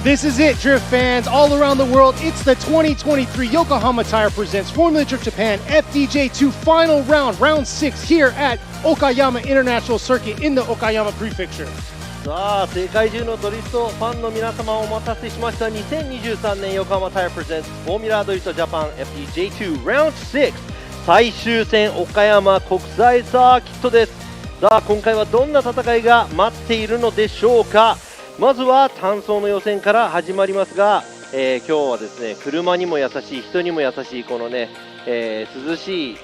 This is it, Drift fans all around the world. It's the 2023 Yokohama Tire presents Formula Drift Japan FDJ2 final round, round 6 here at OKAYAMA International Circuit in the Okayama Prefecture. さあ世界中のドリフトファンの皆様をお待たせしました2023年横浜タイヤプレゼンツフォーミュラードリフトジャパン FDJ2 Round 6最終戦岡山国際サーキットです。さあ今回はどんな戦いが待っているのでしょうか。まずは単走の予選から始まりますが、今日はですね車にも優しい人にも優しいこのね、涼しい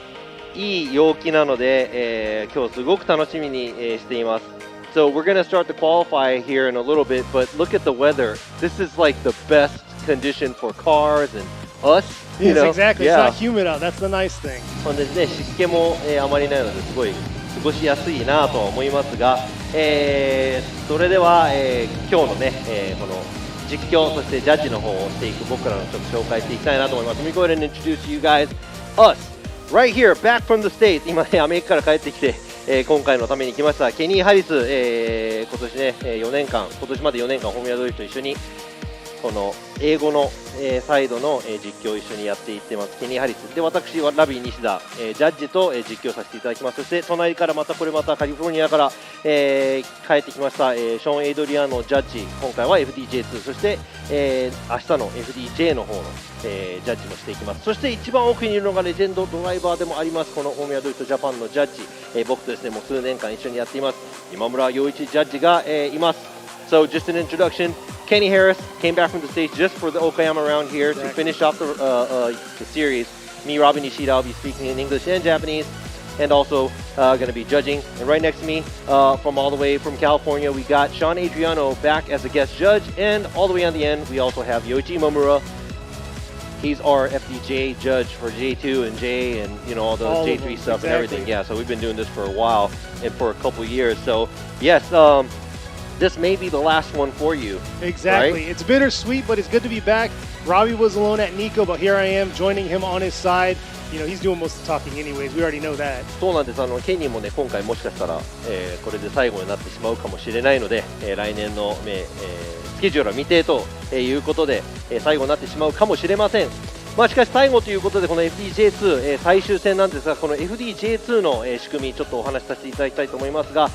いい陽気なので、今日すごく楽しみに、しています。So we're going to start to qualify here in a little bit, but look at the weather. This is like the best condition for cars and us. Yes, exactly. It's not humid out. That's the nice thing. ほんでね、湿気も、あまりないのですごい過ごしやすいなと思いますが、それでは、今日のね、この実況そしてジャッジの方をしていく僕らのちょっと紹介していきたいなと思います。Let me go ahead and introduce you guys, us, right here, back from the States. 今ね、アメリカから帰ってきて、今回のために来ましたケニー・ハリス、今年ね、4年間、今年まで4年間フォーミュラドリフト一緒にこの英語の、サイドの、実況を一緒にやっていってますケニー・ハリスで、私はラビー西田、ジャッジと、実況させていただきます。そして隣からまたこれまたカリフォルニアから、帰ってきました、ショーン・エイドリアンのジャッジ、今回は FDJ2 そして、明日の FDJ の方の、ジャッジもしていきます。そして一番奥にいるのがレジェンドドライバーでもありますこのフォーミュラドリフトジャパンのジャッジ、僕とですねもう数年間一緒にやっています今村洋一ジャッジが、います。So just an introduction, Kenny Harris came back from the States just for the Okayama round here to finish off the series. Me, Robin Nishida, I'll be speaking in English and Japanese and also going to be judging. And right next to me, from all the way from California, we got Sean Adriano back as a guest judge. And all the way on the end, we also have Yoichi Momura. He's our FDJ judge for J2 and J and you know all the J3 stuff and everything. Yeah, so we've been doing this for a while and for a couple years. So yes, this may be the last one for you. Exactly. Right? It's bittersweet, but it's good to be back. Robbie was alone at Nico, but here I am joining him on his side. You know, he's doing most of the talking anyways. We already know that. そうなんです。ケニーもね今回もしかしたら、これで最後になってしまうかもしれないので、来年の、スケジュールは未定ということで、最後になってしまうかもしれません。まあ、しかし最後ということでこの FDJ2、最終戦なんですがこの FDJ2 の、仕組みちょっとお話しさせていただきたいと思いますが、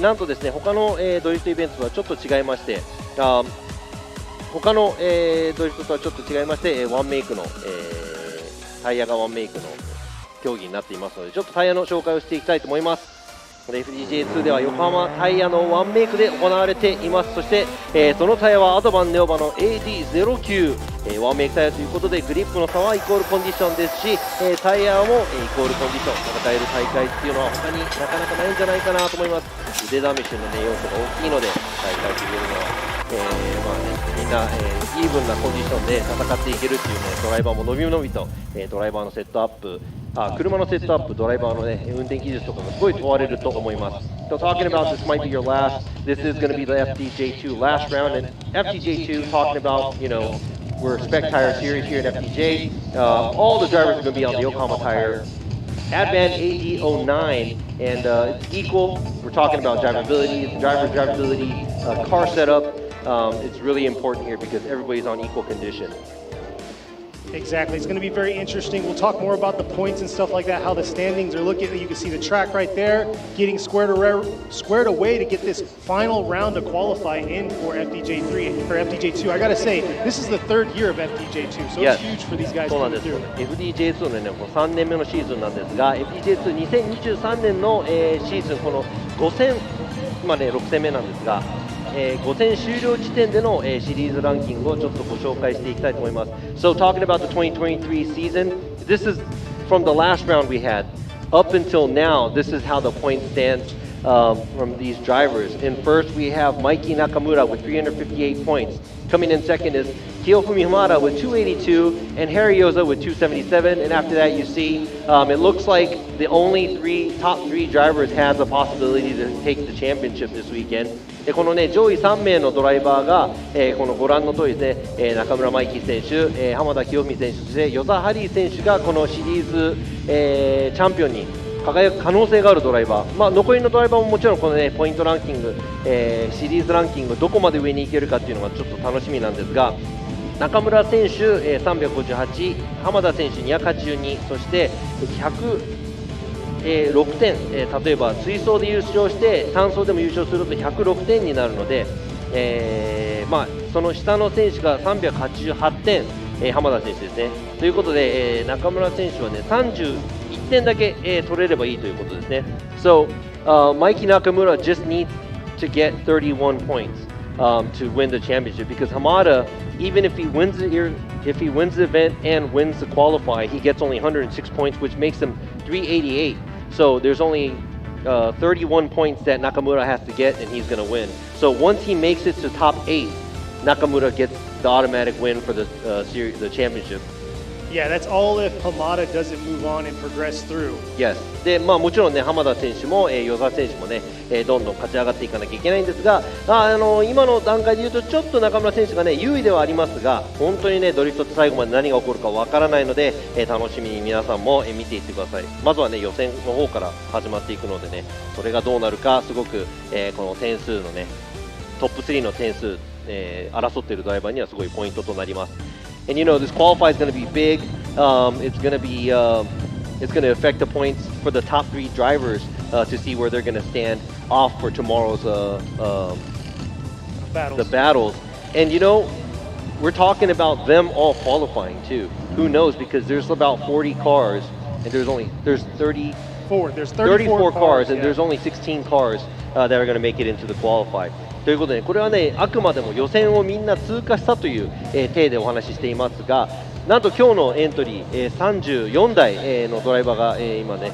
なんとですね他の、ドリフトイベントとはちょっと違いまして他の、ドリフトとはちょっと違いまして、ワンメイクの、タイヤがワンメイクの競技になっていますのでちょっとタイヤの紹介をしていきたいと思います。FDJ2 では横浜タイヤのワンメイクで行われています。そして、そのタイヤはアドバンネオバの AD09、ワンメイクタイヤということでグリップの差はイコールコンディションですし、タイヤもイコールコンディション戦える大会っていうのは他になかなかないんじゃないかなと思います。腕試しの、ね、要素が大きいので大会というのは、まあね、みんな、イーブンなコンディションで戦っていけるっていうねドライバーも伸び伸びと、ドライバーのセットアップ車のセットアップ、ドライバーの、ね、運転技術とかがすごい問われると思います。So talking about this might be your last. This is going to be the FDJ2 last round, and FDJ2 talking about we're a spec tire series here at FDJ. All the drivers are going to be on the Yokohama tire. Advan AD09, and it's equal. We're talking about drivability, drivability, car setup. It's really important here because everybody's on equal condition. Exactly. It's going to be very interesting. We'll talk more about the points and stuff like that, how the standings are looking. You can see the track right there, getting squared away to get this final round to qualify in for FDJ3, for FDJ2. I got to say, this is the third year of FDJ2, so it's huge for these guys to go through. FDJ2 のね、3年目のシーズンなんですが、FDJ2 2023年の、シーズン、この5戦、今ね、6戦目なんですが、5戦終了時点での、シリーズランキングをちょっとご紹介していきたいと思います。So talking about the 2023 season, this is from the last round we had. Up until now, this is how the points stand from these drivers. In first, we have Mikey Nakamura with 358 points. Coming in second is Kiyofumi Hamada with 282 and Harry Yoza with 277. And after that, you see it looks like the only top three drivers has a possibility to take the championship this weekend. このね上位3名のドライバーが、このご覧の通りですね、中村真希選手、浜田清文選手、そして与座ハリー選手がこのシリーズ、チャンピオンに輝く可能性があるドライバー、残りのドライバーももちろんこの、ね、ポイントランキング、シリーズランキングどこまで上に行けるかっていうのがちょっと楽しみなんですが、中村選手、358、浜田選手282、そして106点、例えば水走で優勝して単走でも優勝すると106点になるので、その下の選手が388点、浜田選手ですね。ということで、中村選手はね31点だけ、取れればいいということですね。So, Mikey Nakamura just needs to get 31 points to win the championship because Hamada, even if he wins the event and wins the qualify, he gets only 106 points, which makes him 388. So there's only 31 points that Nakamura has to get, and he's going to win. So once he makes it to top 8, Nakamura gets the automatic win for the championship. Yeah, that's all if Hamada doesn't move on and progress through. Yes. で、もちろんね、浜田選手も、與座選手もね、どんどん勝ち上がっていかなきゃいけないんですが、今の段階で言うとちょっと中村選手がね優位ではありますが、本当にねドリフトって最後まで何が起こるかわからないので、楽しみに皆さんも、見ていってください。まずはね予選の方から始まっていくのでね、それがどうなるかすごく、この点数のねトップ3の点数、争っているドライバーにはすごいポイントとなります。And you know, this qualify is going to be big. It's going to affect the points for the top 3 drivers to see where they're going to stand off for tomorrow's Battles. the battles. And you know, we're talking about them all qualifying too. Who knows? Because there's about 40 cars, and there's 34 cars, and there's only 16 cars that are going to make it into the qualify.ということで、これはねあくまでも予選をみんな通過したという、体でお話ししていますが、なんと今日のエントリー、34台、のドライバーが、今ね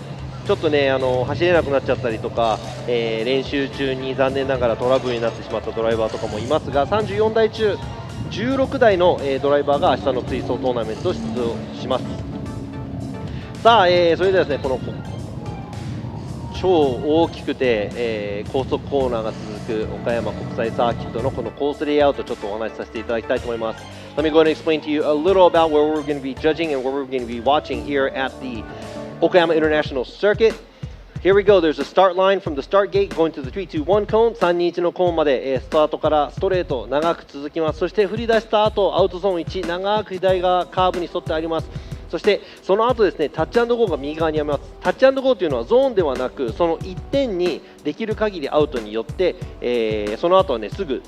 ちょっとね走れなくなっちゃったりとか、練習中に残念ながらトラブルになってしまったドライバーとかもいますが、34台中16台の、ドライバーが明日の追走トーナメント出場します。さあ、それではですねこの超大きくて、高速コーナーが続く岡山国際サーキットのこのコースレイアウト、ちょっとお話しさせていただきたいと思います。Let me go ahead and explain to you a little about where we're going to be judging and where we're going to be watching here at the Okayama International Circuit. Here we go. There's a start line from the start gate going to the 3-2-1 cone. 3-2-1のコーンまで、スタートからストレート長く続きます。そして振り出した後アウトゾーン1、長く左側カーブに沿ってあります。そしてその後ですねタッチ&ゴーが右側にあります。タッチ&ゴーというのはゾーンではなく、その1点にできる限りアウトによって、その後はねすぐ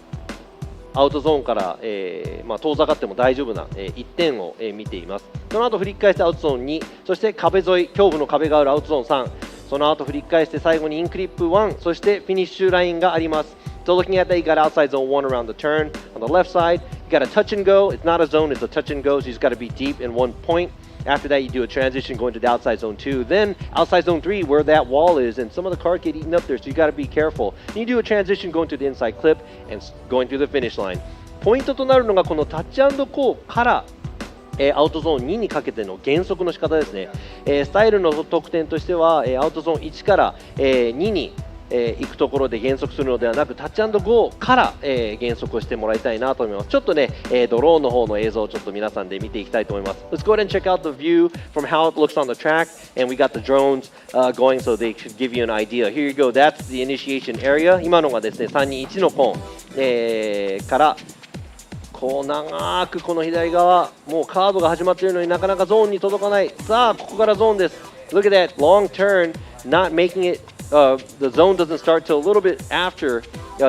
アウトゾーンから、遠ざかっても大丈夫な、1点を、見ています。その後振り返してアウトゾーン2、そして壁沿い恐怖の壁があるアウトゾーン3、その後振り返して最後にインクリップ1、そしてフィニッシュラインがあります。So looking at that, you got outside zone 1 around the turn. On the left side, you got a touch and go. It's not a zone, it's a touch and go, so you just got to be deep in one point. After that, you do a transition going to the outside zone 2. Then outside zone 3, where that wall is, and some of the cars get eaten up there, so you got to be careful. Then you do a transition going to the inside clip and going through the finish line. ポイントとなるのがこのタッチ&コーからアウトゾーン2にかけての減速の仕方ですね。スタイルの得点としてはアウトゾーン1から2に行くところで減速するのではなく、タッチ&ゴーから減速をしてもらいたいなと思います。ちょっとねドローンの方の映像をちょっと皆さんで見ていきたいと思います。 Let's go ahead and check out the view from how it looks on the track, and we got the drones going so they should give you an idea. Here you go. That's the initiation area. 今のがですね321のコーン、からこう長くこの左側もうカーブが始まっているのになかなかゾーンに届かない。さあここからゾーンです。 Look at that long turn, not making it.The zone doesn't start till a little bit after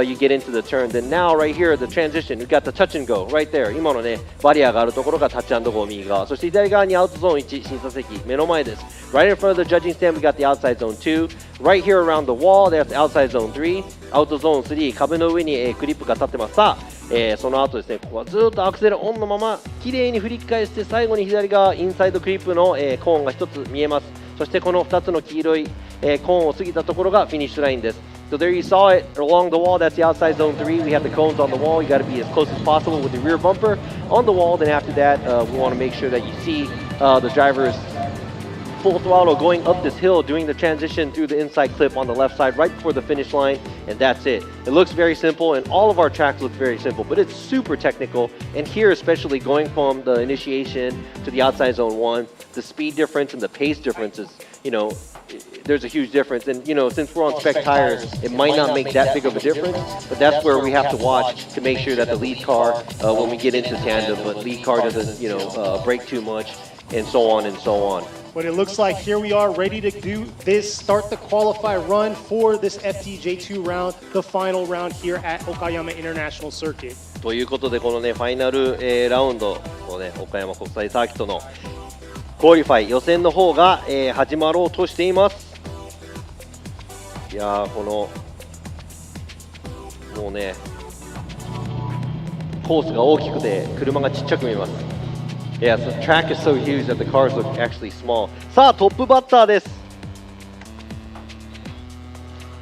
you get into the turn. Then now right here, the transition, we've got the touch and go right there. 今のねバリアがあるところがタッチ&ゴー右側。そして左側にアウトゾーン1、審査席目の前です。Right in front of the judging stand, we got the outside zone 2. Right here around the wall, there's the outside zone 3. アウトゾーン3、壁の上にクリップが立ってます。さあ、その後ですね、ここはずっとアクセルオンのまま綺麗に振り返して最後に左側インサイドクリップの、コーンが1つ見えます。そしてこの2つの黄色いコーンを過ぎたところがフィニッシュラインです。So there you saw it along the wall. That's the outside zone 3. We have the cones on the wall. You got to be as close as possible with the rear bumper on the wall. Then after that, we want to make sure that you see the drivers full throttle going up this hill, doing the transition through the inside clip on the left side right before the finish line, and that's it. It looks very simple, and all of our tracks look very simple, but it's super technical. And here, especially going from the initiation to the outside zone 1, the speed difference and the pace difference is, there's a huge difference. And since we're on spec tires, it might not make that big of a difference, but that's where we have to watch to make sure that the lead car, when we get into tandem, but lead car doesn't brake too much, and so on and so on. But it looks like here we are ready to do this, start the qualify run for this FDJ2 round, the final round here at Okayama International Circuit. ということで、このね、ファイナル、ラウンドのね、岡山国際サーキットのクオリファイ予選の方が、始まろうとしています。いやー、このもうね、コースが大きくて車がちっちゃく見えます。Yeah, the track is so huge that the cars look actually small. さあ、トップバッターです。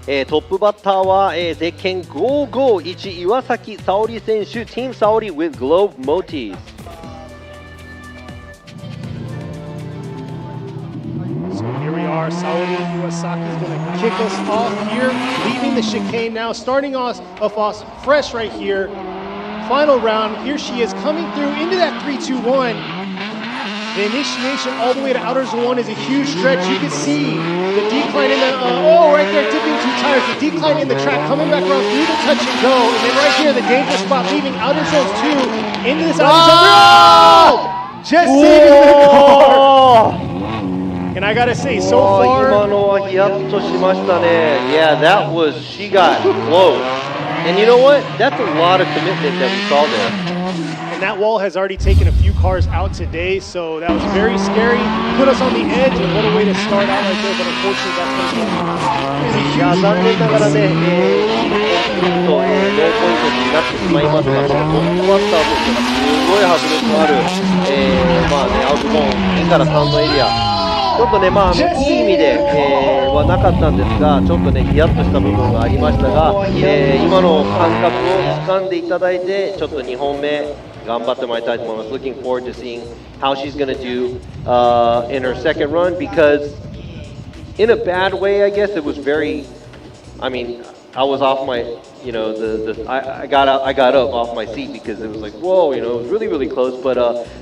トップバッターは、ゼッケン551岩崎沙織選手、Team Saori with Globe Motis。So here we are, Saori Iwasaki is going to kick us off here, leaving the chicane now, starting off fresh right here. Final round, here she is coming through into that 3-2-1. The initiation all the way to outer zone 1 is a huge stretch. You can see the decline in the, right there, tipping 2 tires. The decline in the track, coming back around through the touch and go. And then right here, the dangerous spot, leaving outer zones 2 into this outer zone. Just saving the car. And I gotta say, so far. 今のはヒヤッとしましたね。Yeah, that was, she got close. And you know what? That's a lot of commitment that we saw there. And that wall has already taken a few cars out today, so that was very scary. Put us on the edge, and what a way to start out right there, but unfortunately that's going to be いや、残念ながらね、ローポイントになってしまいますが、このトップバッターとしてはすごい迫力のある、アウトゾーン、インから3のエリア。ちょっとね、いい意味で、はなかったんですが、ちょっとね、ヒヤッとした部分がありましたが、今の感覚を掴んでいただいて、ちょっと2本目、頑張ってもらいたいと思います。Looking forward to seeing how she's going to do in her second run, because in a bad way, I guess it was very, I was off my, I got up off my seat because it was like, whoa, it was really, really close. But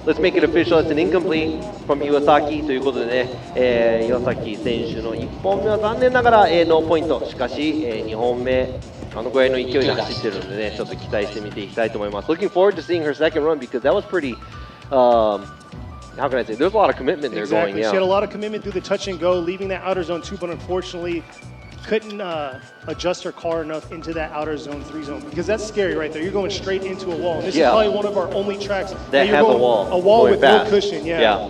let's make it official. It's an incomplete from Iwasaki ということでね、岩崎選手の1本目は残念ながら、ノーポイント。しかし、2本目、あのぐらいの勢いで走ってるのでね、ちょっと期待してみていきたいと思います。Looking forward to seeing her second run because that was pretty, how can I say, there's a lot of commitment there going. Exactly, she had a lot of commitment through the touch and go, leaving that outer zone 2, but unfortunately, couldn't adjust her car enough into that outer zone 3 zone because that's scary right there. You're going straight into a wall. And this is probably one of our only tracks that has a wall. A wall with no cushion, yeah.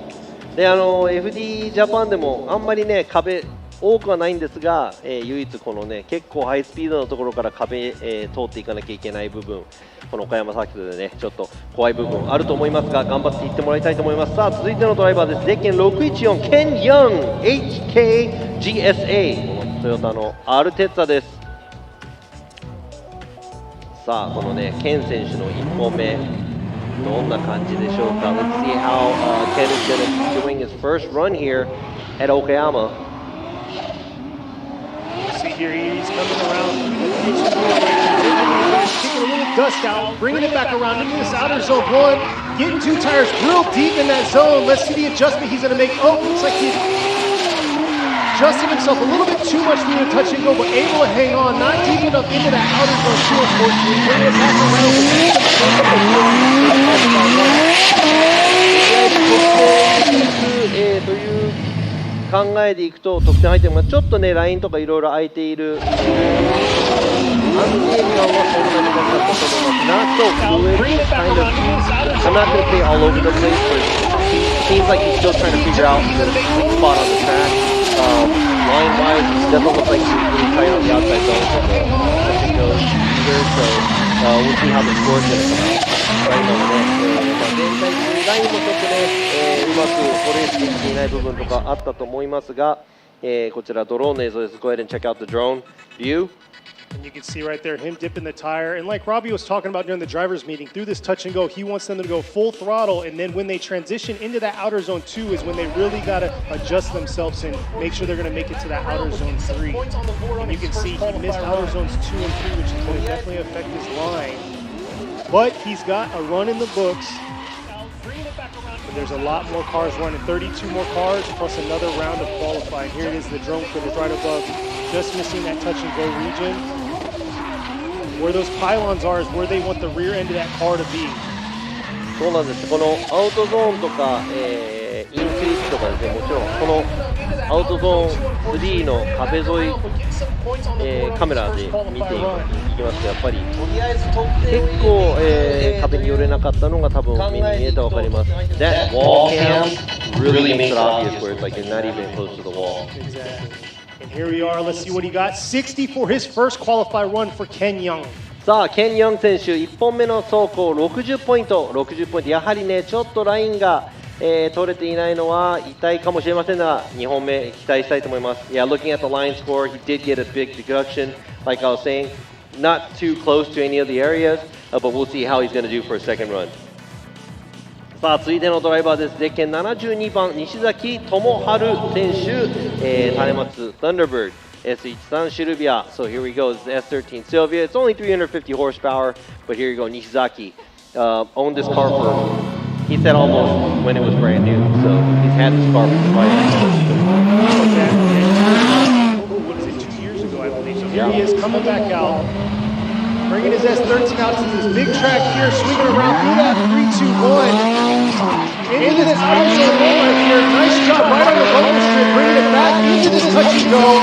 で、FD ジャパンでもあんまりね、壁多くはないんですが、唯一このね、結構ハイスピードのところから壁、通っていかなきゃいけない部分、この岡山サーキットでね、ちょっと怖い部分あると思いますが、頑張っていってもらいたいと思います。さあ、続いてのドライバーです。ゼッケン614、ケン・ヨン、HKGSA。トヨタのアルテッツァです。さあ、このね、ケン選手の1本目、どんな感じでしょうか。Let's see how Ken is doing his first run here at Okayama. See here, he's coming around, kicking a little dust out, bringing it back around into this outer zone 1, getting 2 tires real deep in that zone. Let's see the adjustment he's going to make. Oh, looks like he's adjusted himself a little bit too much through the touch and go, but able to hang on, not deep enough into that outer zone 2, unfortunately. Bringing it back around. という考えでいくと得点入ってるのがちょっとねラインとかいろいろ空いている、安定感はそんなになかったと思います。Not so fluid, kind of. I'm not going to say all over the place, but it seems like he's still trying to figure out the spot on the track. Line-wise, it doesn't look like he's really tight on the outside zone from the touch and go either, so we'll see how the score is going to come out. ラインなので、全体的にラインもちょっとね、うまくトレースできていない部分とかあったと思いますが、こちらドローンの映像です。Go ahead and check out the drone view. And you can see right there him dipping the tire. And like Robbie was talking about during the drivers meeting, through this touch and go, he wants them to go full throttle. And then when they transition into that outer zone 2 is when they really got to adjust themselves and make sure they're going to make it to that outer zone 3. And you can see he missed outer zones 2 and 3, which is going to definitely affect his line. But he's got a run in the books. And there's a lot more cars running, 32 more cars plus another round of qualifying. Here it is, the drone clip is right above, just missing that touch and go region. Where those pylons are is where they want the rear end of that car to be. そうなんです。このアウトゾーンとか、インクリップとかですね、もちろんこのアウトゾーン3の壁沿い、カメラで見ていきますと、やっぱり結構、壁に寄れなかったのが多分目に見えたら分かります。That wall cam really makes it obvious where it's like you're not even close to the wall. And here we are, let's see what he got. 60 for his first qualify run for Ken Young. さあ、ケン・ヨン選手、1本目の走行60ポイント、やはりね、ちょっとラインが、取れていないのは痛いかもしれませんが、2本目期待したいと思います。Yeah, looking at the line score, he did get a big deduction, like I was saying, not too close to any of the areas, but we'll see how he's going to do for a second run. さあ、続いてのドライバーです。ゼッケン72番、西崎智春選手、種松 Thunderbird。S13 Shirubia. So here we go. This is S13 Sylvia. It's only 350 horsepower, but here you go. Nishizaki owned this car for, he said almost when it was brand new. So he's had this car for quite a while. What is it, 2 years ago, I believe. So here he is coming back out, bringing his S13 out to this big track here, swinging around through that 3-2-1. Into this outer zone right here. Nice job right on the bumper strip, bringing it back into this touch and go.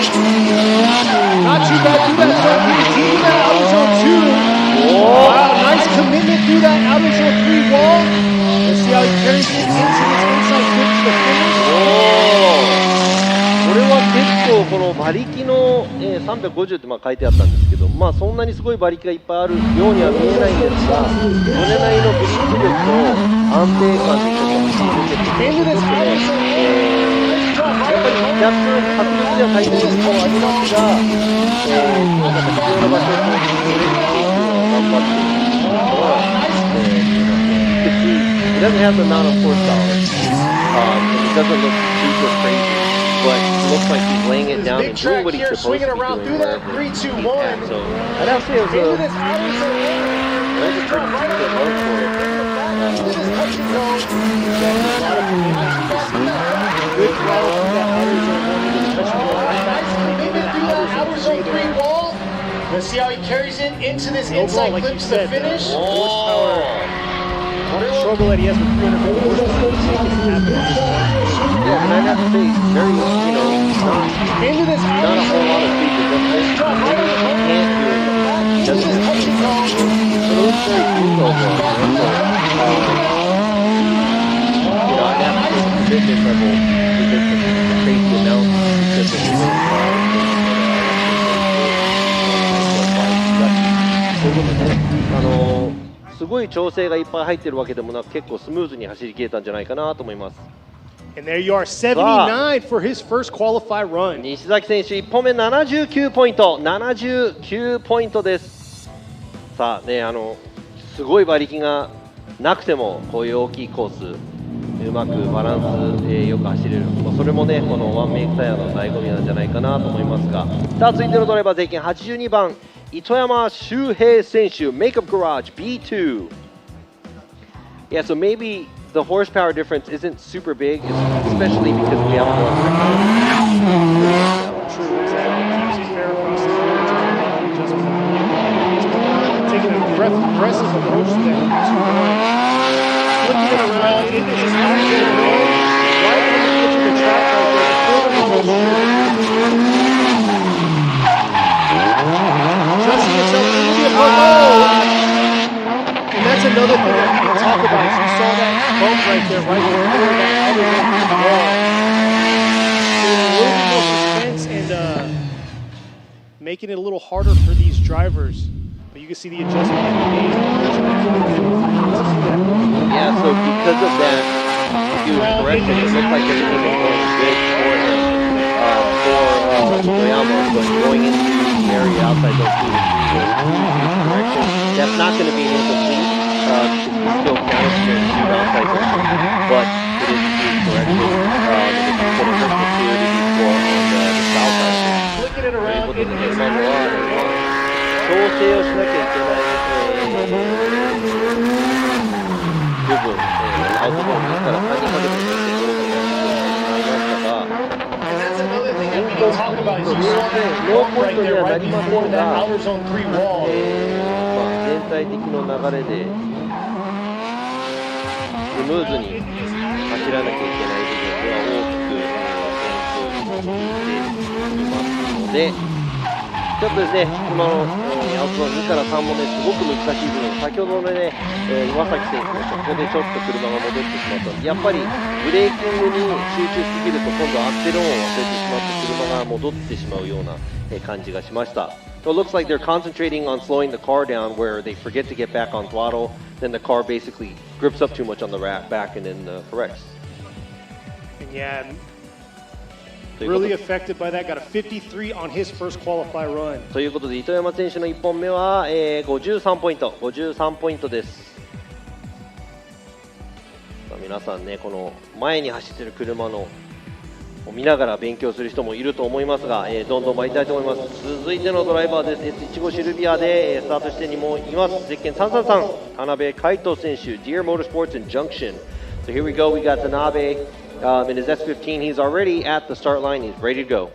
Not too bad through that zone 3, teaming that outer zone 2. Wow, nice commitment through that outer zone 3 wall. Let's see how he carries it into this inside flip to the finish. これは結構この馬力の、350って書いてあったんですけど、そんなにすごい馬力がいっぱいあるようには見えないんですが、それなりのグリップ力と安定感で出てきていて、やっぱり若干迫力では足りないところもありますが、必要な場所を頑張っているのは、It doesn't have the amount of horsepower. It doesn't look super crazy. But it looks like he's laying it down and doing what he's supposed to be doing. Through that 3-2-1. So I'd have to say it was a pretty good run for it. Good throttle through that outer zone 1 into the touch and go right back through that outer zone 3 wall. Let's see how he carries it into this inside clip to the finish. Horsepower. Struggle that he has with 350 horsepower to make it happen. Yeah, and I'd have to say, very, not a whole lot of speed to jump in. Can't do it. Doesn't have to. But it looks very smooth overall. I'd have to say the commitment level is just a crazy amount because of the way the すごい調整がいっぱい入ってるわけでもなく、結構スムーズに走り切れたんじゃないかなと思います。And there you are, 79 for his first qualify run. 西崎選手1本目79ポイント、79ポイントです。さあね、すごい馬力がなくてもこういう大きいコースうまくバランス、よく走れる、それもねこのワンメイクタイヤの醍醐味なんじゃないかなと思いますが、さあ続いてのドライバー税金82番糸山修平選手 Makeup Garage B2. Yeah, so maybe the horsepower difference isn't super big, especially because we have more True, exactly. Keeps it fair across the board. Taking an aggressive approach to that 2-1. Flipping it around into his outer zone right on the edge of the track right there. Adjusting itself into the approach. And that's another thing that we can talk about. Is you saw that bump right there, right before that other wall. A little bit more suspense and making it a little harder for these drivers. But you can see the adjustment that he made. Yeah, so because of that, he was corrected. It looked like everything was going good for him. For OKAYAMA going into the area outside those two correction. That's not going to be incomplete. It's still counts for two outside correction, but it is being corrected. It's going to hurt security for on the south side. Flicking it around. 調整をしなきゃいけない部分、アウトボーンですから、ノーポイントにはなりませんが、outer zone 3 wall. 全体的の流れでスムーズに走らなきゃいけない部分では大きく点数にしていますので、ちょっとですね、今のアウト2から3もね、すごく難しい部分、先ほどのね、岩崎選手もそこでちょっと車が戻ってしまったので、やっぱりブレーキングに集中しすぎると、今度アクセル音を忘れてしまって車が戻ってしまうような感じがしました。So it looks like they're concentrating on slowing the car down where they forget to get back on throttle, then the car basically grips up too much on the back and then corrects. And yeah, really affected by that. Got a 53 on his first qualify run. ということで糸山選手の1本目は、53ポイントです。皆さんね、この前に走っている車のを見ながら勉強する人もいると思いますが、どんどん参りたいと思います。続いてのドライバーです。S15シルビアでスタートしてにもいます。ゼッケン333田辺海斗選手 Deere Motorsports in Junction. So here we go. We got Tanabe in his S15. He's already at the start line. He's ready to go.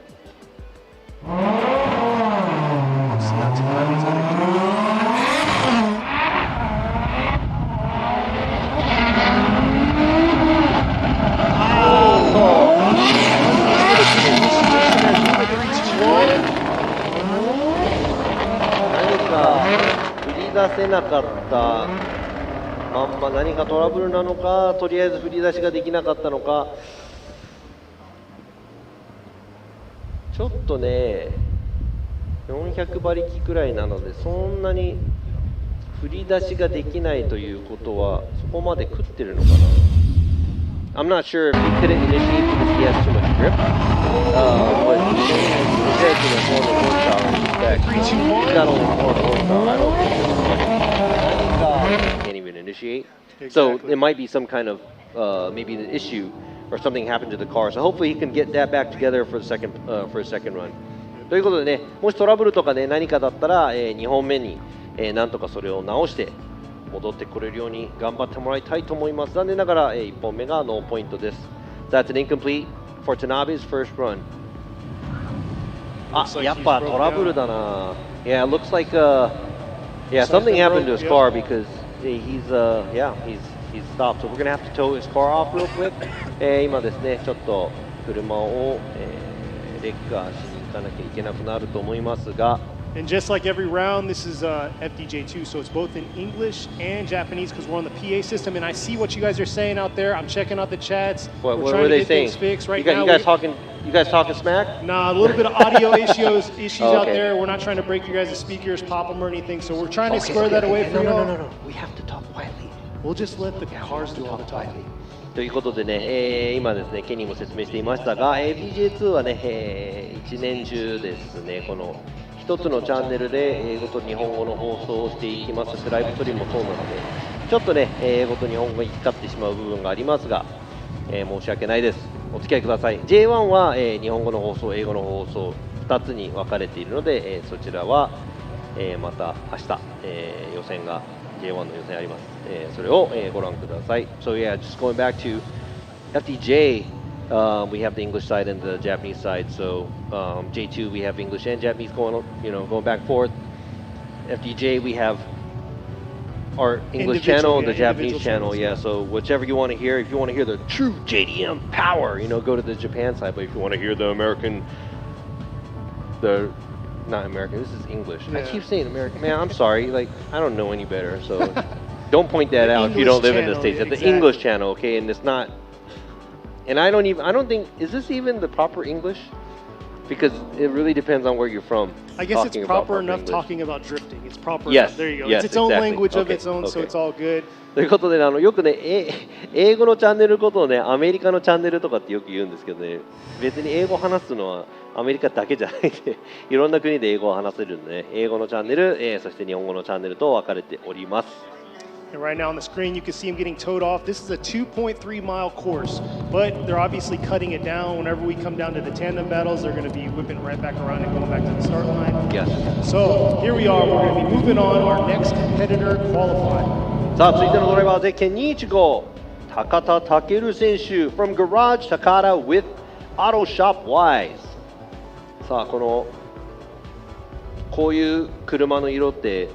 振り出せなかったまんま何かトラブルなのか、とりあえず振り出しができなかったのか、ちょっとね400馬力くらいなので、そんなに振り出しができないということはそこまで食ってるのかな。I'm not sure if he couldn't initiate because he has too much grip, but compared to the 4 horsepower spec, he's got only 4 horsepower. I don't think this is he can't even initiate. Exactly. So it might be some kind of maybe an issue or something happened to the car. So hopefully he can get that back together for a second run. ということでね、もしトラブルとかね何かだったら、2本目に、なんとかそれを直して戻ってこれるように頑張ってもらいたいと思います。残念ながら、1本目がノーポイントです。That's an incomplete for Tanabe's first run. あ、やっぱトラブルだな。Yeah, it looks like yeah, something happened to his car because he's stopped. So we're gonna have to tow his car off real quick. 今ですね、ちょっと車を、レッカーしに行かなきゃいけなくなると思いますが。And just like every round, this is FDJ2, so it's both in English and Japanese because we're on the PA system. And I see what you guys are saying out there. I'm checking out the chats. What are they saying? Fixed right you guys talking smack? Nah, a little bit of audio issues out there. We're not trying to break you guys' speakers, pop them or anything. So we're trying to square that away for you. No. We have to talk quietly. We'll just let the cars do all the talking. ということでね、今ですね、ケニーも説明していましたが、FDJ2 はね、一年中ですね、この一つのチャンネルで英語と日本語の放送をしていきますし、ライブストリームもそうなので、ちょっとね、英語と日本語が行き交ってしまう部分がありますが、申し訳ないです。お付き合いください。J1 は、日本語の放送、英語の放送、2つに分かれているので、そちらは、また明日、予選が J1 の予選あります。それを、ご覧ください。So yeah, just going back to FDJ, we have the English side and the Japanese side. So J2 we have English and Japanese going back and forth. FDJ we have our English channel and the Japanese channel. Yeah, so whichever you want to hear. If you want to hear the true JDM power, go to the Japan side. But if you want to hear the American, not American, this is English. Yeah. I keep saying American. Man, I'm sorry. Like, I don't know any better. So don't point that out if you don't live in the States. Exactly. The English channel, okay? And it's not. And I don't think, is this even the proper English? Because it really depends on where you're from. I guess it's proper enough talking about drifting. It's proper enough. There you go. Yes, it's its own exactly. language of its own, so it's all good. ということで、よくね、英語のチャンネルことをね、アメリカのチャンネルとかってよく言うんですけどね、別に英語を話すのはアメリカだけじゃないで、いろんな国で英語を話せるんでね、英語のチャンネル、そして日本語のチャンネルと分かれております。And right now on the screen, you can see him getting towed off. This is a 2.3-mile course, but they're obviously cutting it down. Whenever we come down to the tandem battles, they're going to be whipping right back around and going back to the start line. Yes. So here we are. We're going to be moving on. Our next competitor qualified. さあ続いてのドライバーゼッケン215高田健選手 from Garage Takata with Auto Shop Wise. さあこういう車の色って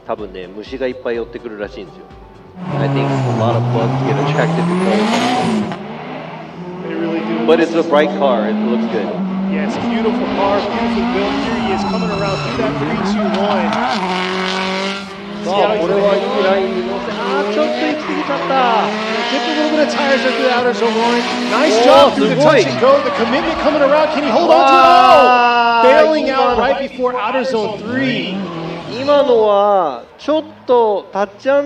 多分ね虫がいっぱい寄ってくるらしいんですよ。I think a lot of bugs get attracted to gold. They really do. But it's a bright car. It looks good. Yeah, it's a beautiful car, beautiful build. Here he is coming around through that 3-2-1. さあこれはいいラインに乗せ、ちょっと行き過ぎちゃった。Get a little bit of tires through the outer zone line. Nice job through the touch and go. The commitment coming around. Can he hold on to it? Oh! Bailing out right before outer zone 3. 今のはちょっとタッチ&ゴ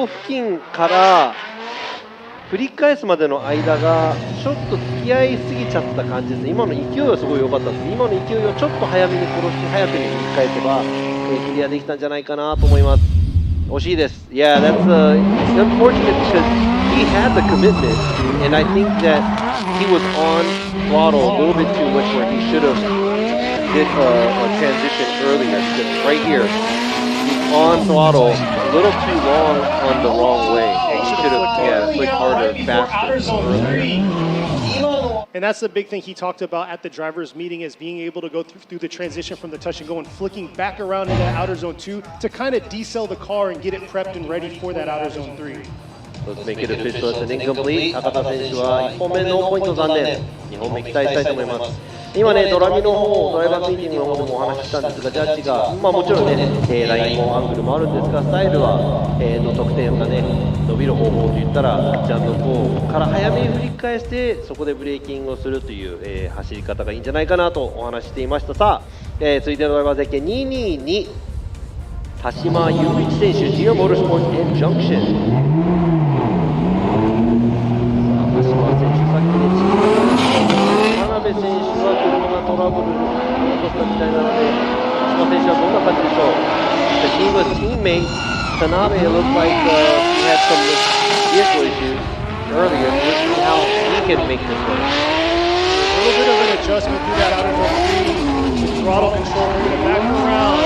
ー付近から振り返すまでの間がちょっと付き合いすぎちゃった感じですね。今の勢いはすごい良かったんですけど、今の勢いをちょっと早めに殺して早くに振り返せば、クリアできたんじゃないかなと思います。惜しいです。Yeah, that's unfortunate because he had the commitment and I think that he was on throttle a little bit too much where he should have did a transition earlier. Because right here, he's on throttle a little too long on the wrong way. And he should have flicked harder, faster earlier. And that's the big thing he talked about at the drivers' meeting is being able to go through the transition from the touch and go and flicking back around into outer zone 2 to kind of decel the car and get it prepped and ready for that outer zone 3. Let's make it official. It's an incomplete. 高田選手は1本目のポイント残念。2本目期待したいと思います。今ね、ドライバーミーティングの方でもお話ししたんですが、ジャッジが、もちろんね、ラインもアングルもあるんですが、スタイルは、の得点がね、伸びる方法といったら、ジャンプ4から早めに振り返して、そこでブレーキングをするという、走り方がいいんじゃないかなとお話ししていました。さあ、続いてのドライバー絶景222、田島雄一選手、ジオモールスポーツ in Junction。田島選手、さっきね、田辺選手は車がトラブルを起こしたみたいなので、田島選手はどんな感じでしょう。The team was teammate Tanabe. It looked like he had some vehicle issues earlier. Let's see how he can make this work. A little bit of an adjustment through that outer zone 3. Throttle control, moving it back around.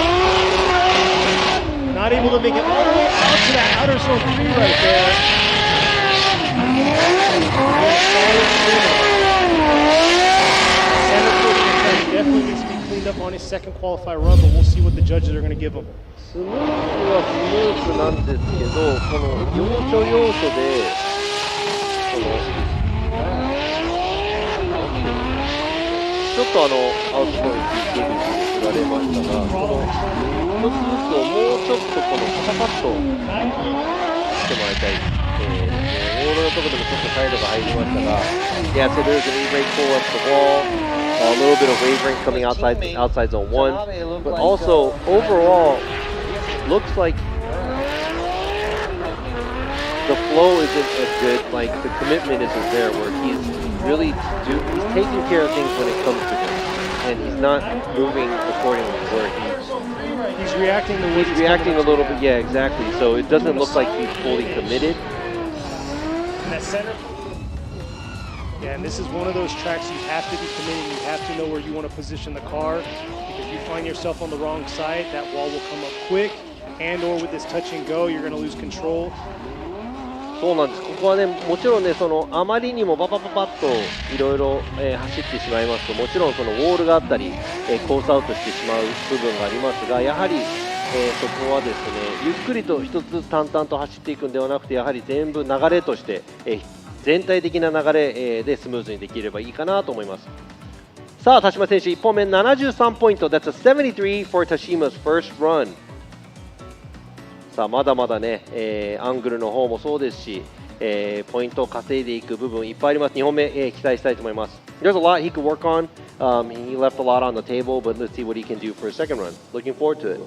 Not able to make it all the way out to that outer zone 3 right there. Definitely needs to be cleaned up on his second qualified run, but we'll see what the judges are going to give him. スムーズはスムーズなんですけど、この要所要所でちょっとアウトポイント出口に振られましたが、この一つずつをもうちょっとこのパタパッとしてもらいたい。オールのところでもちょっとサイドが入りましたが、Yeah, so there's an E-brake pull up the wall, a little bit of wavering coming outside zone 1, but also overall looks like the flow isn't as good, like the commitment isn't there where he's really he's taking care of things when it comes to him, and he's not moving accordingly where he's reacting the way he's reacting a little bit. Yeah, exactly. So it doesn't look like he's fully committed. That center. Yeah, and this is one of those tracks you have to be committed. You have to know where you want to position the car, because if you find yourself on the wrong side, that wall will come up quick, and or with this touch and go, you're going to lose control. そうなんです。ここはね、もちろんね、あまりにもパパパパッといろいろ走ってしまいますと、もちろんそのウォールがあったり、コースアウトしてしまう部分がありますが、やはり、そこはですね、ゆっくりと一つずつ淡々と走っていくんではなくて、やはり全部流れとして、全体的な流れでスムーズにできればいいかなと思います。さあ、田島選手1本目73ポイント。That's a 73 for Tashima's first run。さあまだまだね、アングルの方もそうですし、ポイントを稼いでいく部分いっぱいあります。2本目、期待したいと思います。There's a lot he could work on. He left a lot on the table, but let's see what he can do for his second run. Looking forward to it.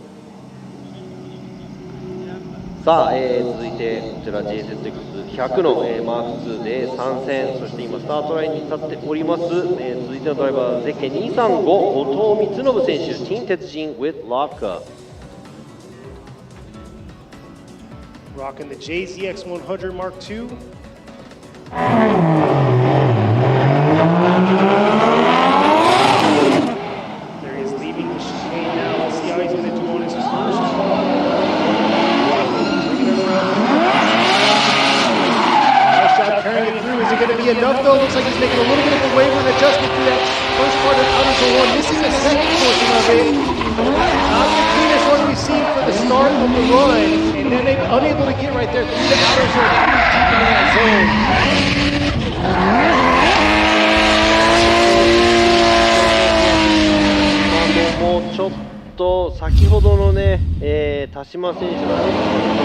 さあ、続いてこちら JZX100 の、マーク2で参戦、そして今スタートラインに立っております、続いてのドライバーゼッケン235後藤光信選手、ティーン鉄人 with Lavka。Rocking the JZX100 Mark II. There he is leaving the chicane now. Let's see how he's going to do on his first ball. Bringing it around. Nice job carrying it through. Is it going to be be enough though. Looks like he's making a little bit of a waiver and adjustment through that first part of outer zone 1, missing the second portion of it. Not the cleanest run we've seen for the start of the run, and then they're unable to get right there through the outer zone 3 deep into that zone. もうちょっと先ほどのね、田島選手のこ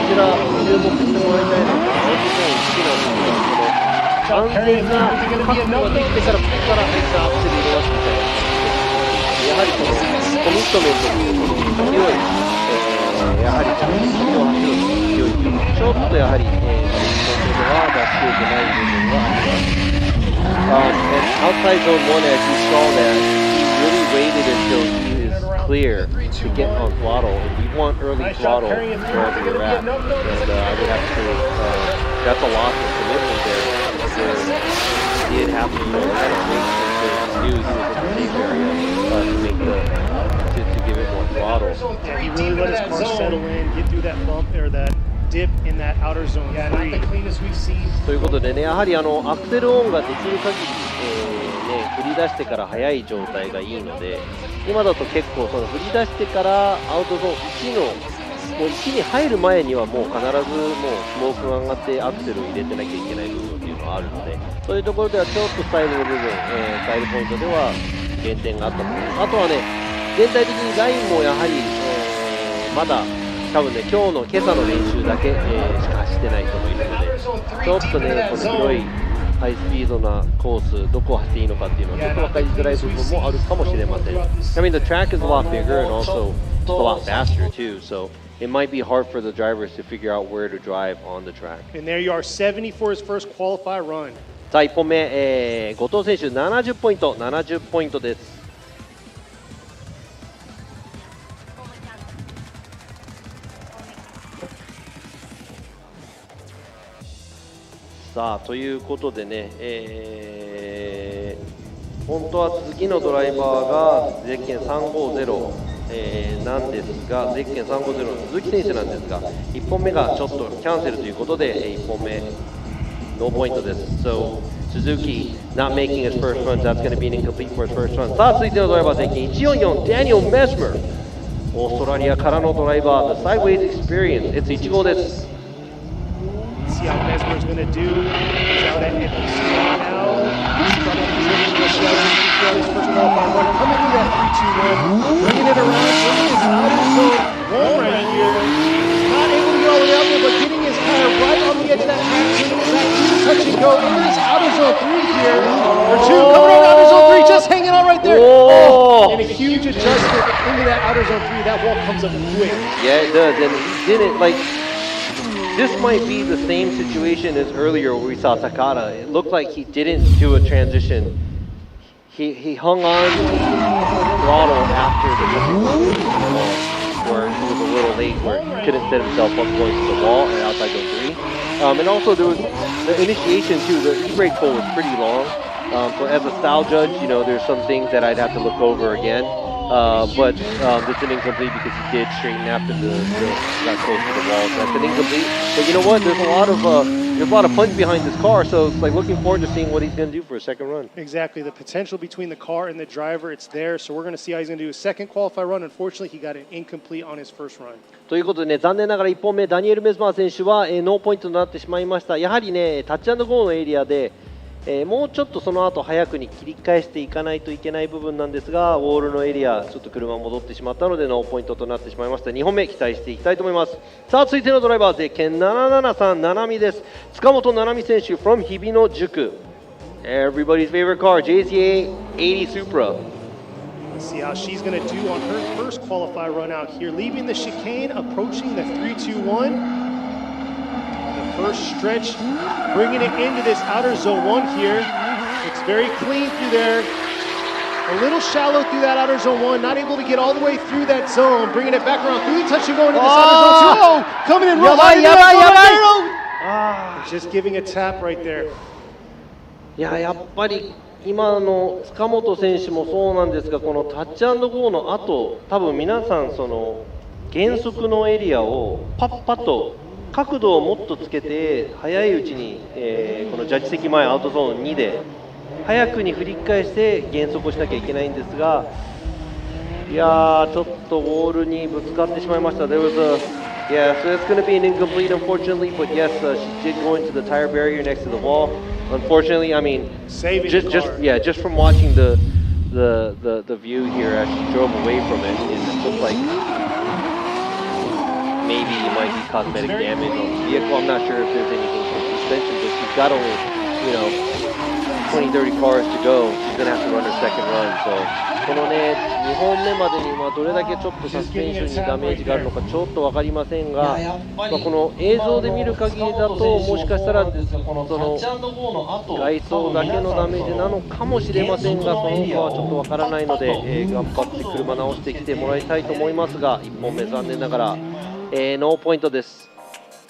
ちら注目してもらいたいのがアウトゾーン1なんですけど、この完全な確保ができてからここから入ったアクセル入れますみたいな感じで、やはりこのコミットメントというこの勢い、やはりこのスピードを走る勢いというのはちょっとやはり、コントでは出し切れてない部分があります。And outside zone 1, as you saw that, he really waited until he is clear to get on throttle. And we want early throttle wherever you're at. And I would have to say that's a loss of commitment there. He did have to kind of wait until he knew he was in the safe area to make to give it more throttle. Yeah, he really let his car settle in, get through that bump or that dip in that outer zone. Yeah, not the cleanest we've seen. ということでね、やはりアクセルオンができる限り、振り出してから速い状態がいいので、今だと結構その振り出してからアウトゾーン1のもう1に入る前にはもう必ずもうスモークが上がってアクセルを入れてなきゃいけない部分っていうのはあるので、そういうところではちょっとスタイルの部分、スタイルポイントでは減点があったと思います。あとはね、全体的にラインもやはり、まだ多分ね、今朝の練習だけ、しか走ってない人もいるので、ちょっとね、この広いハイスピードなコース、どこを走っていいのかっていうのはちょっと分かりづらい部分もあるかもしれません。I mean, the track is a lot bigger and also it's a lot faster too, so it might be hard for the drivers to figure out where to drive on the track. And there you are, 70 for his first qualify run. さあ、1本目、後藤選手70ポイント、70ポイントです。さあということでね、本当は次のドライバーがゼッケン350、なんですが、ゼッケン350の鈴木選手なんですが、1本目がちょっとキャンセルということで、1本目ノーポイントです。So Suzuki not making his first run, that's going to be an incomplete for his first run. さあ続いてのドライバーゼッケン144、Daniel Mesmer、オーストラリアからのドライバー、The Sideways Experience、It's 1号です。See how Mesmer is going to do. He's out at FDJ2 now. He's got a position to see how he's going to do his first qualifying run. Coming through that 3-2-1, bringing it around, bringing his outer zone 1 right here. Not able to get all the way out there, but getting his car right on the edge of that track, taking it back through the touch and go into this outer zone 3 here. Or 2, coming out outer zone 3, just hanging on right there. Oh, and a huge adjustment into that outer zone 3. That wall comes up quick. Yeah, it does, and he didn't like. This might be the same situation as earlier where we saw Takada. It looked like he didn't do a transition. He hung on to the throttle after the where he was a little late, where he couldn't set himself up going to the wall and outside zone 3. And also there was the initiation too. The e-brake pull was pretty long. So as a style judge, you know, there's some things that I'd have to look over again. But it's an incomplete because he did straighten after got close to the wall. So that's an incomplete. But you know what? There's a lot of punch behind this car. So it's like looking forward to seeing what he's going to do for a second run. Exactly. The potential between the car and the driver, it's there. So we're going to see how he's going to do his second qualify run. Unfortunately, he got an incomplete on his first run. ということでね、残念ながら1本目ダニエル・メスマー選手は、ノーポイントとなってしまいました。やはりね、タッチ&ゴーのエリアで。もうちょっとその後早くに切り返していかないといけない部分なんですが、ウォールのエリアちょっと車戻ってしまったのでノーポイントとなってしまいました。2本目期待していきたいと思います。さあ続いてのドライバーゼッケン773七海です。塚本七海選手 from 日比野塾、 Everybody's favorite car JCA 80 Supra. Let's see how she's going to do on her first qualify run out here, leaving the chicane, approaching the 3-2-1. First stretch, bringing it into this outer zone 1 here. It's very clean through there. A little shallow through that outer zone 1, not able to get all the way through that zone. Bringing it back around through the touch and going into this outer zone 2. Oh, coming in real high. Just giving a tap right there. やっぱり今の塚本選手もそうなんですが、このタッチ&ゴーの後、多分皆さんその減速のエリアをパッパと角度をもっとつけて早いうちに、このジャッジ席前アウトゾーン2で早くに振り返して減速をしなきゃいけないんですが、いやーちょっとウォールにぶつかってしまいました。There was yeah, so it's going to be an incomplete, unfortunately. But yes, she did go into the tire barrier next to the wall. Unfortunately, I mean, just from watching the view here as she drove away from it, it looked like maybe it might be cosmetic damage on the vehicle. I'm not sure if there's anything from suspension, but she's got only 20-30 cars to go. She's going to have to run her second run. So このね2本目までにどれだけちょっとサスペンションにダメージがあるのかちょっと分かりませんが、この映像で見る限りだともしかしたらその外装だけのダメージなのかもしれませんが、その他はちょっと分からないので、頑張って車直してきてもらいたいと思いますが、1本目残念ながら、ノーポイントです。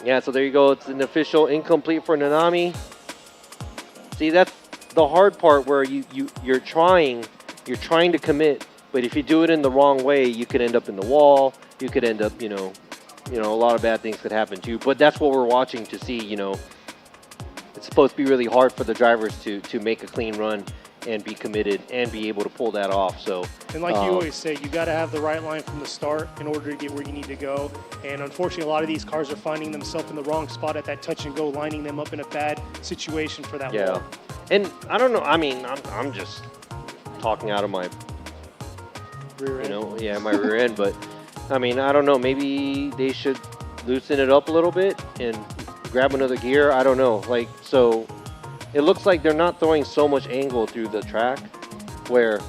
Yeah, so there you go. It's an official incomplete for Nanami. See, that's the hard part where you're trying to commit, but if you do it in the wrong way, you could end up in the wall. You could end up, a lot of bad things could happen to you. But that's what we're watching to see. It's supposed to be really hard for the drivers to make a clean run and be committed and be able to pull that off. So, and like you always say, you got to have the right line from the start in order to get where you need to go. And unfortunately, a lot of these cars are finding themselves in the wrong spot at that touch and go, lining them up in a bad situation for that wall. And I don't know. I mean, I'm just talking out of my rear end. My rear end. But I mean, I don't know. Maybe they should loosen it up a little bit and grab another gear. I don't know. So it looks like they're not throwing so much angle through the track where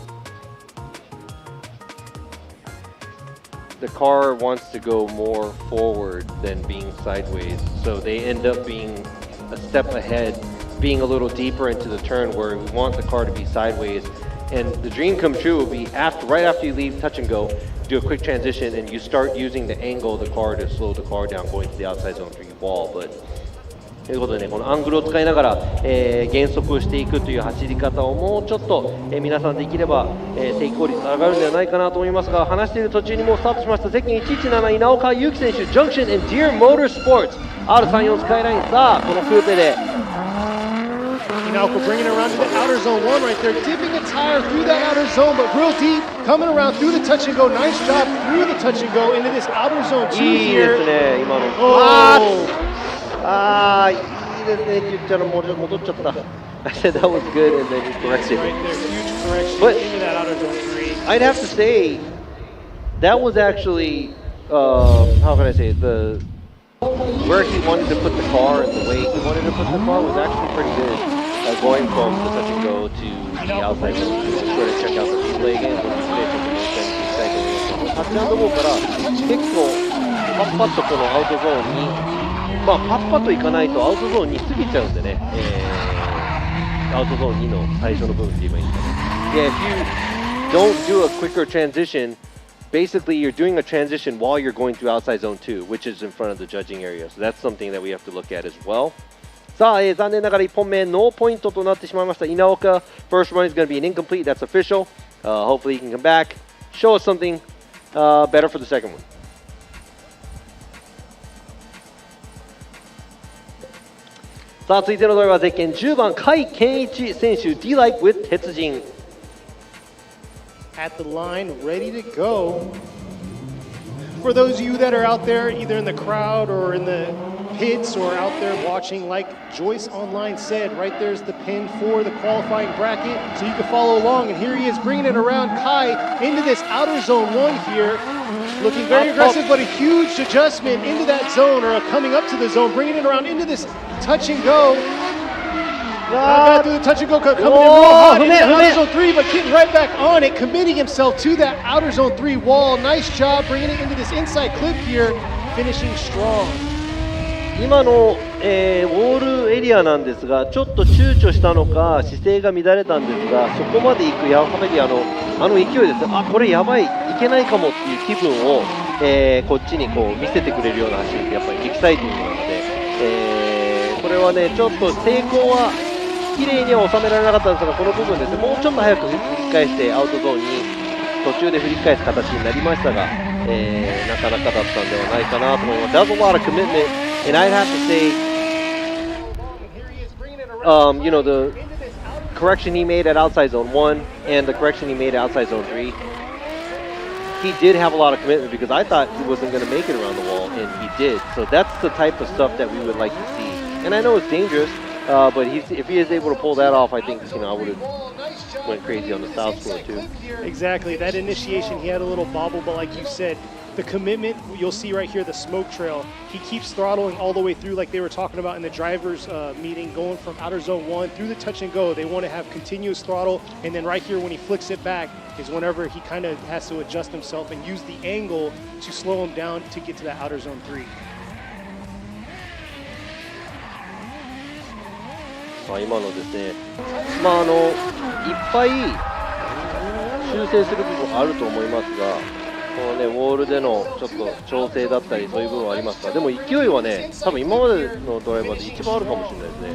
the car wants to go more forward than being sideways. So they end up being a step ahead, being a little deeper into the turn where we want the car to be sideways. And the dream come true will be right after you leave touch and go, do a quick transition and you start using the angle of the car to slow the car down going to the outside zone 3 wall. But ということでね、このアングルを使いながら、減速していくという走り方をもうちょっと、皆さんできれば、成功率上がるんではないかなと思いますが、話している途中にもうスタートしましたゼッケン117稲岡祐希選手、ジャンクション and Deer Motorsports R34 スカイライン、さあこのクーペでInaoka bringing it around to the outer zone 1 right there, dipping a tire through that outer zone, but real deep, coming around through the touch and go. Nice job through the touch and go into this outer zone 2 here. いいですね、今の。いいですねって言っちゃうの戻っちゃった。I said that was good and then he corrected. Right there, huge correction But into that outer zone 3. I'd have to say that was actually, how can I say it? Where he wanted to put the car and the way he wanted to put the car was actually pretty good. Going from the touch and go to the outside zone. Let's go to check out the replay again. タッチアンドゴーから結構パッパッとこのアウトゾーンに、パッパッといかないとアウトゾーンに過ぎちゃうんでね、アウトゾーン2の最初の部分って言えばいいんですかね。Yeah, if you don't do a quicker transition, basically you're doing a transition while you're going through outside zone 2, which is in front of the judging area. So that's something that we have to look at as well. さあ、残念ながら1本目ノーポイントとなってしまいました。稲岡 first run is going to be an incomplete. That's official. Hopefully he can come back, show us something better for the second one. さあ続いてのドライバーゼッケン10番甲斐健一選手 D-Like with 鉄人 At the line, ready to go. For those of you that are out there, either in the crowd or in the pits or out there watching, like Joyce Online said, right there's the pin for the qualifying bracket, so you can follow along. And here he is bringing it around Kai into this outer zone 1 here. Looking very aggressive, but a huge adjustment into that zone, or coming up to the zone, bringing it around into this touch and go. Not bad through the touch and go, coming in real hot into outer zone 3, but getting right back on it, committing himself to that outer zone 3 wall. Nice job bringing it into this inside clip here, finishing strong. 今の、ウォールエリアなんですが、ちょっと躊躇したのか姿勢が乱れたんですが、そこまで行くやはりあの勢いですね。これやばい、いけないかもっていう気分を、こっちにこう見せてくれるような走りってやっぱりエキサイティングなので、これはねちょっと成功は綺麗には収められなかったんですが、この部分ですね、もうちょっと早く振り返してアウトゾーンに途中で振り返す形になりましたが、なかなかだったんではないかなと思います。That was a lot of commitment, and I'd have to say, the correction he made at outside zone 1 and the correction he made at outside zone 3, he did have a lot of commitment because I thought he wasn't going to make it around the wall, and he did. So that's the type of stuff that we would like to see. And I know it's dangerous, but if he is able to pull that off, I think I would have went crazy on the style score too. Exactly. That initiation, he had a little bobble, but like you said, the commitment, you'll see right here, the smoke trail. He keeps throttling all the way through like they were talking about in the drivers meeting, going from outer zone 1 through the touch and go. They want to have continuous throttle, and then right here when he flicks it back is whenever he kind of has to adjust himself and use the angle to slow him down to get to that outer zone 3. 今のですね、いっぱい修正する部分あると思いますが、このね、ウォールでのちょっと調整だったりそういう部分はありますが、でも勢いはね、多分今までのドライバーで一番あるかもしれないですね。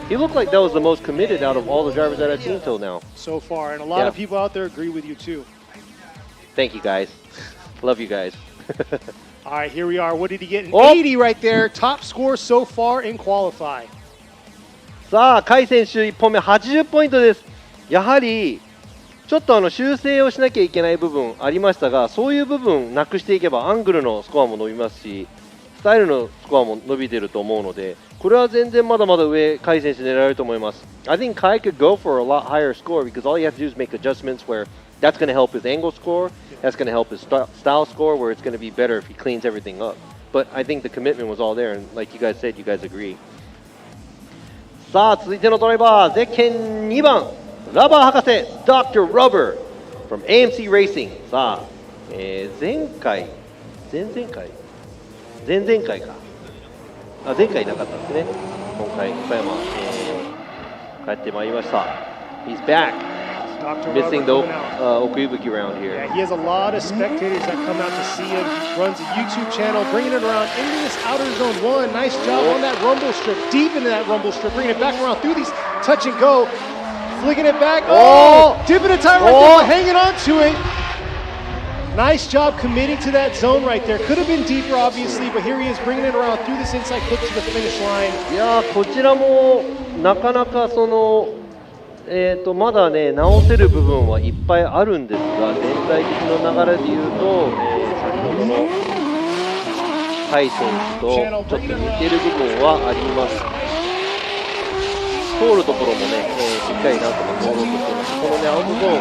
He looked like that was the most committed out of all the drivers that I've seen till now. So far, and a lot of people out there agree with you too. Thank you guys. Love you guys. All right, here we are. What did he get? An 80 right there. Top score so far in qualify. さあ、甲斐選手1本目80ポイントです。やはりちょっと修正をしなきゃいけない部分ありましたが、そういう部分なくしていけばアングルのスコアも伸びますし、スタイルのスコアも伸びていると思うので、これは全然まだまだ上、甲斐選手狙えると思います。I think Kai could go for a lot higher score because all you have to do is make adjustments where that's going to help his angle score, that's going to help his style score, where it's going to be better if he cleans everything up. But I think the commitment was all there, and like you guys said, you guys agree. さあ、続いてのドライバー、ゼッケン2番、ラバー博士、Dr. Rubber from AMC Racing。さあ、前回いなかったですね。今回、岡山、帰ってまいりました。He's back. Missing the Okayabuki round here. Yeah, he has a lot of spectators that come out to see him. He runs a YouTube channel, bringing it around into this outer zone 1. Nice job on that rumble strip, deep into that rumble strip, bringing it back around through these touch and go, flicking it back. Oh, dipping a tire right there, but hanging on to it. Nice job committing to that zone right there. Could have been deeper, obviously, but here he is bringing it around through this inside clip to the finish line. いやー、こちらもなかなかまだね、直せる部分はいっぱいあるんですが、全体的な流れで言うと、先ほどの甲斐選手とちょっと似てる部分はあります。通るところもね、しっかりなんとか通ろうとしています。このね、アウトゾーン、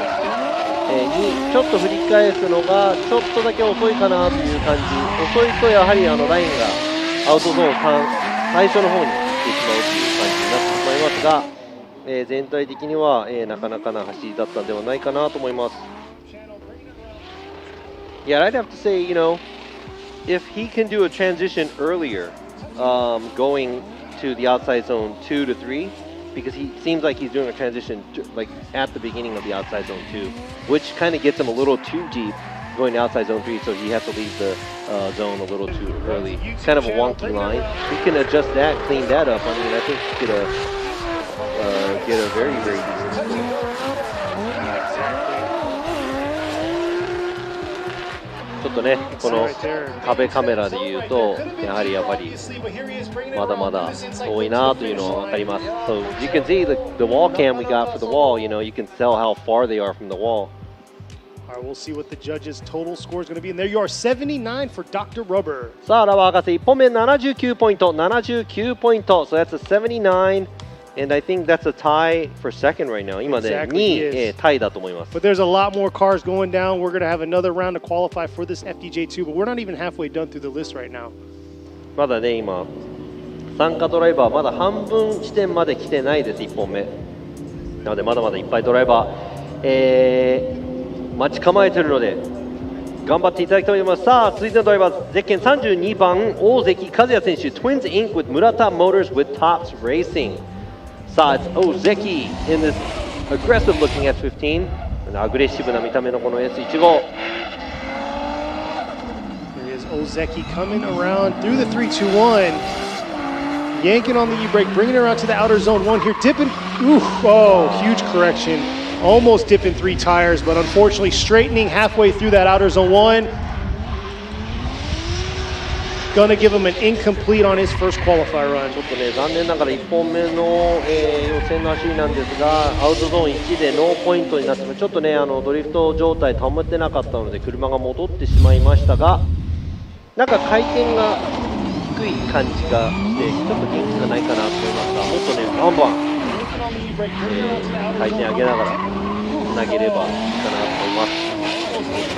にちょっと振り返すのがちょっとだけ遅いかなという感じ。遅いとやはりラインがアウトゾーン最初の方に行ってしまうという感じになってしまいますが、全体的には、なかなかな走りだったんではないかなと思います。Yeah, I'd have to say, if he can do a transition earlier, going to the outside zone 2 to 3, because he seems like he's doing a transition like at the beginning of the outside zone 2, which kind of gets him a little too deep going to outside zone 3, so he has to leave the zone a little too early. Kind of a wonky line. He can adjust that, clean that up. I mean, I think he could get a very, very decent score. ちょっとね、この壁カメラで言うと、やっぱりまだまだ遠いなというのは分かります。So you can see the wall cam we got for the wall. You can tell how far they are from the wall. All right, we'll see what the judges' total score is going to be. And there you are, 79 for Dr. Rubber. さあ、ラバー博士1本目79ポイント、79ポイント。So that's a 79. And I think that's a tie for second right now. 今ね、2位タイだと思います。But there's a lot more cars going down. We're going to have another round to qualify for this FDJ2, but we're not even halfway done through the list right now. まだね、今、参加ドライバーまだ半分地点まで来てないです、1本目。なので、まだまだいっぱいドライバー、待ち構えているので、頑張っていただきたいと思います。さあ、続いてのドライバー、ゼッケン32番、大関和也選手、Twins Inc. with Murata Motors with Tops Racing。さあ、it's Ozeki in this aggressive looking S15。アグレッシブな見た目のこの S15。Here is Ozeki coming around through the 3-2-1. Yanking on the E-brake, bringing it around to the outer zone 1 here. Dipping. Ooh, oh, huge correction. Almost dipping 3 tires, but unfortunately straightening halfway through that outer zone 1. Gonna give him an incomplete on his first qualifier run. ちょっとね、残念ながら1本目の、予選の走りなんですが、アウトゾーン1でノーポイントになってちょっとね、ドリフト状態保てなかったので車が戻ってしまいましたが、なんか回転が低い感じがしてちょっと元気がないかなと思いますが、もっとね、バンバン、回転上げながら投げればいいかなと思います。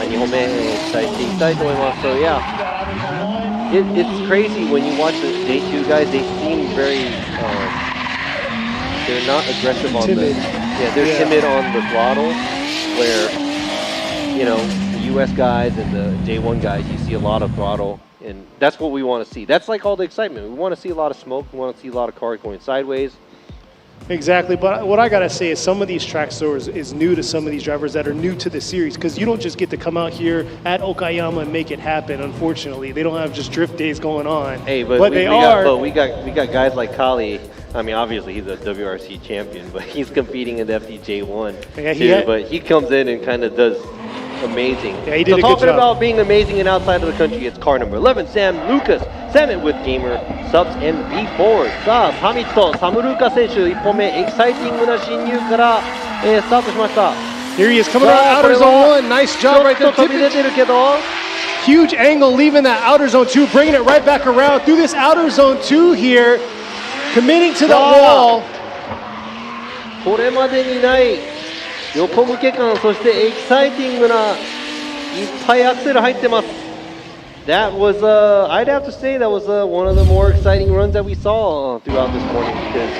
2本目、期待していきたいと思います。So yeah, it's crazy when you watch the J2 guys. They seem very, they're not aggressive on timid. They're timid on the throttle. Where, you know, the US guys and the J1 guys, you see a lot of throttle, and that's what we want to see. That's like all the excitement. We want to see a lot of smoke. We want to see a lot of cars going sideways. Exactly, but what I gotta say is some of these track stores is new to some of these drivers that are new to the series, because you don't just get to come out here at Okayama and make it happen. Unfortunately, they don't have just drift days going on. Hey, but we got guys like Kali. I mean, obviously he's a WRC champion, but he's competing in the FDJ1 too. But he comes in and kind of does amazing. Yeah, he did a good talking job. About being amazing and outside of the country, it's car number 11, Sam Lucas. Sam with Gamer Subs and B Forward. さあ、サミット、サム・ルーカ選手、1本目、エキサイティングな進入から、スタートしました。Here he is coming out outer zone 1. Nice job right there. 飛び出てるけど、huge angle leaving that outer zone 2, bringing it right back around through this outer zone 2 here, committing to the wall. これまでにない横向け感、そしてエキサイティングな、いっぱいアクセル入ってます。That was, I'd have to say that was one of the more exciting runs that we saw throughout this morning. Because,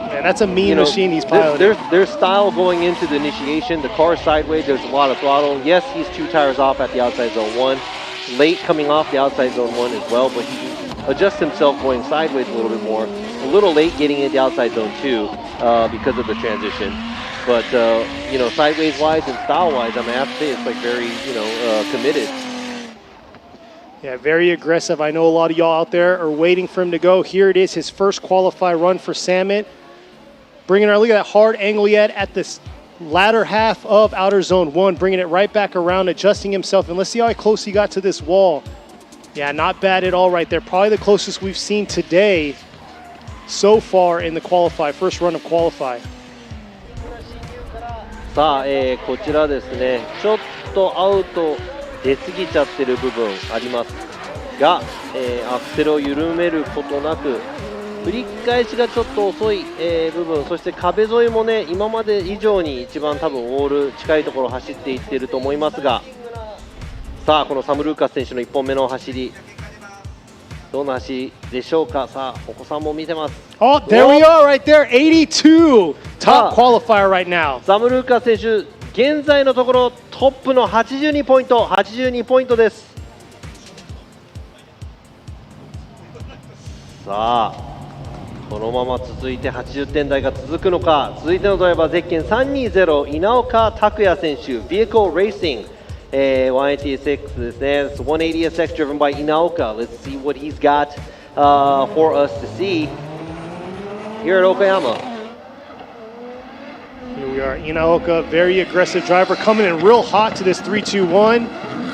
man, that's a mean machine he's piloting. Their style going into the initiation, the car sideways, there's a lot of throttle. Yes, he's 2 tires off at the outside zone 1. Late coming off the outside zone 1 as well, but he adjusts himself going sideways a little bit more. A little late getting into the outside zone 2 because of the transition. But, sideways-wise and style-wise, I have to say it's like very, committed. Yeah, very aggressive. I know a lot of y'all out there are waiting for him to go. Here it is, his first qualify run for Samet. Bringing our, look at that hard angle yet at this latter half of outer zone 1, bringing it right back around, adjusting himself. And let's see how close he got to this wall. Yeah, not bad at all right there. Probably the closest we've seen today so far in the qualify, first run of qualify. さあ、こちらですね、ちょっとアウト出過ぎちゃってる部分ありますが、アクセルを緩めることなく振り返しがちょっと遅い、部分、そして壁沿いもね、今まで以上に一番多分ウォール近いところを走っていっていると思いますが、さあこのサム・ルーカス選手の1本目の走り、どんな走りでしょうか。さあお子さんも見てます。Oh, there we are right there, 82 top qualifier right now. サム・ルーカス選手、現在のところトップの82ポイント、82ポイントです。さあこのまま続いて80点台が続くのか。続いてのドライバーゼッケン320稲岡拓也選手、Vehicle Racing、186ですね。It's 180SX driven by Inaoka. Let's see what he's got for us to see here at Okayama. Here we are, Inaoka, very aggressive driver, coming in real hot to this 3-2-1.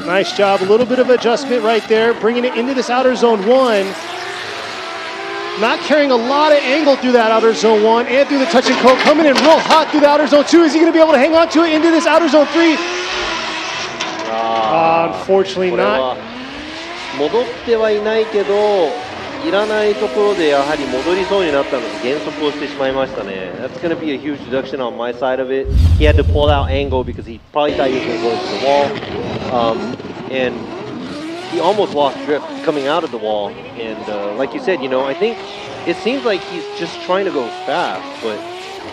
Nice job, a little bit of adjustment right there, bringing it into this outer zone 1. Not carrying a lot of angle through that outer zone 1 and through the touch and go, coming in real hot through the outer zone 2. Is he going to be able to hang on to it into this outer zone 3? Unfortunately not. 戻ってはいないけど、いらないところでやはり戻りそうになったので減速をしてしまいましたね。That's going to be a huge deduction on my side of it. He had to pull out angle because he probably thought he was going to go into the wall. And he almost lost drift coming out of the wall. And like you said, I think it seems like he's just trying to go fast, but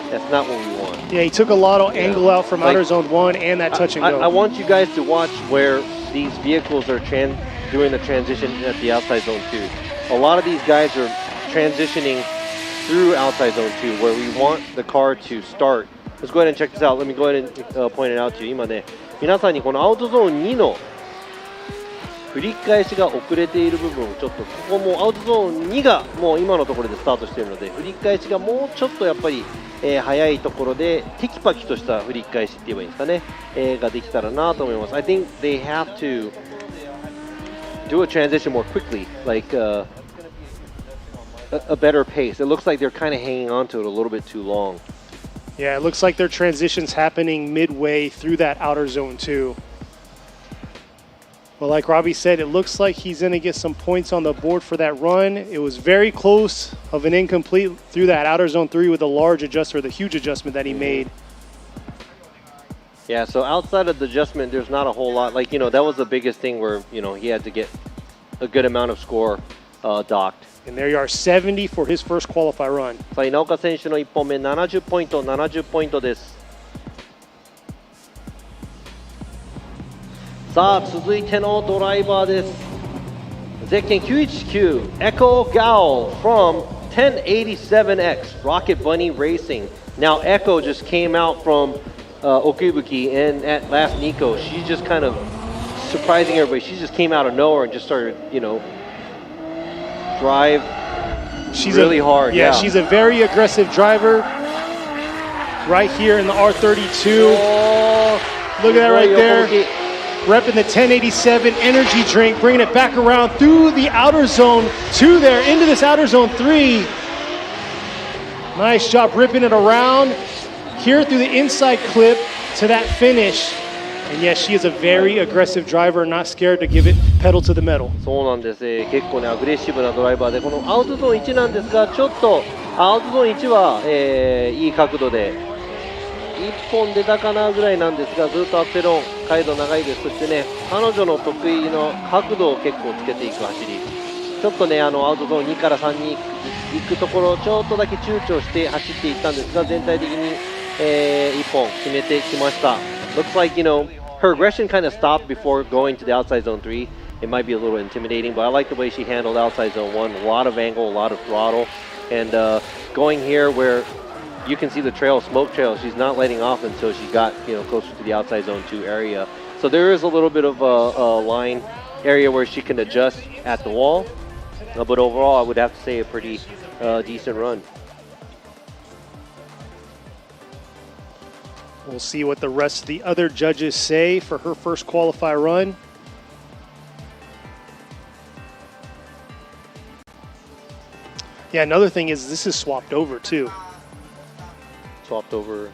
that's not what we want. Yeah, he took a lot of angle out from outer zone 1 and that touch and go. I want you guys to watch where these vehicles are doing the transition at the outside zone 2. A lot of these guys are transitioning through outside zone 2 where we want the car to start. Let's go ahead and check this out. Let me go ahead and point it out to you. 今ね、皆さんにこのアウトゾーン2の振り返しが遅れている部分をちょっとここもアウトゾーン2がもう今のところでスタートしているので振り返しがもうちょっとやっぱり、早いところでテキパキとした振り返しって言えばいいんですかね、ができたらなと思います。I think they have to do a transition more quickly, like a better pace. It looks like they're kind of hanging on to it a little bit too long. Yeah, it looks like their transition's happening midway through that outer zone too. Well, like Robbie said, it looks like he's going to get some points on the board for that run. It was very close of an incomplete through that outer zone 3 with a large adjustment, the huge adjustment that he made. Yeah, so outside of the adjustment, there's not a whole lot. Like, that was the biggest thing where, he had to get a good amount of score docked. And there you are, 70 for his first qualify run. さあ、稲岡選手の1本目、70ポイント、70ポイントです。さあ、続いてのドライバーです。ゼッケン919 Echo Gao from 1087X Rocket Bunny Racing. Now Echo just came out from Okubuki, and at last Nico, she's just kind of surprising everybody. She just came out of nowhere and just started, drive really hard. Yeah, she's a very aggressive driver. Right here in the R32. Oh, look at that right there. Repping the 1087 energy drink, bringing it back around through the outer zone 2 there, into this outer zone 3. Nice job ripping it around here through the inside clip to that finish. And yes, she is a very aggressive driver, not scared to give it pedal to the metal. そうなんです。結構ね、アグレッシブなドライバーで、このアウトゾーン1なんですが、ちょっとアウトゾーン1は、いい角度で1本出たかなぐらいなんですが、ずっとアッペロン、回路長いです。そしてね、彼女の得意の角度を結構つけていく走り。ちょっとね、アウトゾーン2から3に行くところ、ちょっとだけ躊躇して走っていったんですが、全体的に、1本決めてきました。Looks like, her aggression kind of stopped before going to the outside zone 3. It might be a little intimidating, but I like the way she handled outside zone 1. A lot of angle, a lot of throttle. And going here where you can see the trail, smoke trail, she's not letting off until she got, closer to the outside zone 2 area. So there is a little bit of a line area where she can adjust at the wall. But overall, I would have to say a pretty decent run. We'll see what the rest of the other judges say for her first qualify run. Yeah, another thing is this is swapped over too. Swapped over.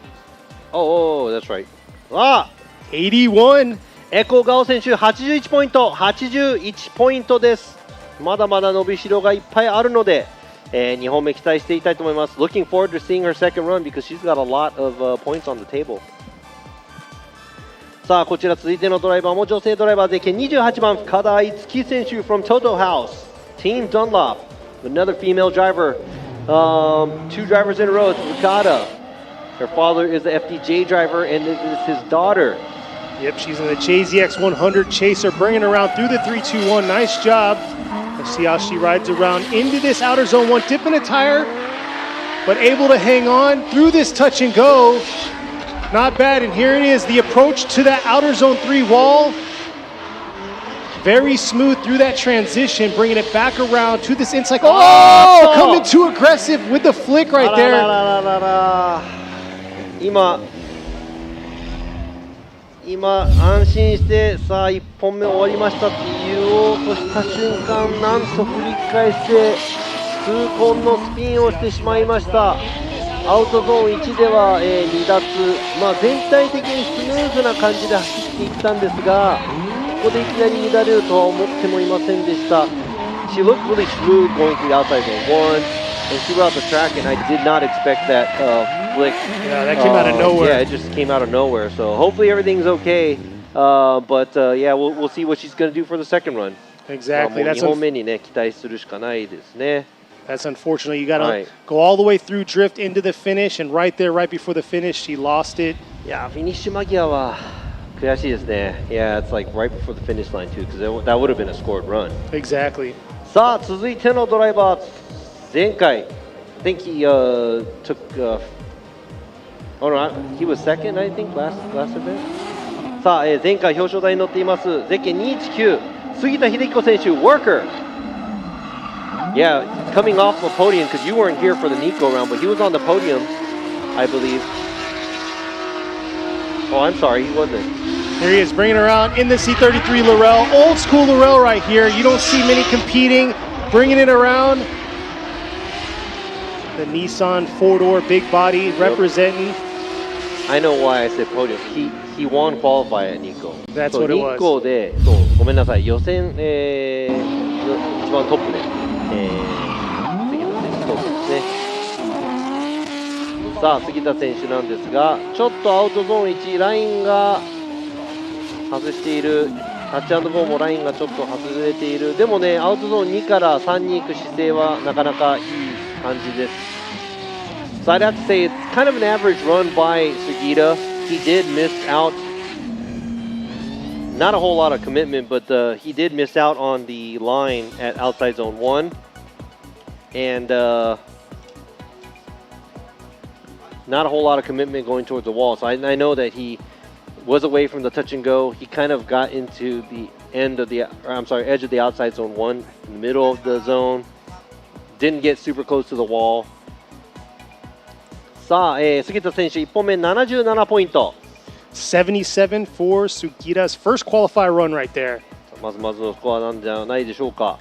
Oh, that's right. 81. エコーガオ選手81ポイント、81ポイントです。まだまだ伸びしろがいっぱいあるので、2本目期待していたいと思います。Looking forward to seeing her second run because she's got a lot of points on the table. さあ、こちら続いてのドライバーも女性ドライバーで28番深田いつき選手 from Toto House Team Dunlop. Another female driver. 2 drivers in a row. It's Ricotta. Her father is the FDJ driver, and this is his daughter. Yep, she's in the JZX 100 Chaser, bringing around through the 321. Nice job. Let's see how she rides around into this outer zone 1, dipping a tire, but able to hang on through this touch and go. Not bad, and here it is, the approach to that outer zone 3 wall. Very smooth through that transition, bringing it back around to this inside. Oh, coming too aggressive with the flick right there. 今安心してさあ1本目終わりましたって言おうとした瞬間、なんと振り返して痛恨のスピンをしてしまいました。アウトゾーン1では、2脱、全体的にスムーズな感じで走っていったんですが、ここでいきなり乱れるとは思ってもいませんでした。She looked really smooth going through the outside zone 1 and she went out the track, and I did not expect that flick. Yeah, that came out of nowhere. Yeah, it just came out of nowhere. So hopefully everything's okay. But yeah, we'll see what she's going to do for the second run. Exactly. 2本目にね、期待するしかないですね。That's unfortunate. You got to go all the way through drift into the finish, and right there, right before the finish, she lost it. いや、フィニッシュ間際は悔しいですね。Yeah, it's like right before the finish line too, because that would have been a scored run. Exactly. さあ、続いてのドライバー、前回、I think he took, oh no, he was second, I think, last event. さあ、前回表彰台に乗っています、ゼッケン219、杉田秀彦選手、Worker. Yeah, coming off the podium, because you weren't here for the Nico round, but he was on the podium. I believe. Oh, I'm sorry, he wasn't. Here he is, bringing around in the C33 Laurel. Old school Laurel right here. You don't see many competing, bringing it around. The Nissan four-door big body representing. I know why I said podium. He won qualify at Nikko. That's what it was. 日光で、そう、ごめんなさい、予選、一番トップで、杉田選手トップですね。さあ、杉田選手なんですが、ちょっとアウトゾーン1、ラインが外している。タッチ&ゴーもラインがちょっと外れている。でもね、アウトゾーン2から3に行く姿勢はなかなかいい感じです。So I'd have to say it's kind of an average run by Sugita. He did miss out. Not a whole lot of commitment, but he did miss out on the line at outside zone 1. And not a whole lot of commitment going towards the wall. So I know that he was away from the touch and go. He kind of got into the edge of the outside zone 1, in the middle of the zone. Didn't get super close to the wall. さあ、杉田選手1本目77ポイント。77 for Sugita's first qualify run right there. まずまずのスコアなんじゃないでしょうか。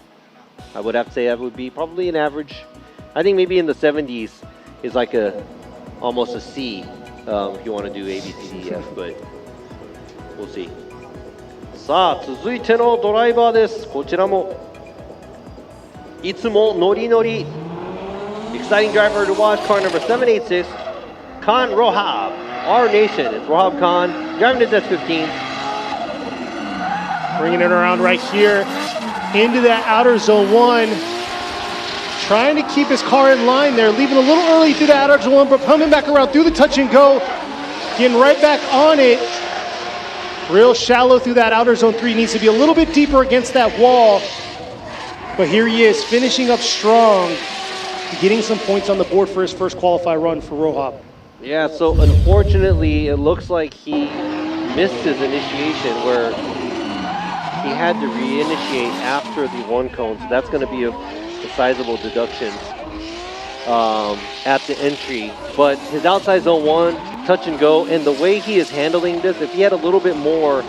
I would have to say that would be probably an average. I think maybe in the 70s is like almost a C if you want to do A, B, C, D, F, but we'll see. さあ、続いてのドライバーです。こちらもいつもノリノリ。Exciting driver to watch, car number 786, Khan Rohab, our nation. It's Rohab Khan, driving his S15. Bringing it around right here into that outer zone 1. Trying to keep his car in line there, leaving a little early through the outer zone 1, but coming back around through the touch and go, getting right back on it. Real shallow through that outer zone 3, needs to be a little bit deeper against that wall. But here he is, finishing up strong. Getting some points on the board for his first qualify run for Rohab. Yeah, so unfortunately, it looks like he missed his initiation where he had to reinitiate after the 1 cone. So that's going to be a sizable deduction at the entry. But his outside zone 1, touch and go, and the way he is handling this, if he had a little bit more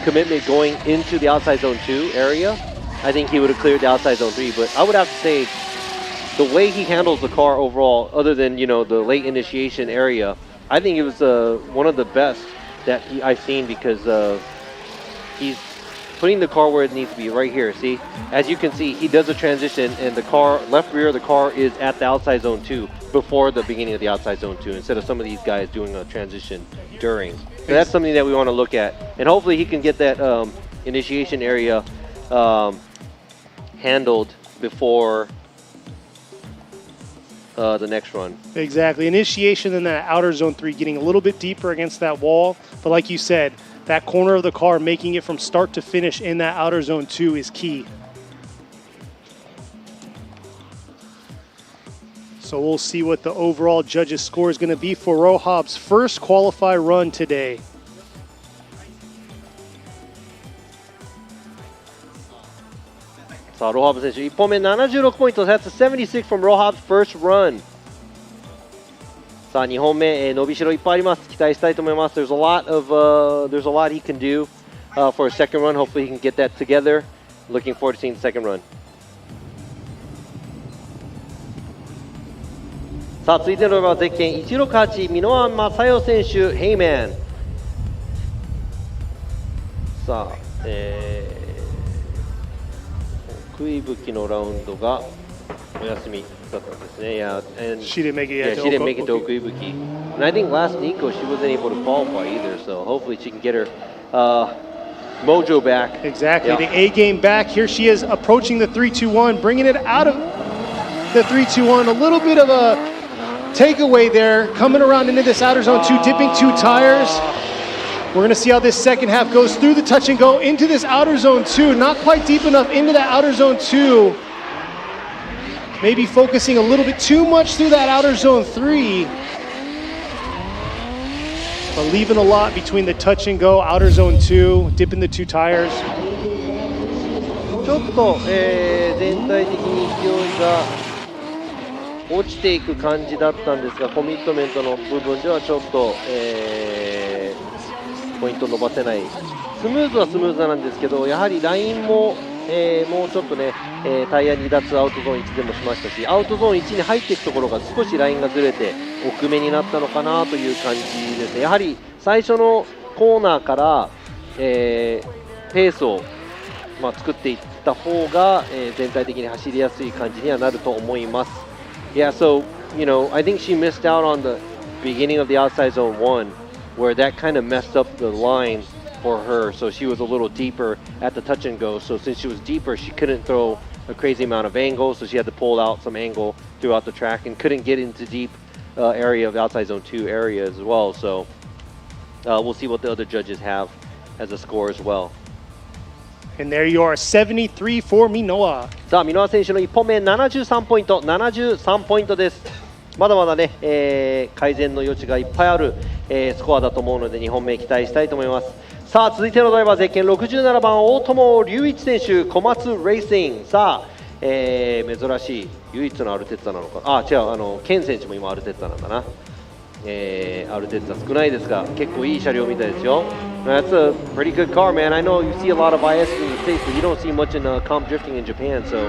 commitment going into the outside zone 2 area, I think he would have cleared the outside zone 3. But I would have to say, the way he handles the car overall, other than the late initiation area, I think it was one of the best that I've seen because he's putting the car where it needs to be, right here. See, as you can see, he does a transition, and the car, left rear of the car is at the outside zone 2 before the beginning of the outside zone 2, instead of some of these guys doing a transition during. So that's something that we want to look at, and hopefully he can get that initiation area handled before the next run. Exactly. Initiation in that outer zone 3, getting a little bit deeper against that wall. But like you said, that corner of the car, making it from start to finish in that outer zone 2 is key. So we'll see what the overall judges' score is going to be for Rohab's first qualify run today. So Rohab 選手1本目76ポイント。That's a 76 from Rohab's first run. さあ2本目、伸びしろいっぱいあります。期待したいと思います。There's a lot he can do for a second run. Hopefully he can get that together. Looking forward to seeing the second run. さあ続いてのドライバーはゼッケン168箕輪正代選手、ヘイメン。さあ、奥井吹のラウンドがお休みだったんですね。Yeah, and she didn't make it yet. Yeah, she didn't make it to Okuibuki. And I think last Nico she wasn't able to qualify either. So hopefully she can get her mojo back. Exactly, yeah. The A game back. Here she is approaching the 3-2-1, bringing it out of the 3-2-1. A little bit of a takeaway there, coming around into this outer zone 2, dipping 2 tires. We're going to see how this second half goes through the touch and go into this outer zone 2. Not quite deep enough into that outer zone 2. Maybe focusing a little bit too much through that outer zone 3. But leaving a lot between the touch and go, outer zone 2, dipping the 2 tires. ちょっと、全体的に勢いが落ちていく感じだったんですが、コミットメントの部分ではちょっと、ポイント伸ばせない、スムーズはスムーズなんですけど、やはりラインも、もうちょっとね、タイヤ2脱アウトゾーン1でもしましたし、アウトゾーン1に入っていくところが少しラインがずれて奥めになったのかなという感じですね。やはり最初のコーナーから、ペースを、作っていった方が、全体的に走りやすい感じにはなると思います。Yeah, so, I think she missed out on the beginning of the outside zone 1, where that kind of messed up the line for her, so she was a little deeper at the touch and go. So since she was deeper, she couldn't throw a crazy amount of angle, so she had to pull out some angle throughout the track and couldn't get into deep area of the outside zone 2 area as well. So we'll see what the other judges have as a score as well. And there you are, 73 for Minoa. さあ、ミノア選手の1本目73ポイント、73ポイントです。まだまだね、改善の余地がいっぱいある、スコアだと思うので2本目期待したいと思います。さあ、続いてのドライバー、ゼッケン67番大友龍一選手、小松レーシング。さあ、珍しい唯一のアルテッツァなのか、違う、ケン選手も今アルテッツァなんだな。アルテッツァ少ないですが結構いい車両みたいですよ。That's a pretty good car, man. I know you see a lot of IS in the States, but you don't see much in comp drifting in Japan, so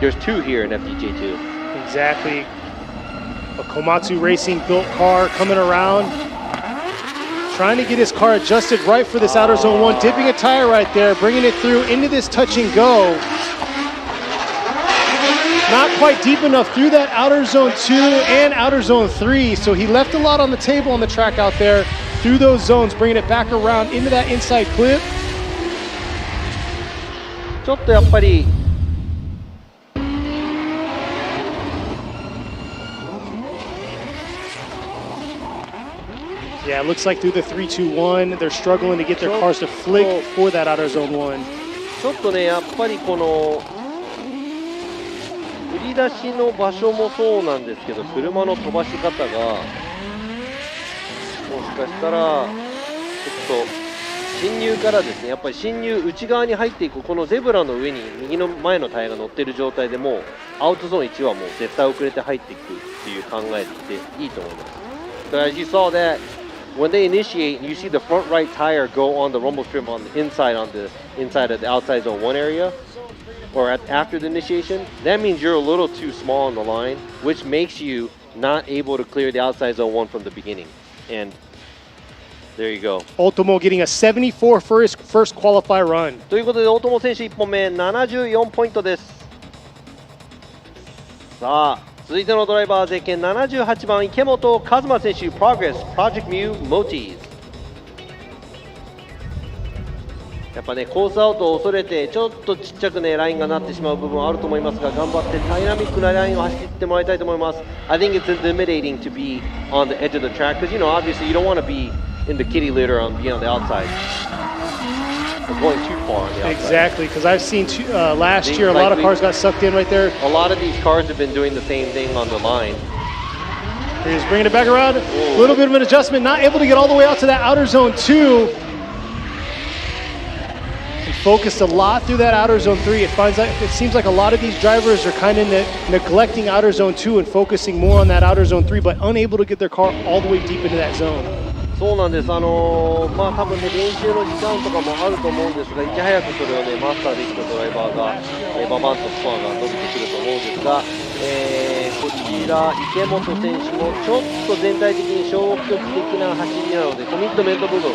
there's 2 here in FDJ2. Exactly. A Komatsu Racing built car coming around, trying to get his car adjusted right for this outer zone 1, dipping a tire right there, bringing it through into this touch and go. Not quite deep enough through that outer zone 2 and outer zone 3, so he left a lot on the table on the track out there through those zones, bringing it back around into that inside clip. ちょっとやっぱりYeah, it looks like through the 3-2-1, they're struggling to get their cars to flick for that outer zone 1. ちょっとね、やっぱりこの振り出しの場所もそうなんですけど、車の飛ばし方がもしかしたらちょっと進入からですね、やっぱり進入内側に入っていくこのゼブラの上に右の前のタイヤが乗っている状態でもうアウトゾーン1はもう絶対遅れて入っていくっていう考えでいいと思います。So as you saw that when they initiate, you see the front right tire go on the rumble strip on the inside of the outside zone 1 area. Or after the initiation, that means you're a little too small on the line, which makes you not able to clear the outside zone 1 from the beginning. And there you go. Ultimo getting a 74 for his first qualify run. ということで、大友選手1本目74ポイントです。さあ、続いてのドライバー、ゼッケン78番池本和馬選手、Progress Project Mu Motis。やっぱね、コースアウトを恐れてちょっとちっちゃくねラインがなってしまう部分はあると思いますが、頑張ってダイナミックなラインを走ってもらいたいと思います。I think it's intimidating to be on the edge of the track because obviously you don't want to be in the kitty litter and be on the outside. Going too far on the outside. Exactly, because I've seen last year a lot of cars got sucked in right there. A lot of these cars have been doing the same thing on the line. He's bringing it back around. A little bit of an adjustment, not able to get all the way out to that outer zone 2. Focused a lot through that outer zone 3. It seems like a lot of these drivers are kind of neglecting outer zone 2 and focusing more on that outer zone 3, but unable to get their car all the way deep into that zone. そうなんです。多分ね練習の時間とかもあると思うんですが、いち早くそれをねマスターできたドライバーが、ババンとスコアが伸びてくると思うんですが、こちら池本選手もちょっと全体的に消極的な走りなので、コミットメント部分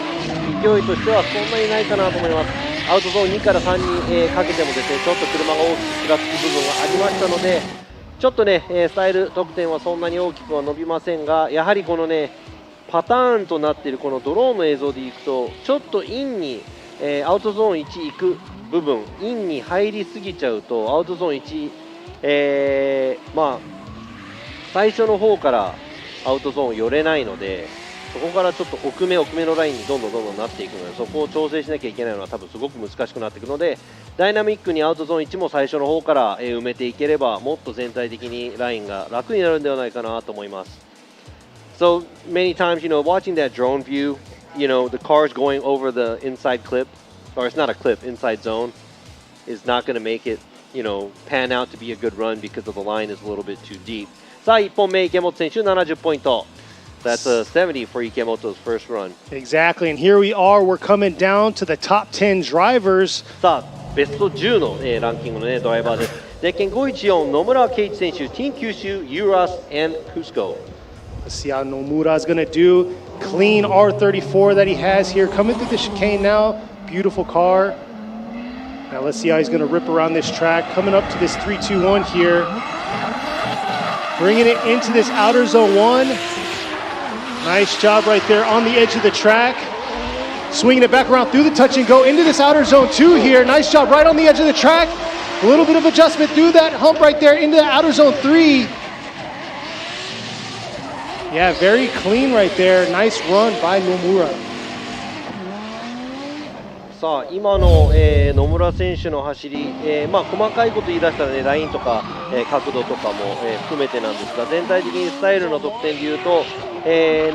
勢いとしてはそんなにないかなと思います。アウトゾーン2から3に、かけてもですね、ちょっと車が大きくちらつく部分がありましたので、ちょっとね、スタイル得点はそんなに大きくは伸びませんが、やはりこのね、パターンとなっているこのドローンの映像でいくと、ちょっとインに、アウトゾーン1行く部分、インに入りすぎちゃうと、アウトゾーン1、最初の方からアウトゾーン寄れないので、そこからちょっと奥めのラインにどんどんなっていくので、そこを調整しなきゃいけないのは多分すごく難しくなっていくので、ダイナミックにアウトゾーン1も最初の方から埋めていければ、もっと全体的にラインが楽になるんではないかなと思います。So many times, watching that drone view, the cars going over the inside clip, or it's not a clip, inside zone, is not going to make it, pan out to be a good run because of the line is a little bit too deep. さあ1本目池本選手70ポイント。That's a 70 for Ikemoto's first run. Exactly, and here we are. We're coming down to the top 10 drivers. さあベスト10の、ランキングの、ドライバーです。ゼッケン514野村圭一選手、Team Kyushu, Uras and Cusco. Let's see how Nomura is going to do. Clean R34 that he has here. Coming through the chicane now. Beautiful car. Now let's see how he's going to rip around this track. Coming up to this 3-2-1 here. Bringing it into this outer zone 1. Nice job right there on the edge of the track. Swinging it back around through the touch and go into this outer zone 2 here. Nice job right on the edge of the track. A little bit of adjustment through that hump right there into the outer zone 3. Yeah, very clean right there. Nice run by Nomura. さあ今の、野村選手の走り、細かいこと言い出したらね、ラインとか、角度とかも、含めてなんですが、全体的にスタイルの得点でいうと、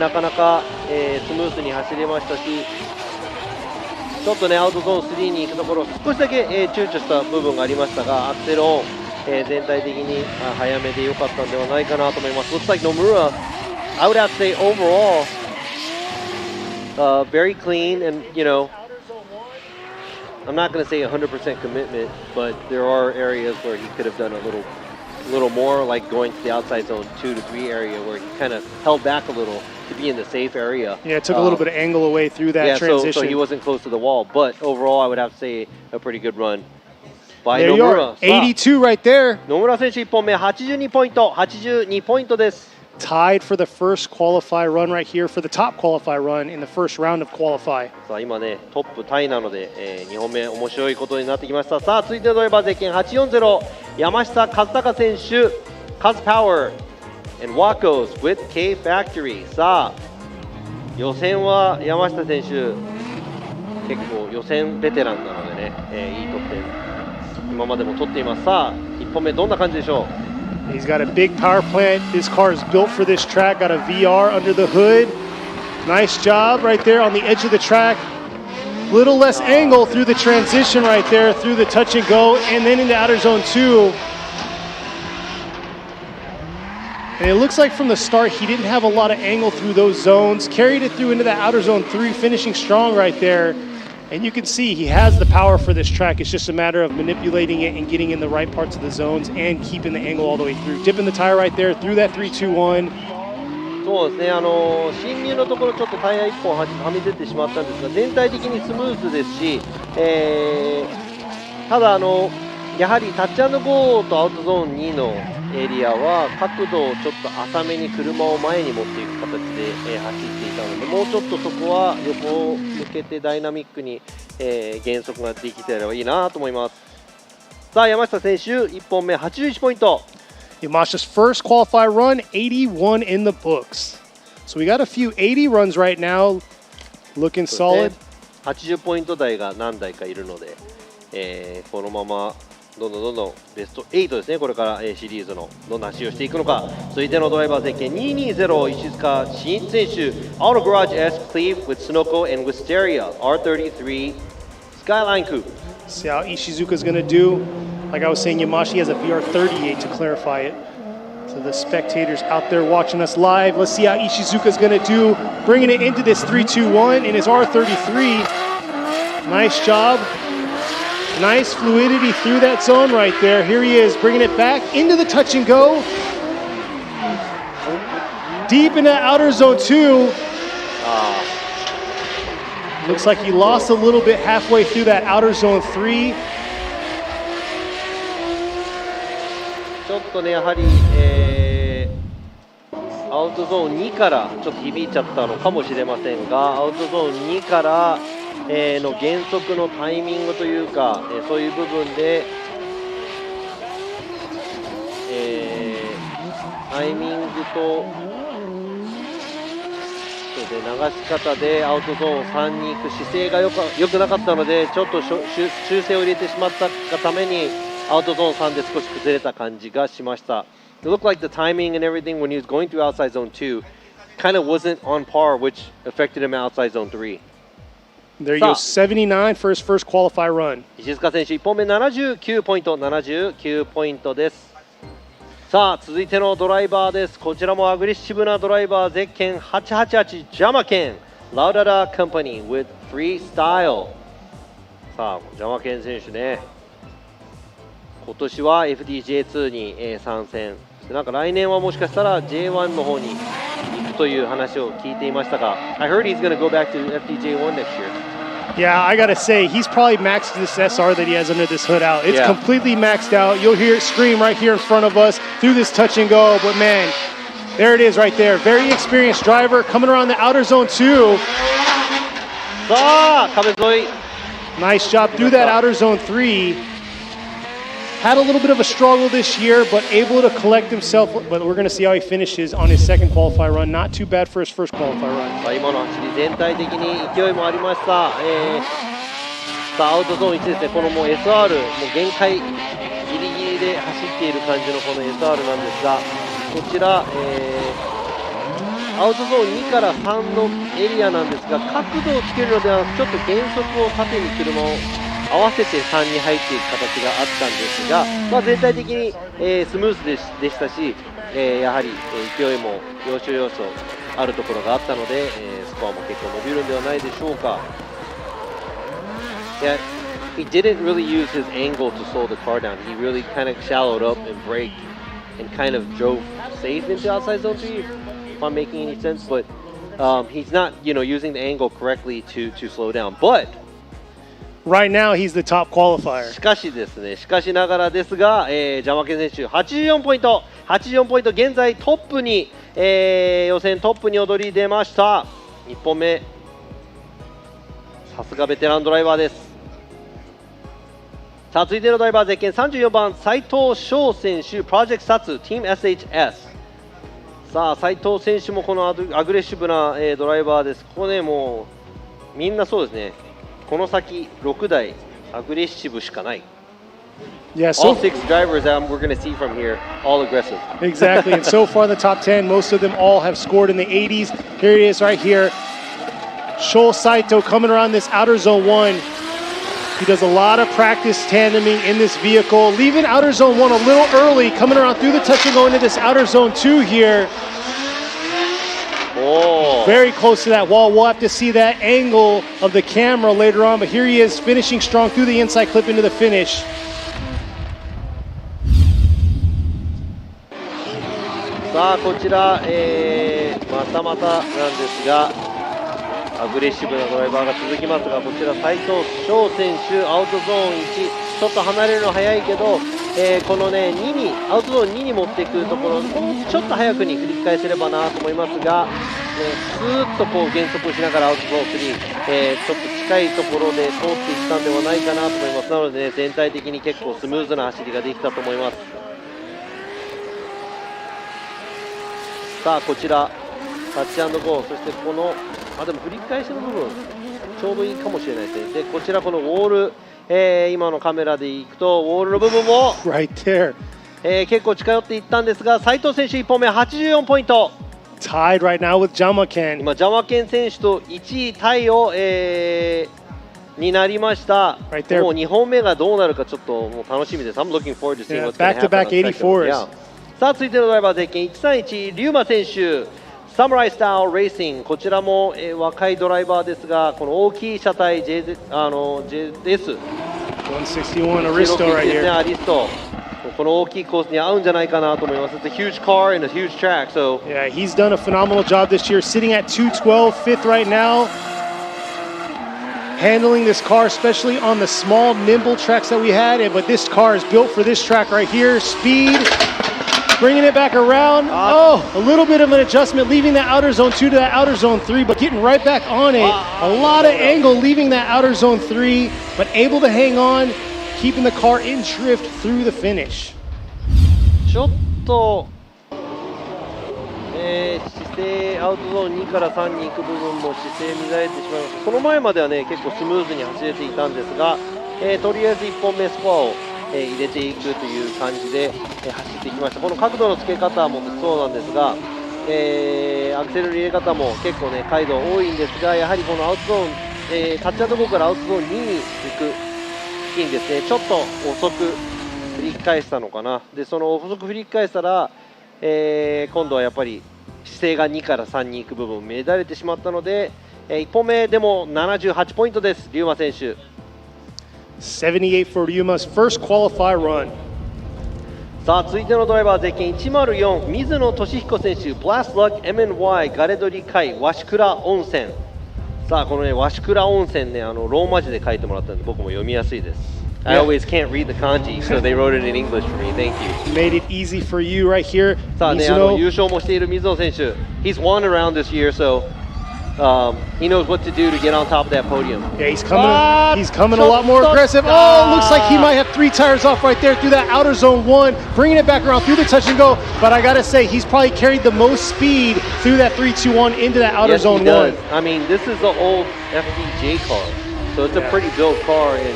なかなか、スムーズに走れましたし、ちょっとねアウトゾーン3に行くところ少しだけ、躊躇した部分がありましたが、アクセルオン、全体的に早めで良かったんではないかなと思います。Looks like Nomura, I would have to say overall, very clean and I'm not going to say 100% commitment, but there are areas where he could have done a little more, like going to the outside zone 2 to 3 area where he kind of held back a little to be in the safe area. Yeah, it took a little bit of angle away through that transition. So he wasn't close to the wall, but overall I would have to say a pretty good run by there Nomura. 82 right there. 野村選手1本目82ポイント、82ポイントです。Tied for the first qualify run right here for the top qualify run in the first round of qualify. さあ今ねトップタイなので、2本目面白いことになってきました。さあ続いてのドライバーゼッケン840山下和孝選手、カズパワー and Wacos with K Factory。さあ予選は山下選手結構予選ベテランなのでね、いい得点今までも取っています。さあ1本目どんな感じでしょう。He's got a big power plant. This car is built for this track. Got a VR under the hood. Nice job right there on the edge of the track. Little less angle through the transition right there, through the touch and go, and then into outer zone 2. And it looks like from the start he didn't have a lot of angle through those zones. Carried it through into that outer zone 3, finishing strong right there. And you can see he has the power for this track. It's just a matter of manipulating it and getting in the right parts of the zones and keeping the angle all the way through. Dipping the tire right there through that 3-2-1. そうですね、進入のところちょっとタイヤ1本はみ出てしまったんですが、全体的にスムーズですし、ただやはりタッチ&ゴーとアウトゾーン2のエリアは角度をちょっと浅めに車を前に持っていく形で、走っていたので、もうちょっとそこは横を向けてダイナミックに、減速ができてればいいなと思います。さあ山下選手1本目81ポイント。Yamashita's first qualify run, 81 in the books. So we got a few 80 runs right now, looking solid. 80ポイント台が何台かいるので、このままどんどんベスト8ですね、これから、シリーズのどんな走りをしていくのか。続いてのドライバーゼッケン220石塚真一選手、Auto Garage S Cleve with Sunoco and Wisteria R33 Skyline Coupe. See how Ishizuka's going to do. Like I was saying, Yamashi has a VR38 to clarify it. So the spectators out there watching us live, let's see how Ishizuka's going to do. Bringing it into this 3-2-1 in his R33. Nice job. Nice fluidity through that zone right there. Here he is, bringing it back into the touch and go. Deep in that outer zone 2. Looks like he lost a little bit halfway through that outer zone 3. ちょっとね、やはり、アウトゾーン2からちょっと響いちゃったのかもしれませんが、アウトゾーン2から、の減速のタイミングというか、そういう部分で、タイミングと流し方でアウトゾーン3に行く姿勢が良くなかったので、ちょっと修正を入れてしまったがためにアウトゾーン3で少し崩れた感じがしました。It looked like the timing and everything when he was going through outside zone 2 kind of wasn't on par, which affected him outside zone 3. There you go, 79 for his first qualify run. 石塚選手1本目79ポイント、79ポイントです。さあ続いてのドライバーです。こちらもアグレッシブなドライバー、ゼッケン888ジャマケンラウダダカンパニー with freestyle。さあジャマケン選手ね、今年は FDJ2 に参戦、なんか来年はもしかしたら J1 の方に行くという話を聞いていましたが、 I heard he's going to go back to FDJ1 next year. Yeah, I gotta say, he's probably maxed this SR that he has under this hood out. It's completely maxed out. You'll hear it scream right here in front of us through this touch and go, but man, there it is right there. Very experienced driver coming around the outer zone too. さあ壁沿い Nice job through that outer zone 3. Had a little bit of a struggle this year, but able to collect himself. But we're going to see how he finishes on his second qualify run. Not too bad for his first qualify run. 今の走り全体的に勢いもありました。さあアウトゾーン1ですね。このもう SR もう限界ギリギリで走っている感じのこの SR なんですが、こちら、アウトゾーン2から3のエリアなんですが、角度をつけるのではなくちょっと減速を縦に車を合わせて3に入っていく形があったんですが、全体的に、スムーズでしたし、やはり、勢いも要所要所あるところがあったので、スコアも結構伸びるんではないでしょうか。Yeah, he didn't really use his angle to slow the car down. He really kind of shallowed up and braked and kind of drove safe into outside zone 3, if I'm making any sense. But he's not, using the angle correctly to slow down. But Right now, he's the top qualifier. しかしながらですが、ジャマケン選手84ポイント、現在トップに、予選トップに躍り出ました。1本目、さすがベテランドライバーです。さあ続いてのドライバー、ゼッケン34番斉藤翔選手、プロジェクトサツチーム SHS。さあ斉藤選手もこのアグレッシブな、ドライバーです。ここね、もうみんなそうですね、この先6台アグレッシブしかない。Yeah, all 6 drivers we're going to see from here, all aggressive. Exactly, and so far in the top 10, most of them all have scored in the 80s. Here it is right here. Sho Saito coming around this outer zone 1. He does a lot of practice tandeming in this vehicle, leaving outer zone 1 a little early, coming around through the touch and go into this outer zone 2 here. Very close to that wall. We'll have to see that angle of the camera later on, but here he is finishing strong through the inside clip into the finish. さあこちら、またまたなんですがアグレッシブなドライバーが続きますが、こちら斉藤翔選手アウトゾーン1、ちょっと離れるの早いけど、このね2にアウトゾーン2に持っていくところ、もうちょっと早くに振り返せればなと思いますが、スーッとこう減速しながらアウトゾーン3、ちょっと近いところで通っていったんではないかなと思います。なので、ね、全体的に結構スムーズな走りができたと思います。さあこちらタッチ&ゴー、そしてこのでも振り返しの部分ちょうどいいかもしれないですね。でこちらこのウォール、今のカメラでいくとウォールの部分も、right there. 結構近寄っていったんですが、斉藤選手1本目84ポイント。Tied right now with Jamaken. 今ジャマケン選手と1位タイを、になりました。Right there. もう2本目がどうなるかちょっともう楽しみです。I'm looking forward to seeing what's going to happen. Back-to-back 84s. Yeah. さあ続いてのドライバー、ゼッケン131リュウマ選手、サムライスタイルレーシング、こちらも、若いドライバーですが、この大きい車体 JS 161 Aristo right here. アリスト、この大きいコースに合うんじゃないかなと思います。It's a huge car and a huge track, so yeah, he's done a phenomenal job this year, sitting at 212, fifth right now. Handling this car, especially on the small, nimble tracks that we had, but this car is built for this track right here. Speed. Bringing it back around. Oh, a little bit of an adjustment, leaving that outer zone 2 to that outer zone 3, but getting right back on it. A lot of angle leaving that outer zone 3, but able to hang on, keeping the car in drift through the finish. ちょっと、姿勢アウトゾーン2から3に行く部分も姿勢乱れてしまいました。その前まではね結構スムーズに走れていたんですが、とりあえず1本目スコアを入れていくという感じで走っていきました。この角度のつけ方もそうなんですが、アクセルの入れ方も結構ね回路多いんですが、やはりこのアウトゾーン、タッチアウト後からアウトゾーン2に行く付近ですね、ちょっと遅く振り返したのかな。でその遅く振り返したら、今度はやっぱり姿勢が2から3に行く部分乱れてしまったので、1本目でも78ポイントです、リューマ選手。78 for Ryuma's first qualify run. さあ続いてのドライバーゼッケン104、水野俊彦選手、ブラスラック MNY ガレドリ海鷲倉温泉。さあこのね鷲倉温泉ね、ローマ字で書いてもらったんで僕も読みやすいです。I always can't read the kanji, so they wrote it in English for me. Thank you. Made it easy for you right here. さあね、優勝もしている水野選手。He's won around this year, so he knows what to do to get on top of that podium. Yeah, he's coming a lot more aggressive. Oh, looks like he might have 3 tires off right there through that outer zone 1, bringing it back around through the touch and go. But I gotta say, he's probably carried the most speed through that 3-2-1 into that outer yes, zone he does. 1. I mean, this is the old FDJ car, so it's a pretty built car, and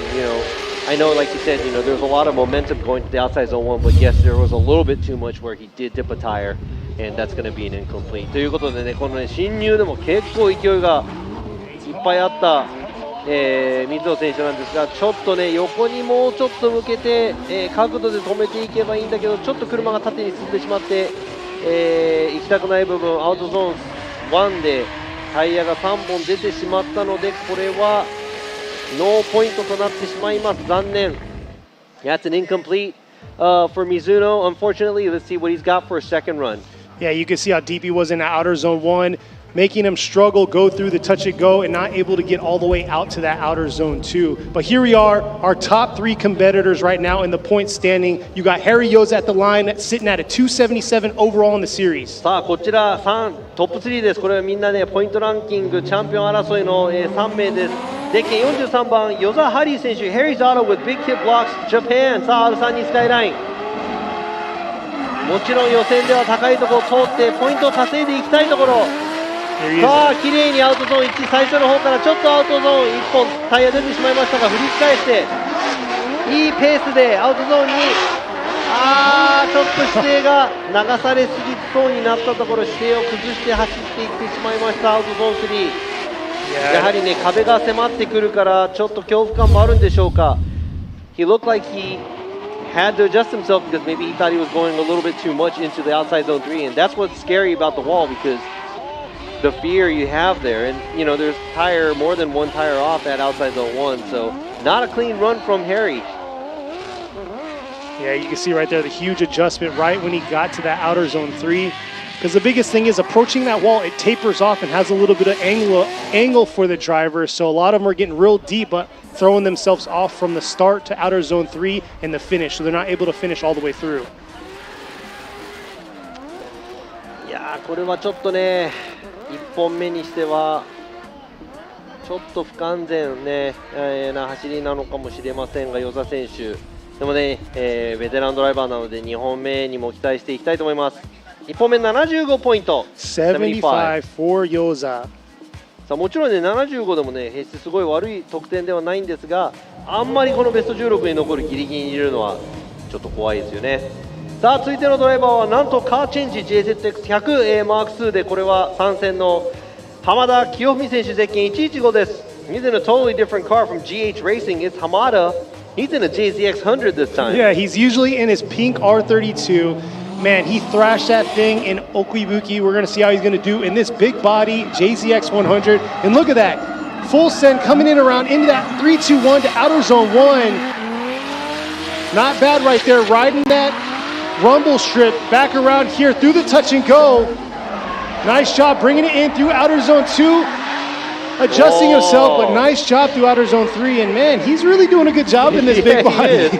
I know, like you said, there's a lot of momentum going to the outside zone 1, but yes, there was a little bit too much where he did dip a tire, and that's going to be an incomplete. ということでね、このね、進入でも結構勢いがいっぱいあった、水野選手なんですが、ちょっとね、横にもうちょっと向けて、角度で止めていけばいいんだけど、ちょっと車が縦に進んでしまって、行きたくない部分、アウトゾーン1でタイヤが3本出てしまったので、これはノーポイントとなってしまいます。残念。That's an incomplete for Mizuno. Unfortunately, let's see what he's got for a second run. Yeah, you can see how deep he was in outer zone 1, making him struggle, go through the touch and go, and not able to get all the way out to that outer zone 2. But here we are, our top 3 competitors right now in the point standing. You got Harry Yoza at the line, sitting at a 277 overall in the series. さあこちらトップ3です。これはみんなね、ポイントランキングチャンピオン争いの、3名です。ゼッケン43番、与座ハリー選手、Harry's Auto with Big Hit Blocks Japan。さあ R32 スカイライン、もちろん予選では高いところを通ってポイントを稼いでいきたいところ。さあ綺麗にアウトゾーン1、最初の方からちょっとアウトゾーン1本タイヤ出てしまいましたが、振り返していいペースでアウトゾーンに、ちょっと姿勢が流されすぎそうになったところ、姿勢を崩して走っていってしまいました。アウトゾーン3、やはりね、壁が迫ってくるからちょっと恐怖感もあるんでしょうか。 He looked like he had to adjust himself because maybe he thought he was going a little bit too much into the outside zone 3, and that's what's scary about the wall, because the fear you have there, and there's more than one tire off at outside zone 1, so not a clean run from Harry. Yeah, you can see right there the huge adjustment right when he got to that outer zone 3. Because the biggest thing is approaching that wall, it tapers off and has a little bit of angle for the driver. So a lot of them are getting real deep, but throwing themselves off from the start to outer zone 3 and the finish. So they're not able to finish all the way through. いやー、これはちょっとね、1本目にしてはちょっと不完全、な走りなのかもしれませんが、与座選手でもね、ベテランドライバーなので2本目にも期待していきたいと思います。1本目75ポイント、75 for Yoza。 さあもちろんね、75でもね、決してすごい悪い得点ではないんですが、あんまりこのベスト16に残るギリギリにいるのはちょっと怖いですよね。さあ続いてのドライバーはなんとカーチェンジ JZX100、マーク2で、これは参戦の浜田清文選手、ゼッケン115です。 He's in a totally different car from GH Racing. It's Hamada. He's in a JZX100 this time. Yeah, he's usually in his pink R32. Man, he thrashed that thing in Okibuki. We're going to see how he's going to do in this big body JZX 100. And look at that. Full send coming in around into that 3-2-1 to outer zone 1. Not bad right there. Riding that rumble strip back around here through the touch and go. Nice job bringing it in through outer zone 2. Adjusting himself, but nice job through outer zone 3. And man, he's really doing a good job in this big body.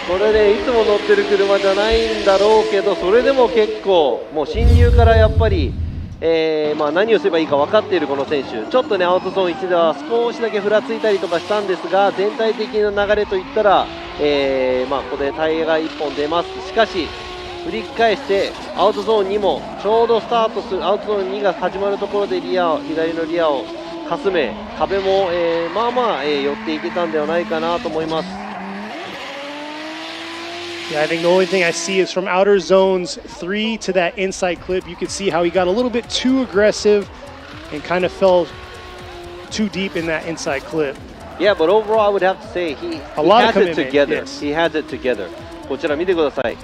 これね、いつも乗ってる車じゃないんだろうけど、それでも結構もう進入からやっぱり、何をすればいいか分かっているこの選手。ちょっとね、アウトゾーン1では少しだけふらついたりとかしたんですが、全体的な流れといったら、ここでタイヤが1本出ます。しかし振り返してアウトゾーン2もちょうどスタートする、アウトゾーン2が始まるところで左のリアをかすめ、壁も、寄っていけたんではないかなと思います。Yeah, I think the only thing I see is from outer zones 3 to that inside clip, you can see how he got a little bit too aggressive and kind of fell too deep in that inside clip. Yeah, but overall I would have to say he lot of has it commitment, together. yes. He has it together. こちら見てください。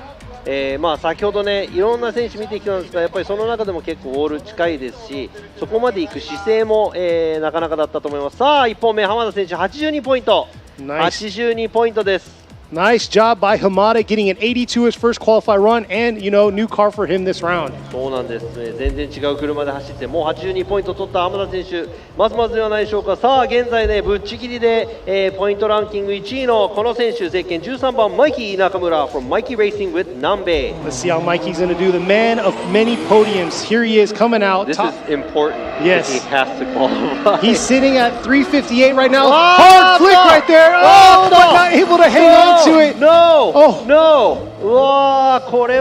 まあ先ほどねいろんな選手見てきたんですがやっぱりその中でも結構ウォール近いですしそこまで行く姿勢も、なかなかだったと思います。さあ1本目浜田選手82ポイント、82ポイントです。Nice job by Hamada getting an 82 his first qualify run and new car for him this round. そうなんですね。全然違う車で走ってもう82ポイント取った浜田選手ますますではないでしょうか。さあ現在ねぶっちぎりで、ポイントランキング1位のこの選手ゼッケン13番マイキー中村 from Mikey Racing with Nambe. Let's see how Mikey's going to do. The man of many podiums. Here he is coming out. This is important. Yes. He has to qualify. He's sitting at 358 right now. Oh, Hard flick no. right there. Oh, But no. not able to hang on to it. No! Oh. No! うわーこれ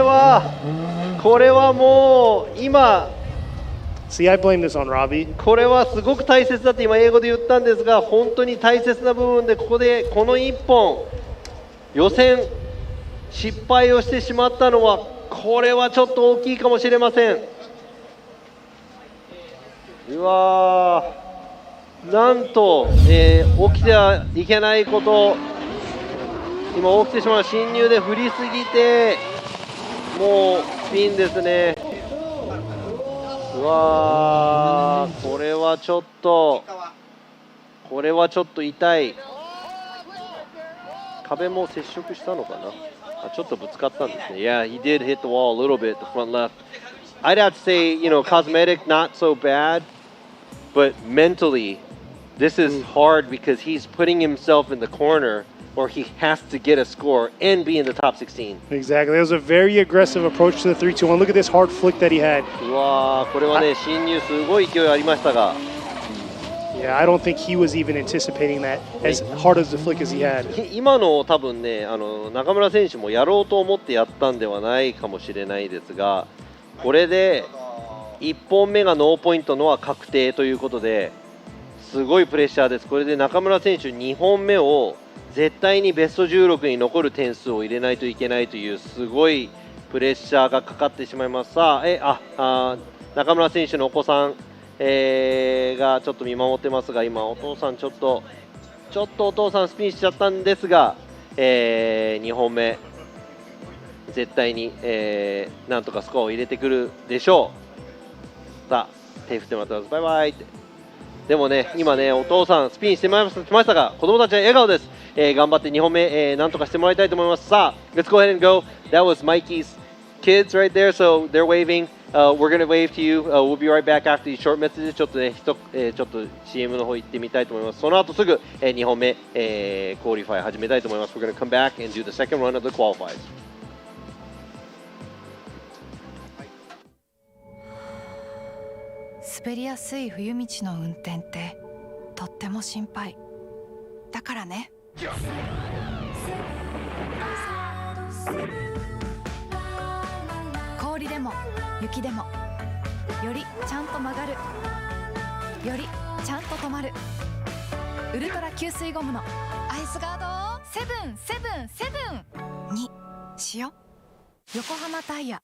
はもう今 See, I blame this on Robbie. これはすごく大切だって今英語で言ったんですが本当に大切な部分でここでこの1本予選失敗をしてしまったのはこれはちょっと大きいかもしれません。うわーなんと、起きてはいけないこと今起きてしまう侵入で振りすぎてもうスピンですね。うわーこれはちょっと痛い。壁も接触したのかなあちょっとぶつかったんですね。Yeah, he did hit the wall a little bit, the front left. I'd have to say, cosmetic not so bad, but mentally, this is hard because he's putting himself in the corner or he has to get a score and be in the top 16. Exactly. That was a very aggressive approach to the 3-2-1. Look at this hard flick that he had. うわーこれはね侵入すごい勢いありましたが Yeah, I don't think he was even anticipating that as hard as the flick as he had. 今の多分ね中村選手もやろうと思ってやったんではないかもしれないですがこれで1本目がノーポイントのは確定ということですごいプレッシャーです。これで中村選手2本目を絶対にベスト16に残る点数を入れないといけないというすごいプレッシャーがかかってしまいます。さあ中村選手のお子さん、がちょっと見守ってますが今お父さんちょっとお父さんスピンしちゃったんですが、2本目絶対に、なんとかスコアを入れてくるでしょう。さあ手振ってもらってます。バイバイってでもね今ねお父さんスピンしてまいりましたが子供たちは笑顔です。頑張って2本目、なんとかしてもらいたいと思います。さあ Let's go ahead and go. That was Mikey's kids right there, so they're waving. We're going to wave to you. We'll be right back after these short messages. ちょっとねちょっと CM の方行ってみたいと思います。その後すぐ、2本目、クオリファイ始めたいと思います。We're going to come back and do the second run of the qualifiers. 滑りやすい冬道の運転ってとっても心配だからね。氷でも雪でもよりちゃんと曲がるよりちゃんと止まるウルトラ吸水ゴムのアイスガード777にしよ横浜タイヤ。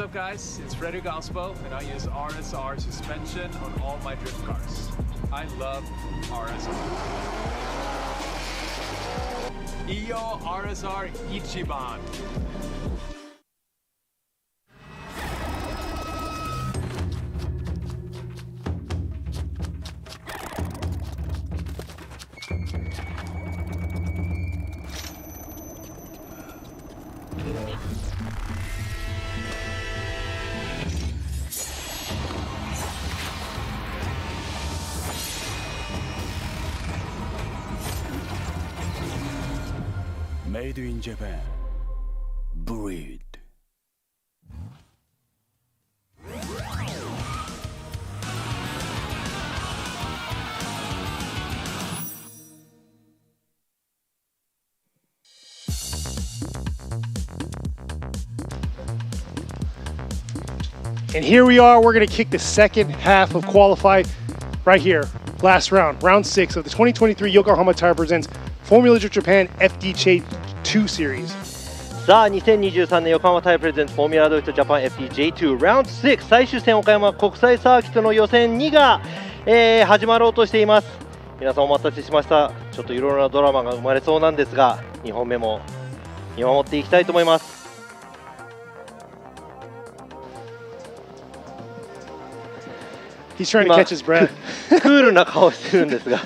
up, guys? It's Frederick Alspo, and I use RSR suspension on all my drift cars. I love RSR. Iyo RSR Ichiban. Made in Japan. Breed. And here we are, we're gonna kick the second half of Qualify right here. Last round, round 6 of the 2023 Yokohama Tire presents Formula Drift Japan FDJ2 Series. さあ2023年横浜タイプレゼンツフォーミュラドリフトジャパン FDJ2 ラウンド6最終戦岡山国際サーキットの予選2が、始まろうとしています。皆さんお待たせしました。ちょっといろいろなドラマが生まれそうなんですが2本目も見守っていきたいと思います。He's trying to catch his breath. クールな顔してるんですが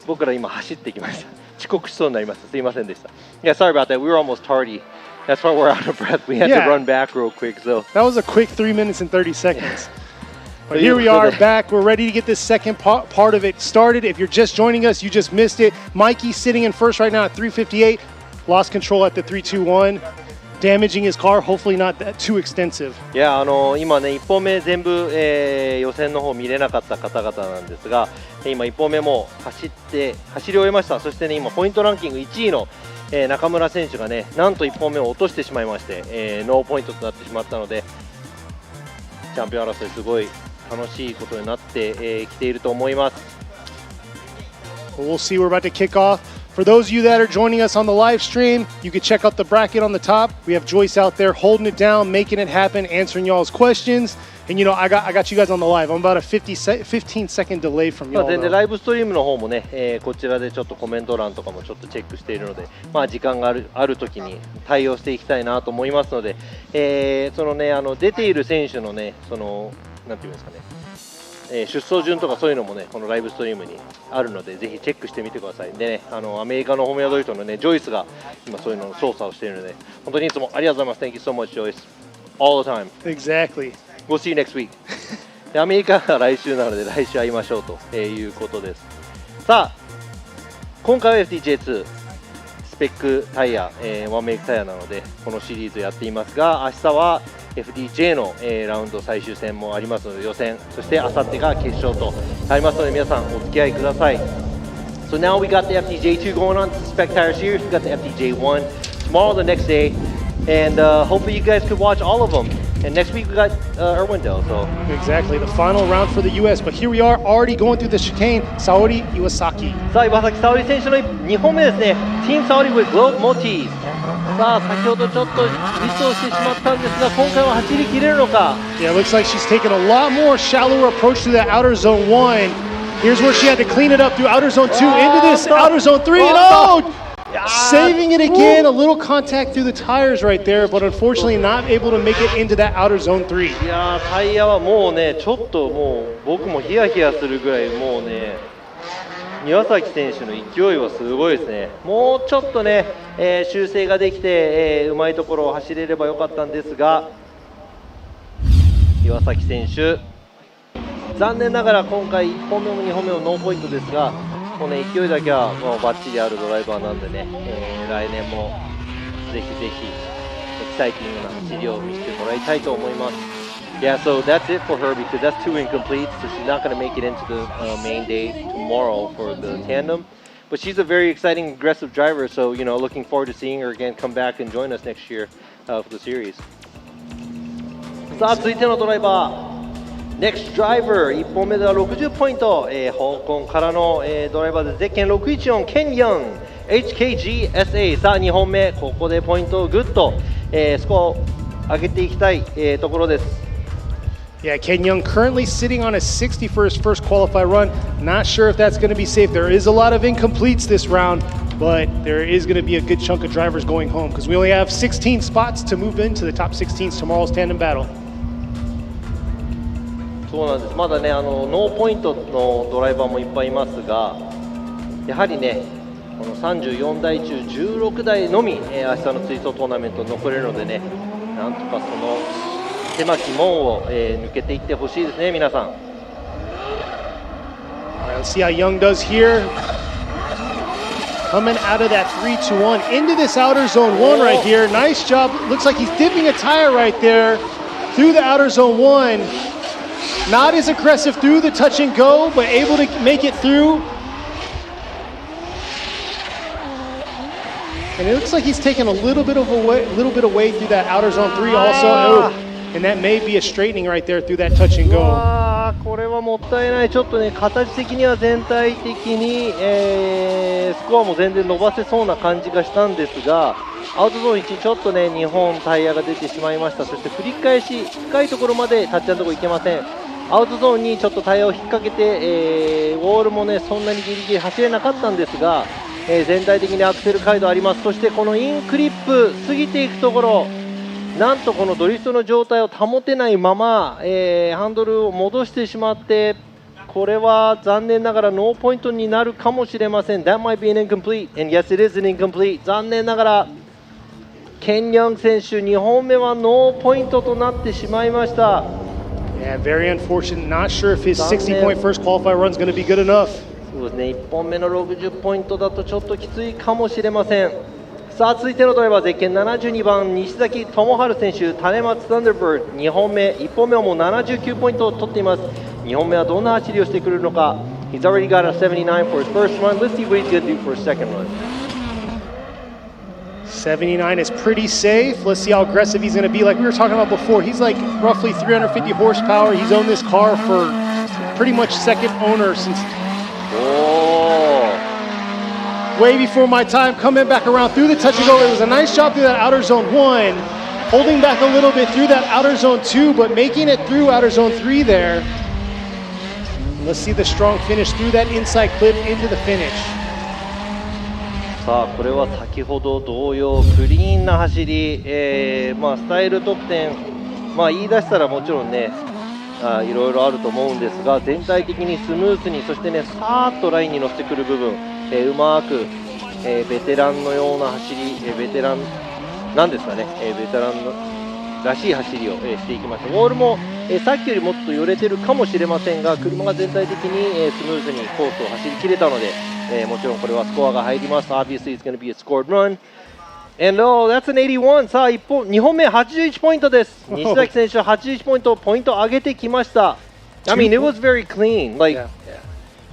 僕ら今走ってきました。遅刻しそうになりました。すいませんでした。Yeah, sorry about that. We were almost tardy. That's why we're out of breath. We had to run back real quick. So that was a quick 3 minutes and 30 seconds. But here we are back. We're ready to get this second part of it started. If you're just joining us, you just missed it. Mikey sitting in first right now at 358. Lost control at the 321. Damaging his car, hopefully not that too extensive. いや今ね1本目全部、予選の方見れなかった方々なんですが今1本目も走り終えました。そしてね今ポイントランキング1位の、中村選手がねなんと1本目を落としてしまいまして、ノーポイントとなってしまったのでチャンピオン争いすごい楽しいことになって、きていると思います。We'll see. We're about to kick off. For those of you that are joining us on the live stream, you can check out the bracket on the top. We have Joyce out there holding it down, making it happen, answering y'all's questions. And you know, I got you guys on the live. I'm about a 15-second delay from y'all. 全然ライブストリームの方もね、こちらでちょっとコメント欄とかもちょっとチェックしているので、まあ時間がある時に対応していきたいなと思いますので、そのね出ている選手のねそのなんていうんですかね。出走順とかそういうのもねこのライブストリームにあるのでぜひチェックしてみてください。でねアメリカのホームラドリフトのねジョイスが今そういうのの操作をしているので本当にいつもありがとうございます。 Thank you so much, Joyce. All the time. Exactly. We'll see you next week. でアメリカが来週なので来週会いましょうということです。さあ今回は FDJ2 スペックタイヤ、ワンメイクタイヤなのでこのシリーズやっていますが明日はFDJ の、ラウンド最終戦もありますので予選そして明後日が決勝となりますので皆さんお付き合いください。 So now we got the FDJ2 going on to the Spec Tire Series. We got the FDJ1 tomorrow, the next day, and hopefully you guys could watch all of them. And next week we got Irwindale. So exactly the final round for the U.S. But here we are already going through the chicane. Saori Iwasaki. さあ岩崎沙織選手の2本目ですね。Team Saori with Globe Motif。さあ先ほどちょっとミスをしてしまったんですが今回は走り切れるのか。 Yeah, it looks like she's taken a lot more shallower approach to the outer zone 1. Here's where she had to clean it up through outer zone 2 into this outer zone 3 and saving it again. A little contact through the tires right there, but unfortunately not able to make it into that outer zone 3. いやータイヤはもうねちょっともう僕もヒヤヒヤするぐらいもうね岩崎選手の勢いはすごいですね。もうちょっとね、修正ができて、うまいところを走れればよかったんですが岩崎選手残念ながら今回1本目も2本目もノーポイントですがもうね勢いだけはもうバッチリあるドライバーなんでね、来年もぜひぜひエキサイティングな走りを見せてもらいたいと思います。Yeah, so that's it for her because that's 2 incomplete, so she's not going to make it into the main day tomorrow for the tandem. But she's a very exciting, aggressive driver, so you know, looking forward to seeing her again come back and join us next year for the series. さあ続いてのドライバー Next driver 1本目では60ポイント、香港からの、ドライバーでゼッケン614ケンヨン HKGSA さあ2本目ここでポイントをグッと、スコア上げていきたい、ところです。Yeah, Ken Young currently sitting on a 60 for his first qualified run. Not sure if that's going to be safe. There is a lot of incompletes this round, but there is going to be a good chunk of drivers going home because we only have 16 spots to move into the top 16s tomorrow's tandem battle. そうなんです。まだね、ノーポイントのドライバーもいっぱいいますが、やはりね、この34台中16台のみ、明日の追走トーナメントに残れるのでね、なんとかその狭き門を、抜けていってほしいですね、皆さん。All right, let's see how Young does here. Coming out of that 3-2-1 into this outer zone 1 right here. Nice job. Looks like he's dipping a tire right there through the outer zone 1. Not as aggressive through the touch and go, but able to make it through. And it looks like he's taking a little bit away through that outer zone 3 also. Oh, and that may be a straightening right there through that touch and go. これはもったいない。ちょっとね、形的には全体的に、スコアも全然伸ばせそうな感じがしたんですが、アウトゾーン1ちょっとね、2本タイヤが出てしまいました。そして繰り返し深いところまでタッチアンドゴーいけません。アウトゾーンにちょっとタイヤを引っ掛けて、ウォールもね、そんなにギリギリ走れなかったんですが、全体的にアクセル街道あります。そしてこのインクリップ過ぎていくところ、なんとこのドリフトの状態を保てないまま、ハンドルを戻してしまって、これは残念ながらノーポイントになるかもしれません。That might be an incomplete, and yes, it is an incomplete. 残念ながらケン・ヤング選手2本目はノーポイントとなってしまいました。Yeah, very unfortunate. Not sure if his 60-point first qualified run is going to be good enough. そうですね、1本目の60ポイントだとちょっときついかもしれません。さあ続いてのドライバー、ゼッケン72番西崎智春選手、種松サンダーバード2本目、1本目はもう79ポイントを取っています。2本目はどんな走りをしてくるのか。 He's already got a 79 for his first run. Let's see what he's going to do for his second run. 79 is pretty safe. Let's see how aggressive he's going to be. Like we were talking about before, he's like roughly 350 horsepower. He's owned this car for pretty much second owner since way before my time. Coming back around through the touch and go. It was a nice job through that outer zone 1. Holding back a little bit through that outer zone 2, but making it through outer zone 3 there. Let's see the strong finish through that inside clip into the finish. さあこれは先ほど同様クリーンな走り、スタイル得点、言い出したらもちろんねいろいろあると思うんですが、全体的にスムーズに、そしてねさーっとラインに乗せてくる部分、うまく、ベテランのような走り、ベテランなんですかね、ベテランのらしい走りを、していきました。ウォールも、さっきよりもっと寄れてるかもしれませんが、車が全体的に、スムーズにコースを走りきれたので、もちろんこれはスコアが入ります。Obviously it's going to be a scored run. And oh, that's an 81. さあ2本目81ポイントです。西崎選手81ポイント上げてきました。I mean, it was very clean. Like,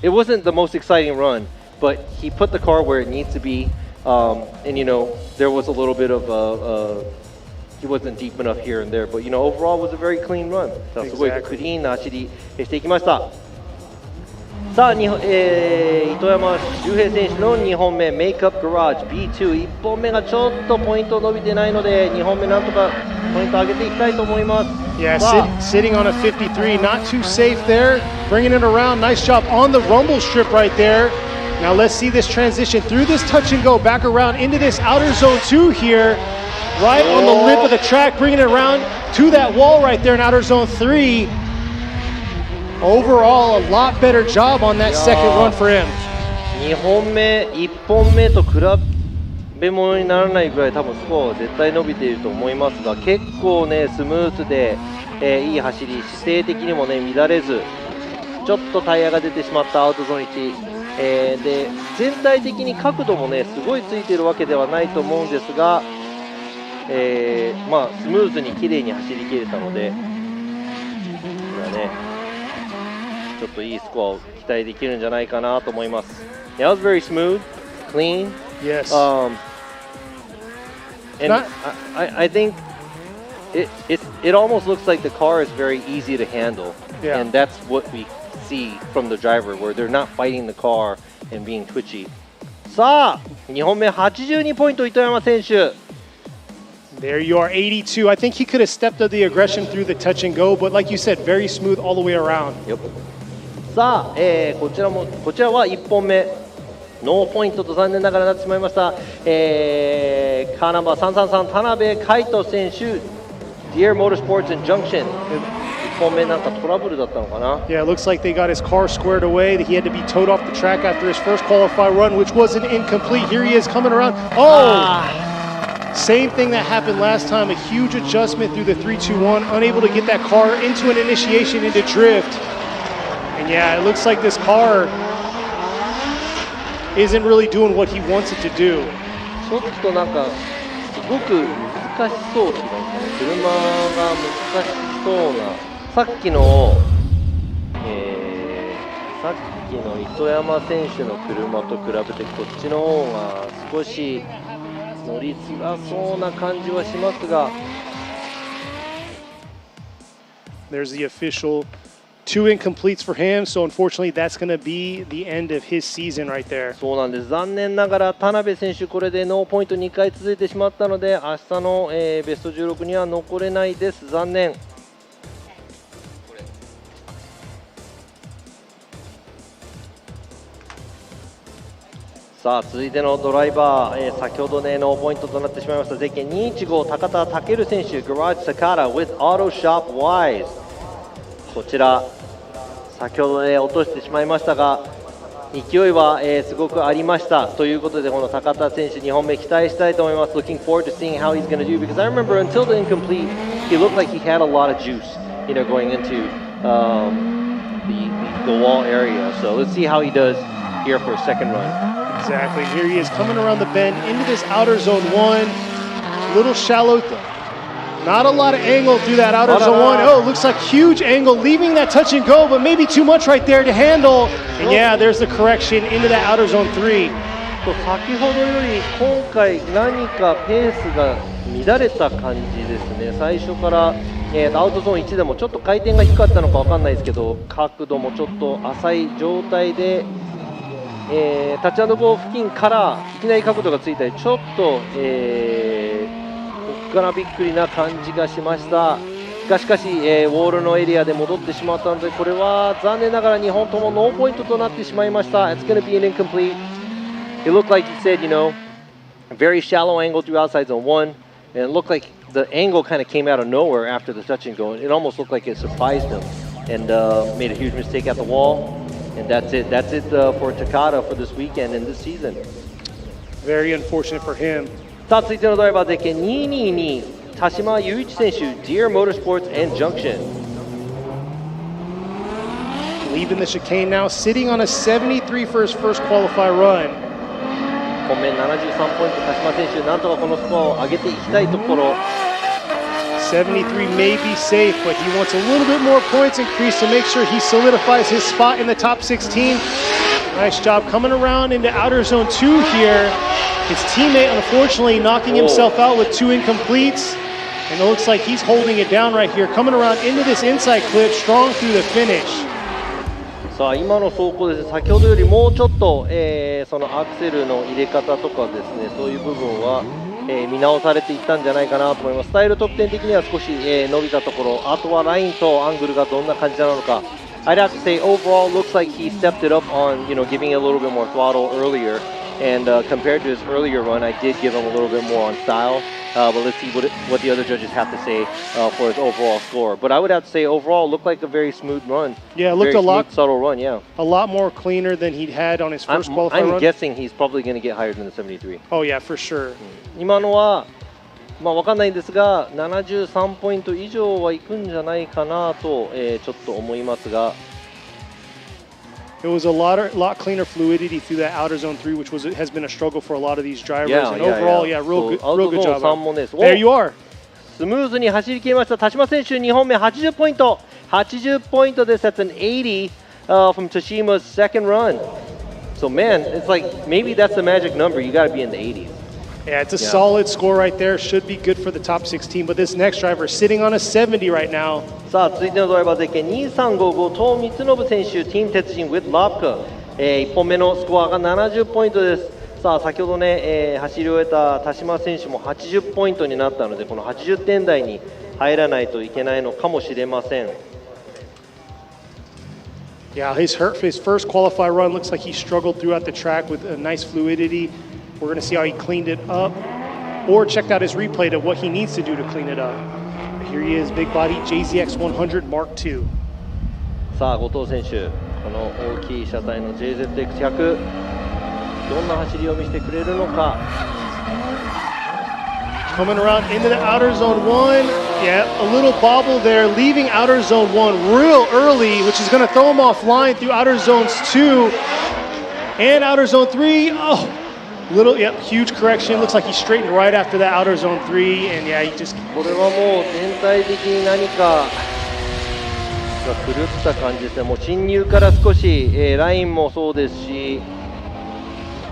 it wasn't the most exciting run, but he put the car where it needs to be. And you know, there was a little bit of he wasn't deep enough here and there, but you know, overall it was a very clean run. すごいクリーンな走りしていきました。さあ、糸山周平選手の2本目、メイクアップガラージ B2、1本目がちょっとポイント伸びてないので、2本目なんとかポイント上げていきたいと思います。Yeah, sitting on a 53, not too safe there, bringing it around, nice job on the rumble strip right there. Now let's see this transition through this touch and go, back around into this outer zone 2 here, right on the lip of the track, bringing it around to that wall right there in outer zone 3. Overall, a lot better job on that second run for him. 2本目、1本目と比べ物にならないぐらい多分スコアは絶対伸びていると思いますが、結構ねスムーズで、いい走り、姿勢的にもね乱れず、ちょっとタイヤが出てしまったアウトゾーン1、で全体的に角度もねすごいついているわけではないと思うんですが、スムーズに綺麗に走り切れたので、これはねちょっといいスコアを期待できるんじゃないかなと思います。That was very smooth, clean. Yes. And I think it almost looks like the car is very easy to handle, and that's what we see from the driver, where they're not fighting the car and being twitchy. さあ2本目82ポイント糸山選手。There you are, 82. I think he could have stepped up the aggression through the touch and go, but like you said, very smooth all the way around. Yep. さあ、こちらは1本目ノーポイントと残念ながらなってしまいました。カーナンバー333田辺海人選手 Deer Motorsports and Junction 1本目なんかトラブルだったのかな。 Yeah, it looks like they got his car squared away. He had to be towed off the track after his first qualify run, which was an incomplete. Here he is coming around. Oh! Same thing that happened last time, a huge adjustment through the 3-2-1, unable to get that car into an initiation into drift. And yeah, it looks like this car isn't really doing what he wants it to do. ちょっとなんかすごく難しそうっていうか、車が難しそうなさっきの磯山選手の車と比べてこっちの方が少し乗りづらそうな感じはしますが。 There's the official 2 incompletes for him, so unfortunately that's going to be the end of his season right there. そうなんです。残念ながら田辺選手これでノーポイント2回続いてしまったので明日の、ベスト16には残れないです。残念。さあ続いてのドライバー、先ほどねノーポイントとなってしまいましたゼッケン215高田健選手 Garage Sakata with Auto Shop Wise こちら先ほどね落としてしまいましたが勢いは、すごくありましたということでこの高田選手2本目期待したいと思います Looking forward to seeing how he's going to do because I remember until the incomplete he looked like he had a lot of juice going into the wall area so let's see how he does here for a second run Exactly. Here he is coming around the bend into this outer zone 1. Little shallow. Not a lot of angle through that outer zone 1. Oh, looks like huge angle leaving that touch and go, but maybe too much right there to handle. And yeah, there's the correction into that outer zone 3. 先ほどより今回何かペースが乱れた感じですね。最初から、アウトゾーン1でもちょっと回転が低かったのか分かんないですけど角度もちょっと浅い状態でタッチアンドゴー付近からいきなり角度がついたりちょっと、こっからびっくりな感じがしましたがしかし、ウォールのエリアで戻ってしまったのでこれは残念ながら2本ともノーポイントとなってしまいました It's going to be an incomplete It looked like he said, very shallow angle through outside zone 1 and it looked like the angle kind of came out of nowhere after the touch and go it almost looked like it surprised him and made a huge mistake at the wall And that's it for Takada for this weekend and this season. Very unfortunate for him. さあ続いてのドライバーゼッケン222田島雄一選手 Deer Motorsports and Junction. Leaving the chicane now, sitting on a 73 for his first qualify run. 本命73ポイント田島選手なんとかこのスコアを上げていきたいところ。73 may be safe, but he wants a little bit more points increase to make sure he solidifies his spot in the top 16. Nice job coming around into outer zone 2 here. His teammate, unfortunately, knocking himself out with 2 incompletes. And it looks like he's holding it down right here, coming around into this inside clip, strong through the finish. さあ今の走行ですね、先ほどよりもうちょっと、そのアクセルの入れ方とかですね、そういう部分は、見直されていったんじゃないかなと思います。スタイル得点的には少し、伸びたところ、あとはラインとアングルがどんな感じなのか。I'd have to say overall looks like he stepped it up on giving a little bit more throttle earlier, and compared to his earlier run, I did give him a little bit more on style. But let's see what the other judges have to say for his overall score. But I would have to say overall looked like a very smooth run. Yeah, it looked very a lot subtle run. Yeah, a lot more cleaner than he'd had on his first qualifying run. I'm guessing he's probably going to get higher than the 73. Oh yeah, for sure. 今のは分かんないんですが73ポイント以上はいくんじゃないかなと、ちょっと思いますが。It was a lot cleaner fluidity through that outer zone 3, which has been a struggle for a lot of these drivers. And overall, real good job. There you are. スムーズに走り切りました田島選手2本目80ポイント80ポイントです。That's an 80 from Tashima's second run. So man, it's like maybe that's the magic number. You got to be in the 80s. Yeah, it's a solid score right there. Should be good for the top 16. But this next driver is sitting on a 70 right now. さあ続いてのドライバーゼッケン2355東光信選手ティーム鉄人 with Labka、1本目のスコアが70ポイントです。さあ先ほどね、走り終えた田島選手も80ポイントになったので、この80点台に入らないといけないのかもしれません。Yeah, his first qualify run looks like he struggled throughout the track with a nice fluidity. We're going to see how he cleaned it up, or checked out his replay to what he needs to do to clean it up. But here he is, big body JZX100 Mark II. さあ後藤選手、この大きい車体の JZX100、どんな走りを見せてくれるのか。Coming around into the outer zone 1. Yeah, a little bobble there, leaving outer zone 1 real early, which is going to throw him offline through outer zones 2 and outer zone 3. Oh, huge correction. Looks like he straightened right after that outer zone 3, and yeah, he just. これはもう全体的に何かが狂った感じですね。もう進入から少し、ラインもそうですし、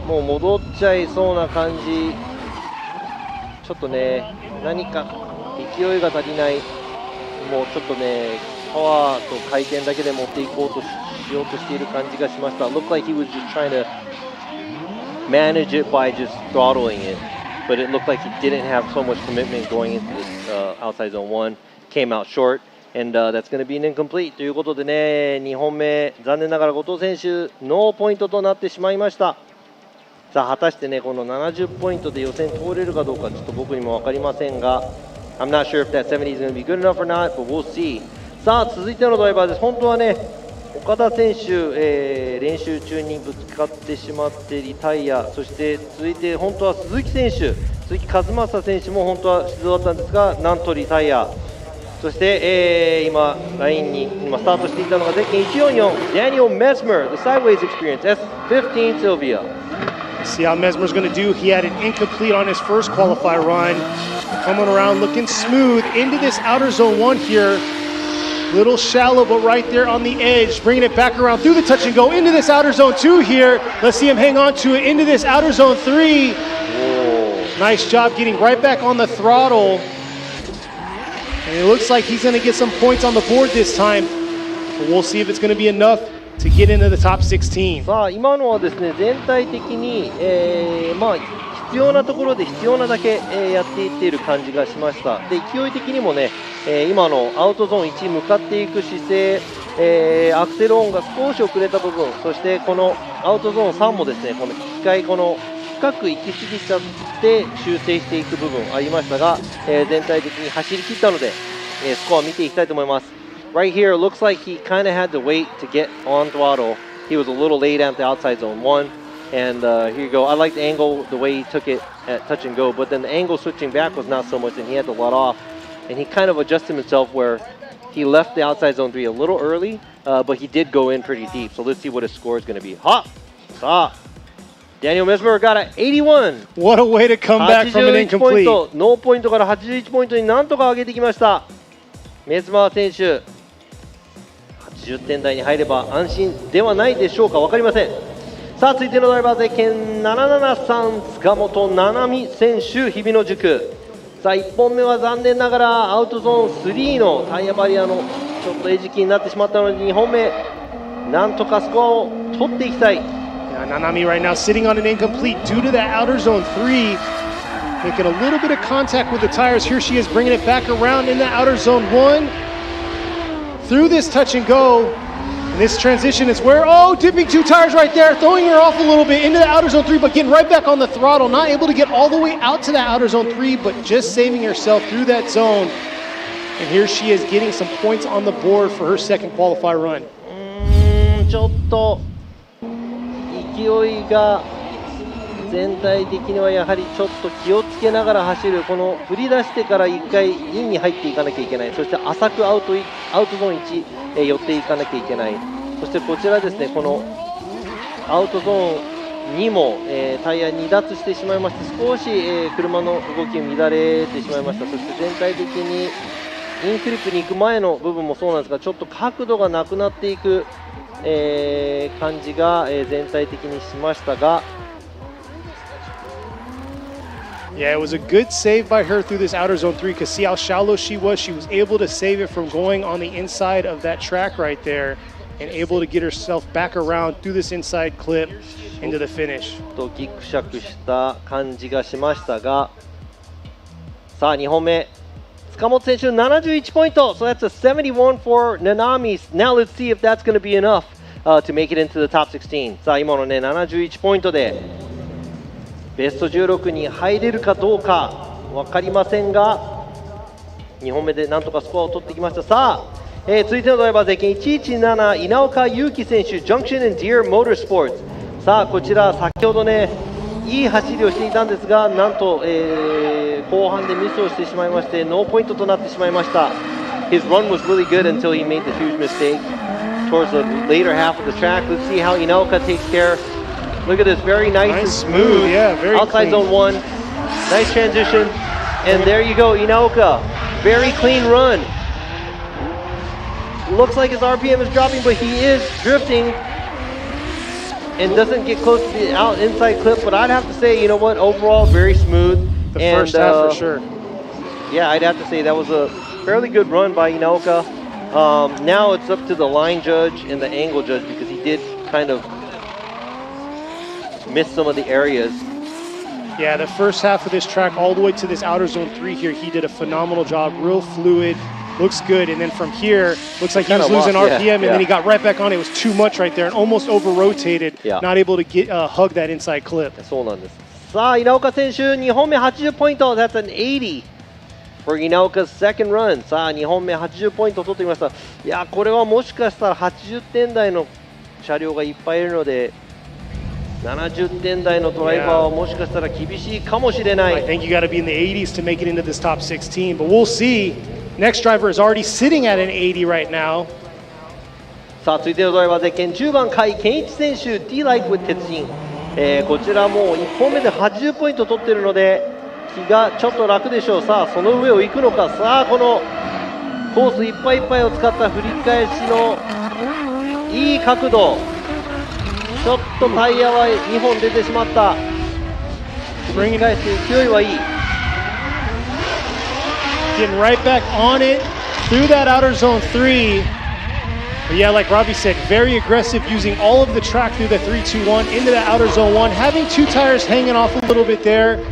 もう戻っちゃいそうな感じ。ちょっとね、何か勢いが足りない、もうちょっとね、パワーと回転だけで持っていこうとしようとしている感じがしました。Looked like he was just trying to manage it by just throttling it, but it looked like he didn't have so much commitment going into this outside zone 1. Came out short, and that's going to be an incomplete ということでね、2本目、残念ながら後藤選手、ノーポイントとなってしまいました。さあ果たしてね、この70ポイントで予選通れるかどうかちょっと僕にも分かりませんが、 I'm not sure if that 70 is going to be good enough or not, but we'll see. さあ続いてのドライバーです。本当はね、岡田選手、練習中にぶつかってしまってリタイア、そして続いて本当は鈴木選手、鈴木一正選手も本当は出場だったんですが、なんとリタイア。そして、今ラインに今スタートしていたのがゼッケン144 Daniel Mesmer, the sideways experience S15 Sylvia. See how Mesmer's going to do. He had an incomplete on his first qualify run. Coming around looking smooth into this outer zone 1 here. Little shallow, but right there on the edge. Bringing it back around through the touch and go into this outer zone 2 here. Let's see him hang on to it into this outer zone 3. Whoa. Nice job getting right back on the throttle. And it looks like he's going to get some points on the board this time. But we'll see if it's going to be enough to get into the top 16. さあ今のはですね、全体的に、必要なところで必要なだけ、やっていっている感じがしました。で勢い的にもね、今のアウトゾーン1向かっていく姿勢、アクセルオンが少し遅れた部分、そしてこのアウトゾーン3もですね、この機械この深く行き過ぎちゃって修正していく部分ありましたが、全体的に走り切ったので、スコアを見ていきたいと思います。Right here, looks like he kind of had to wait to get on throttle. He was a little late at the outside zone 1. And here you go. I like the angle, the way he took it at touch and go. But then the angle switching back was not so much, and he had to let off. And he kind of adjusted himself where he left the outside zone 3 a little early, but he did go in pretty deep. So let's see what his score is going to be. Ha! Daniel Mesmer got an 81. What a way to come back from an incomplete. ノーポイントから81ポイントになんとか上げてきました。メズマー選手。80点台に入れば安心ではないでしょうか。分かりません。さあ続いてのドライバーゼッケン773塚本七海選手、日比野塾。さあ1本目は残念ながらアウトゾーン3のタイヤバリアのちょっと餌食になってしまったので、2本目なんとかスコアを取っていきたい。Yeah, Nanami right now sitting on an incomplete due to that outer zone 3, making a little bit of contact with the tires. Here she is bringing it back around in the outer zone 1. Through this touch and go, and this transition is where, dipping 2 tires right there, throwing her off a little bit into the outer zone 3, but getting right back on the throttle, not able to get all the way out to that outer zone 3, but just saving herself through that zone. And here she is getting some points on the board for her second qualifier run. ちょっと勢いが全体的にはやはりちょっと気をつけながら走る、この振り出してから1回インに入っていかなきゃいけない、そして浅くアウトゾーン1、寄っていかなきゃいけない、そしてこちらですね、このアウトゾーン2も、タイヤ離脱してしまいまして、少し、車の動き乱れてしまいました。そして全体的にインフリップに行く前の部分もそうなんですが、ちょっと角度がなくなっていく、感じが、全体的にしましたが。Yeah, it was a good save by her through this outer zone 3, because see how shallow she was able to save it from going on the inside of that track right there. and able to get herself back around through this inside clip into the finish. とギクシャクした感じがしましたが、さあ2本目、塚本選手71ポイント。So that's a 71 for Nanami. Now let's see if that's going to be enough to make it into the top 16. さあ今のね71ポイントでベスト16に入れるかどうか分かりませんが、2本目でなんとかスコアを取ってきました。さあ、続いてのドライバー税金117稲岡祐希選手、ジャンクション and Deer Motorsports。さあこちら先ほどねいい走りをしていたんですが、なんと、後半でミスをしてしまいましてノーポイントとなってしまいました。 His run was really good until he made the huge mistake towards the later half of the track. Let's see how Inaoka takes care. Look at this, very nice and smooth. Yeah, very outside clean. zone 1, nice transition, and there you go, Inaoka, very clean run. Looks like his RPM is dropping, but he is drifting and doesn't get close to the inside clip. But I'd have to say, you know what, overall very smooth. The and, first half for sure. Yeah, I'd have to say that was a fairly good run by Inaoka. Now it's up to the line judge and the angle judge because he did kind of miss some of the areas. Yeah, the first half of this track all the way to this outer zone 3 here, he did a phenomenal job, real fluid, looks good. And then from here, looks like he was losing RPM, and then he got right back on it. It was too much right there and almost over-rotated, not able to get hug that inside clip. そうなんです。さあ、稲岡選手、2本目80ポイント。That's an 80 for Inaoka's second run. さあ、2本目80ポイント取ってきました。いや、これはもしかしたら80点台の車両がいっぱいいるので、70点台のドライバーはもしかしたら厳しいかもしれない。I think you got to be in the 80s to make it into this top 16, but we'll see. Next driver is already sitting at an 80 right now. さあ続いてのドライバーゼッケン10番甲斐健一選手 D-Like with 鉄人、こちらもう1本目で80ポイント取っているので気がちょっと楽でしょう。さあその上を行くのか。さあこのコースいっぱいいっぱいを使った振り返しのいい角度、ちょっとタイヤは2本出てしまった。振り返して勢いはいい。Getting right back on it through that outer zone 3. But yeah, like Robbie said, very aggressive, using all of the track through the 3-2-1 into that outer zone 1, having two tires hanging off a little bit there.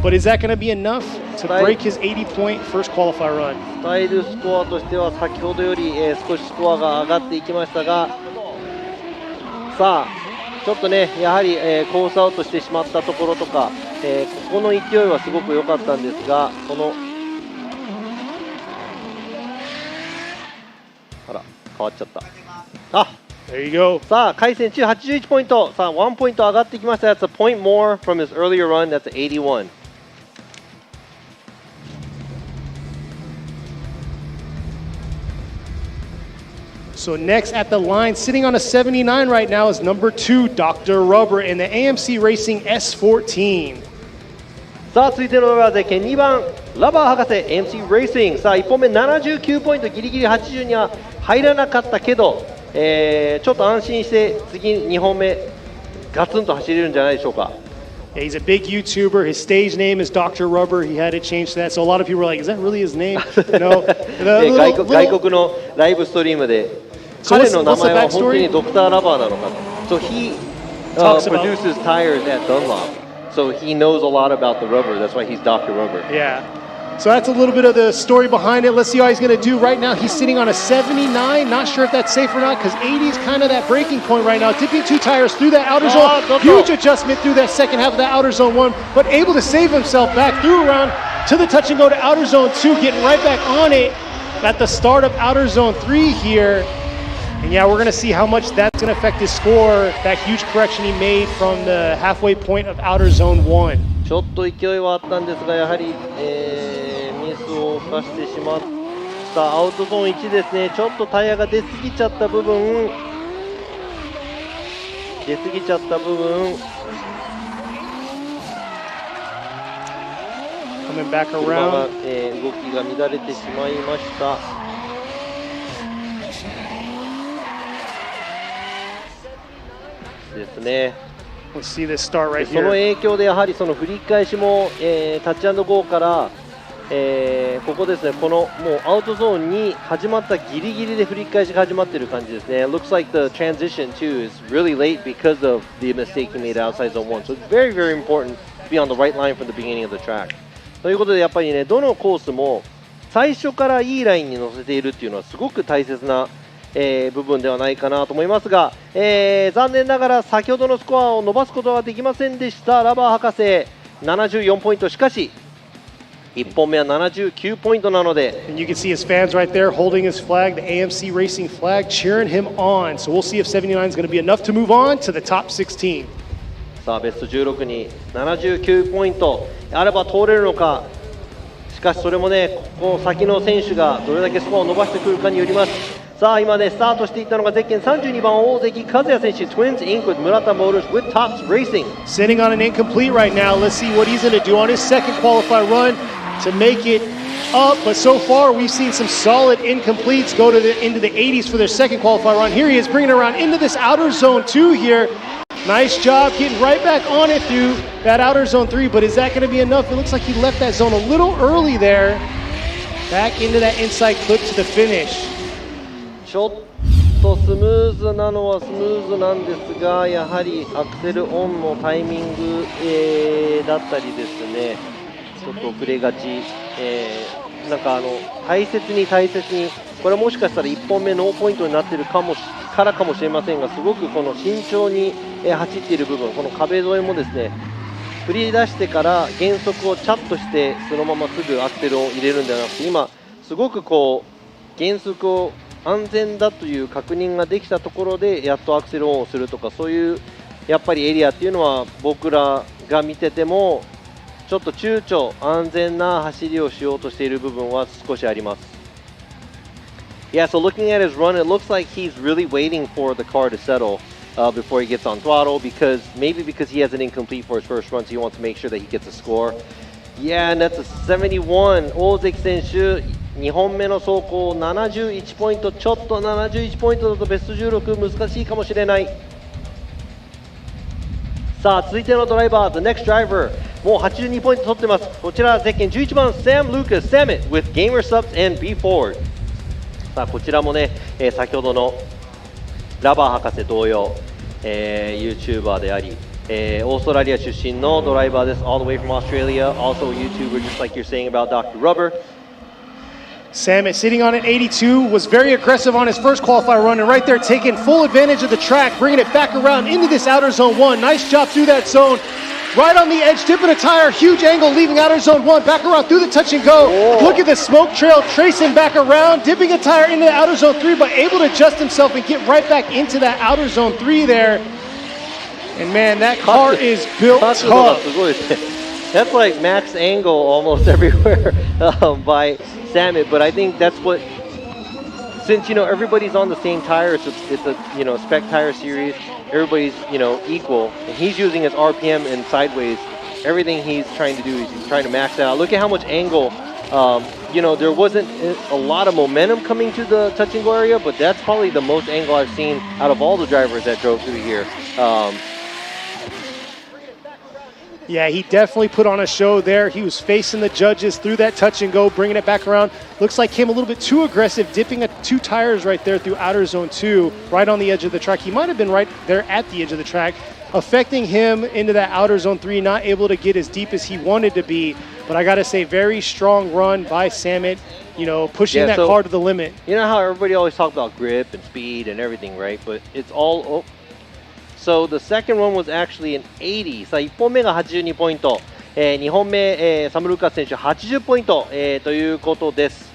But is that going to be enough to break his 80-point first qualifier run? スタイルスコアとしては先ほどより、少しスコアが上がっていきましたが、さあちょっとねやはり、コースアウトしてしまったところとか、ここの勢いはすごく良かったんですが、このあら変わっちゃった。あ There you go. さあ甲斐選手81ポイント。さあ1ポイント上がってきました。That's a point more from his earlier run. That's 81. So next at the line, sitting on a 79 right now, is number 2, Dr. Rubber in the AMC Racing S14. さあ続いてのドライバーゼッケン2番ラバー博士 AMC レーシング。さあ1本目79ポイント、ギリギリ80には入らなかったけど、ちょっと安心して次2本目ガツンと走れるんじゃないでしょうか。Yeah, he's a big YouTuber. His stage name is Dr. Rubber. He had to change to that. So a lot of people were like, is that really his name? No. 外国のライブストリームで彼の名前は本当にドクターラバーなのかと。So he produces tires at Dunlop. So he knows a lot about the rubber. That's why he's Dr. Rubber. Yeah. So that's a little bit of the story behind it. Let's see how he's going to do. Right now, he's sitting on a 79. Not sure if that's safe or not because 80 is kind of that breaking point right now. Dipping two tires through that outer zone. Huge adjustment through that second half of that outer zone 1, but able to save himself back through around to the touch and go to outer zone 2, getting right back on it at the start of outer zone 3 here. And yeah, we're going to see how much that's going to affect his score. That huge correction he made from the halfway point of outer zone 1. ちょっと勢いはあったんですが、やはり、ミスを犯してしまったアウトゾーン1ですね。ちょっとタイヤが出過ぎちゃった部分、Coming back 車 around. が、動きが乱れてしまいました。ですね。Let's see this start right その here. 影響でやはりその振り返しも、タッチ&ゴーからここですね、このもうアウトゾーンに始まったギリギリで振り返しが始まっている感じですね。Looks like the transition too is really late because of the mistake he made outside zone 1. So it's very, very important to be on the right line from the beginning of the track. ということでやっぱりね、どのコースも最初からいいラインに乗せているっていうのはすごく大切な、部分ではないかなと思いますが、残念ながら先ほどのスコアを伸ばすことはできませんでした。ラバー博士74ポイント、しかし1本目は79ポイントなので And you can see his fans right there holding his flag, the AMC Racing flag, cheering him on. So we'll see if 79 is going to be enough to move on to the top 16. さあベスト16に79ポイントあれば通れるのか。しかしそれもね、ここ先の選手がどれだけスコアを伸ばしてくるかによります。さあ今ね、スタートしていったのがゼッケン32番大関和也選手、Twins Inc. with Murata Motors with Tops Racing. Sitting on an incomplete right now. Let's see what he's going to do on his second qualified run to make it up. But so far, we've seen some solid incompletes go to into the 80s for their second qualified run. Here he is bringing it around into this outer zone 2 here. Nice job getting right back on it through that outer zone 3. But is that going to be enough? It looks like he left that zone a little early there. Back into that inside clip to the finish. ちょっとスムーズなのはスムーズなんですが、やはりアクセルオンのタイミング、だったりですね、ちょっと遅れがち、なんか大切にこれもしかしたら1本目ノーポイントになっているからかもしれませんが、すごくこの慎重に走っている部分、この壁沿いもですね、振り出してから減速をチャットしてそのまますぐアクセルを入れるんではなくて、今すごくこう減速を安全だという確認ができたところでやっとアクセルオンをするとか、そういうやっぱりエリアっていうのは僕らが見ててもちょっと躊躇安全な走りをしようとしている部分は少しあります。Yeah, so looking at his run, it looks like he's really waiting for the car to settle before he gets on throttle because he has an incomplete for his first run, so he wants to make sure that he gets a score. Yeah, and that's a 71. 大関選手2本目の走行71ポイント、ちょっと71ポイントだとベスト16難しいかもしれない。さあ続いてのドライバー、The next driver、もう82ポイント取ってます。こちらゼッケン11番 Sam Lucas Samit with Gamer Subs and B Forward。さあこちらもね、先ほどのラバー博士同様、YouTuber であり、オーストラリア出身のドライバーです。All the way from Australia, also a YouTuber just like you're saying about Dr. Rubber。Samit sitting on an 82 was very aggressive on his first qualifier run and right there taking full advantage of the track, bringing it back around into this outer zone 1. Nice job through that zone. Right on the edge, dipping a tire, huge angle, leaving outer zone 1, back around through the touch and go. Oh. Look at the smoke trail, tracing back around, dipping a tire into the outer zone 3, but able to adjust himself and get right back into that outer zone 3 there. And man, that car is built tough. That's like max angle almost everywhere by Samit, but I think that's what, since everybody's on the same tire, it's a spec tire series, everybody's equal, and he's using his RPM and sideways. Everything he's trying to do is he's trying to max out. Look at how much angle. There wasn't a lot of momentum coming to the touch and go area, but that's probably the most angle I've seen out of all the drivers that drove through here. Yeah, he definitely put on a show there. He was facing the judges through that touch and go, bringing it back around. Looks like came a little bit too aggressive, dipping 2 tires right there through outer zone 2, right on the edge of the track. He might have been right there at the edge of the track, affecting him into that outer zone 3, not able to get as deep as he wanted to be. But I got to say, very strong run by Samit, pushing that car to the limit. You know how everybody always talks about grip and speed and everything, right? But it's all... So the second one was actually an 80. さあ1本目が82ポイント、2本目、サム・ルーカス選手80ポイント、ということです。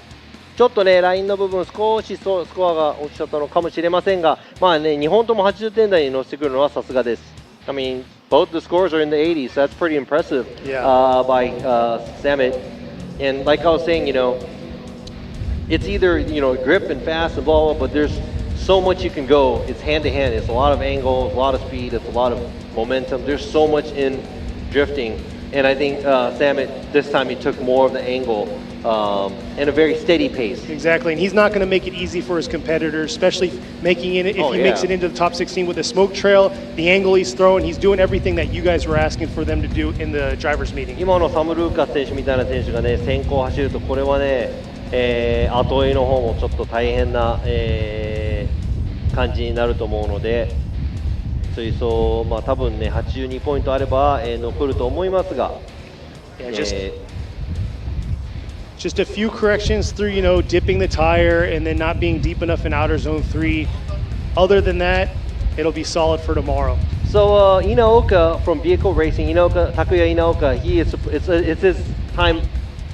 ちょっとねラインの部分少しスコアが落ちちゃったのかもしれませんが、まあね2本とも80点台に乗せてくるのはさすがです。I mean, both the scores are in the 80s. So that's pretty impressive by Samit. And like I was saying, it's either grip and fast and blah blah, but there's so much you can go. It's hand to hand. It's a lot of angle, a lot of speed, it's a lot of momentum. There's so much in drifting. And I think Sam, this time he took more of the angle and a very steady pace. Exactly, and he's not going to make it easy for his competitors, especially making it if he makes it into the top 16 with the smoke trail, the angle he's throwing. He's doing everything that you guys were asking for them to do in the drivers meeting. 今のサム・ルーカス選手みたいな選手がね、先行走ると、これはね、後追いの方もちょっと大変な、感じになると思うので、追走、まあ多分ね、82ポイントあれば、残ると思いますが、Just a few corrections through, dipping the tire and then not being deep enough in outer zone 3. Other than that, it'll be solid for tomorrow. So Inaoka from Vehicle Racing, Takuya Inaoka, it's his time,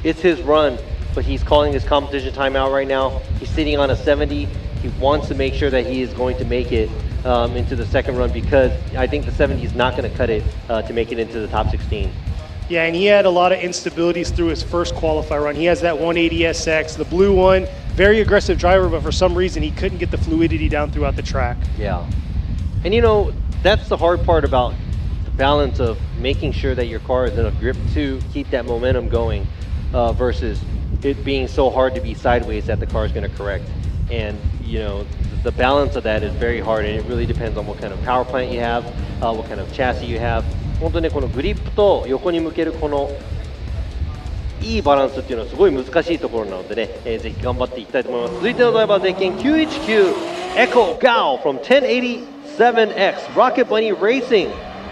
it's his run, but he's calling his competition timeout right now. He's sitting on a 70. He wants to make sure that he is going to make it into the second run, because I think the 70 is not going to cut it to make it into the top 16. Yeah, and he had a lot of instabilities through his first qualifier run. He has that 180 SX, the blue one, very aggressive driver, but for some reason he couldn't get the fluidity down throughout the track. Yeah. And that's the hard part about the balance of making sure that your car is in a grip to keep that momentum going versus it being so hard to be sideways that the car is going to correct. And, the balance of that is very hard, and it really depends on what kind of power plant you have, what kind of chassis you have. 本当にこのグリップと横に向けるこのいいバランスっていうのはすごい難しいところなのでね、ぜひ頑張っていきたいと思います。続いてのドライバー税金919 Echo Gao from 1087X Rocket Bunny Racing。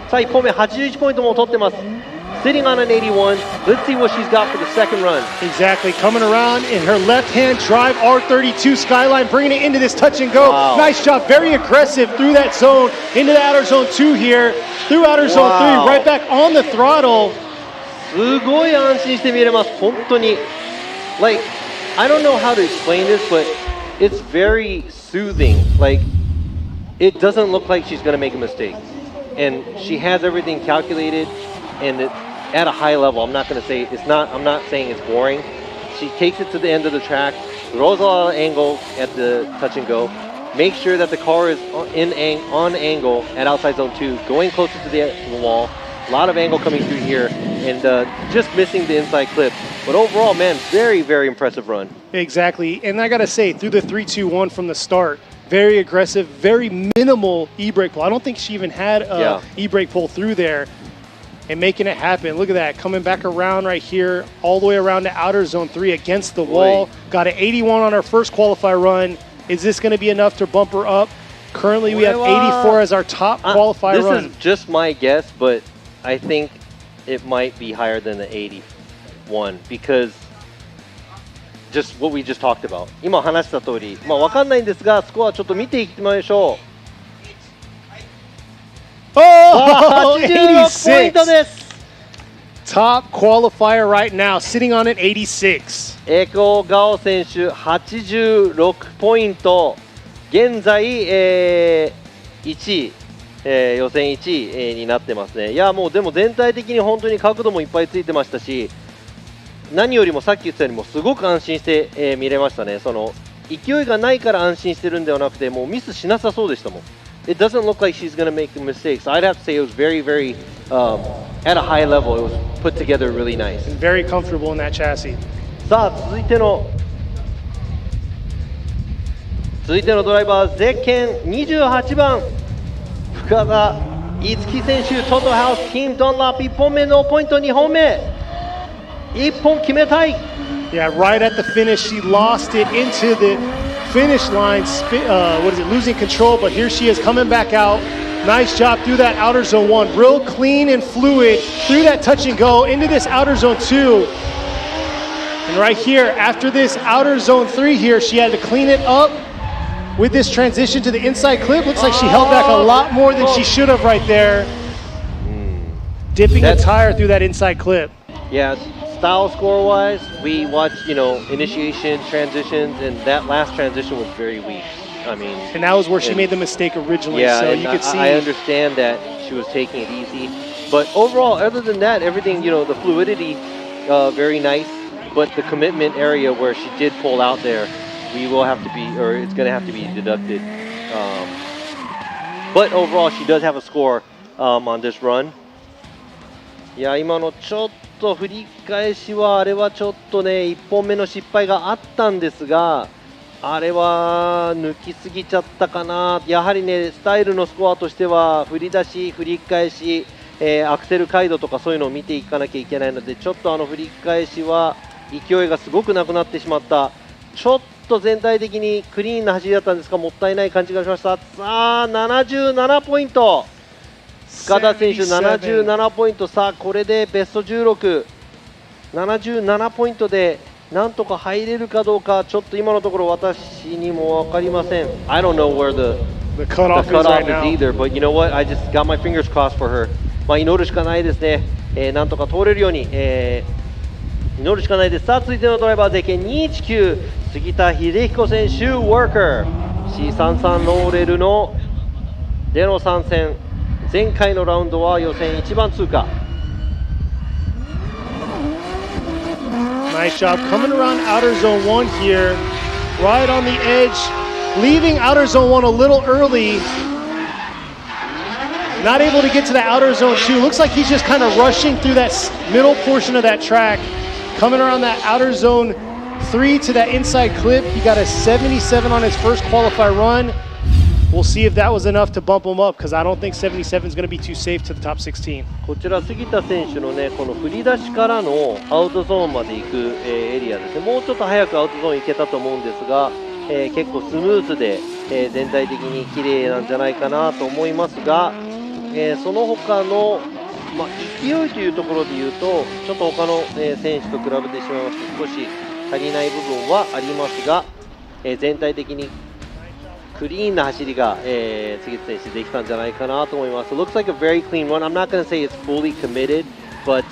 さあ1本目81ポイントも取ってます。Sitting on an 81. Let's see what she's got for the second run. Exactly, coming around in her left-hand drive R32 Skyline, bringing it into this touch and go. Wow. Nice job, very aggressive through that zone, into the outer zone 2 here, through outer zone 3, right back on the throttle. すごい安心して見れます、本当に。Like, I don't know how to explain this, but it's very soothing. Like, it doesn't look like she's going to make a mistake. And she has everything calculated, and at a high level. I'm not saying it's boring. She takes it to the end of the track, throws a lot of angle at the touch and go, makes sure that the car is on angle at outside zone 2, going closer to the wall. A lot of angle coming through here, and just missing the inside clip. But overall, man, very, very impressive run. Exactly, and I gotta say, through the 3-2-1 from the start, very aggressive, very minimal e-brake pull. I don't think she even had a e-brake pull through there. And making it happen. Look at that, coming back around right here, all the way around to outer zone 3 against the wall. Got an 81 on our first qualifier run. Is this going to be enough to bump her up? Currently, we have 84 as our top qualifier run. This is just my guess, but I think it might be higher than the 81 because just what we just talked about. 今話した通り、わかんないんですが、スコアちょっと見ていきましょう。Oh, 86ポイントです。Top qualifier right now, sitting on an 86. エコーガオ選手86ポイント。現在、1位、予選1位、になってますね。いやもうでも全体的に本当に角度もいっぱいついてましたし、何よりもさっき言ったようにもすごく安心して、見れましたね。その勢いがないから安心してるんではなくて、もうミスしなさそうでしたもん。It doesn't look like she's going to make mistakes. I'd have to say it was very, very, at a high level, it was put together really nice. And very comfortable in that chassis. さあ、続いてのドライバー、ゼッケン28番、深田樹選手、トトハウス、キンドンラップ、1本目のポイント、2本目、1本決めたい。Yeah, right at the finish, she lost it into the finish line, losing control, but here she is coming back out. Nice job through that outer zone 1, real clean and fluid through that touch and go into this outer zone 2. And right here, after this outer zone 3 here, she had to clean it up with this transition to the inside clip. Looks like she held back a lot more than she should have right there. Dipping the tire through that inside clip. Yeah. Style score-wise, we watched, initiation, transitions, and that last transition was very weak. I mean, and that was where she made the mistake originally. Yeah, so you could see. I understand that she was taking it easy, but overall, other than that, everything, the fluidity, very nice. But the commitment area where she did pull out there, it's going to have to be deducted. But overall, she does have a score on this run. いや今のちょっと振り返しはあれはちょっとね1本目の失敗があったんですが、あれは抜きすぎちゃったかな。やはりねスタイルのスコアとしては振り出し振り返し、アクセル回路とかそういうのを見ていかなきゃいけないので、ちょっと振り返しは勢いがすごくなくなってしまった。ちょっと全体的にクリーンな走りだったんですが、もったいない感じがしました。さあ77ポイント、塚田選手77ポイント。さあこれでベスト16、77ポイントでなんとか入れるかどうか、ちょっと今のところ私にも分かりません。I don't know where the cutoff is right is now. either, but you know what? I just got my fingers crossed for her. まあ祈るしかないですね。なんとか通れるように、祈るしかないです。さあ続いてのドライバー税系219、杉田秀彦選手、ワーカー C33 ローレルのでの参戦。前回のラウンドは予選1番通過。Nice job coming around outer zone 1 here, right on the edge, leaving outer zone 1 a little early. Not able to get to the outer zone 2. Looks like he's just kind of rushing through that middle portion of that track. Coming around that outer zone 3 to that inside clip. He got a 77 on his first qualify run. We'll see if that was enough to bump him up, because I don't think 77 is going to be too safe to the top 16. こちら杉田選手のねこの振り出しからのアウトゾーンまで行く、エリアですね。もうちょっと早くアウトゾーン行けたと思うんですが、結構スムーズで、全体的に綺麗なんじゃないかなと思いますが、その他の、勢いというところでいうとちょっと他の、選手と比べてしまいますと少し足りない部分はありますが、全体的にクリーンな走りが、杉田選手できたんじゃないかなと思います。It looks like a very clean run. I'm not going to say it's fully committed, but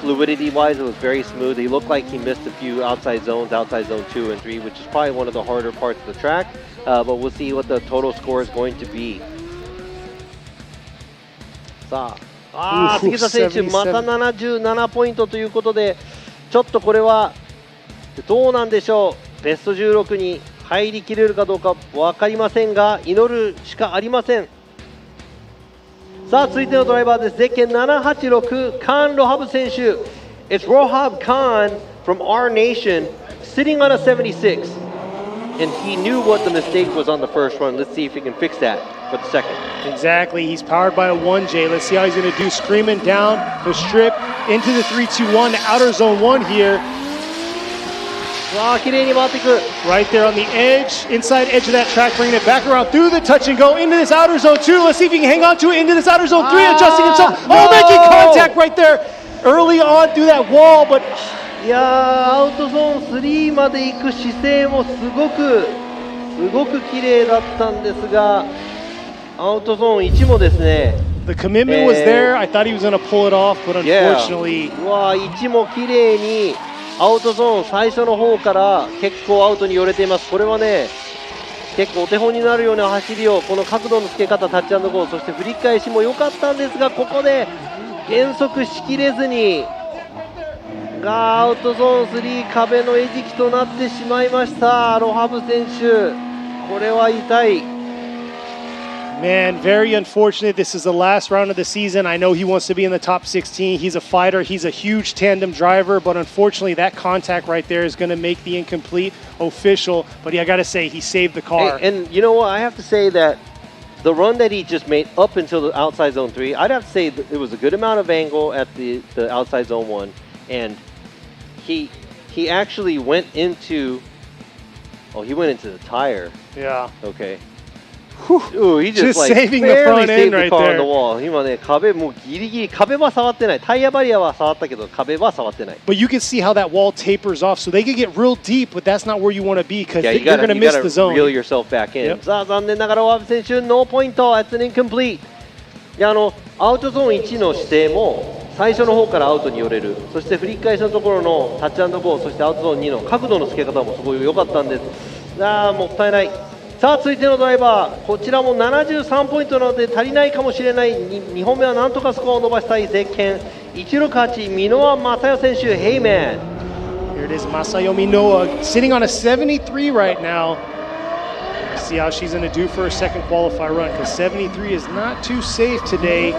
fluidity-wise, it was very smooth. He looked like he missed a few outside zones, outside zone 2 and 3, which is probably one of the harder parts of the track. But we'll see what the total score is going to be. さあ、杉田選手また77ポイントということで、ちょっとこれはどうなんでしょう。ベスト16に入りきれるかどうか分かりませんが、祈るしかありません。さあ続いてのドライバーです。ゼッケン786カーン・ロハブ選手。It's Rohab Khan from our nation sitting on a 76 and he knew what the mistake was on the first run. Let's see if he can fix that for the second. Exactly. He's powered by a 1J. Let's see how he's going to do. Screaming down the strip into the 3-2-1 to outer zone 1 here. わあ綺麗に回っていく。 Right there on the edge, inside edge of that track, bringing it back around through the touch and go into this outer zone 2. Let's see if he can hang on to it into this outer zone 3, adjusting himself. Oh, making contact right there early on through that wall, but いやーアウトゾーン3まで行く姿勢もすごく綺麗だったんですが、アウトゾーン1もですね。the commitment was there. I thought he was going to pull it off, but unfortunately. うわー1も綺麗にアウトゾーン最初の方から結構アウトに寄れています。これはね結構お手本になるような走りを、この角度のつけ方、タッチ&ゴー、そして振り返しも良かったんですが、ここで減速しきれずにアウトゾーン3壁の餌食となってしまいました。ロハブ選手、これは痛い。Man, very unfortunate. This is the last round of the season. I know he wants to be in the top 16. He's a fighter. He's a huge tandem driver, but unfortunately that contact right there is going to make the incomplete official. But I got to say, he saved the car. And you know what? I have to say that the run that he just made up until the outside zone 3, I'd have to say that it was a good amount of angle at the outside zone 1, and he actually went into the tire. Yeah. Okay. Ooh, he just like saving the barely front saved end the right car on there. the wall. 今ね壁もうギリギリ、壁は触ってない。タイヤバリアは触ったけど壁は触ってない。 But you can see how that wall tapers off, so they could get real deep, but that's not where you want to be, because Yeah, you're going to miss the zone. reel yourself back in. Yep. さあ残念ながらワーブ選手ノーポイント。That's an incomplete. いやアウトゾーン1の姿勢も最初の方からアウトに寄れる。そして振り返しのところのタッチ&ゴー、そしてアウトゾーン2の角度のつけ方もすごい良かったんです。もったいない。さあ続いてのドライバー、こちらも73ポイントなので足りないかもしれない。2本目はなんとかスコアを伸ばしたいゼッケン168箕輪正代選手。 Hey man, Here it is, Masayomi Noah sitting on a 73 right now. See how she's going to do for her second qualify run, because 73 is not too safe today.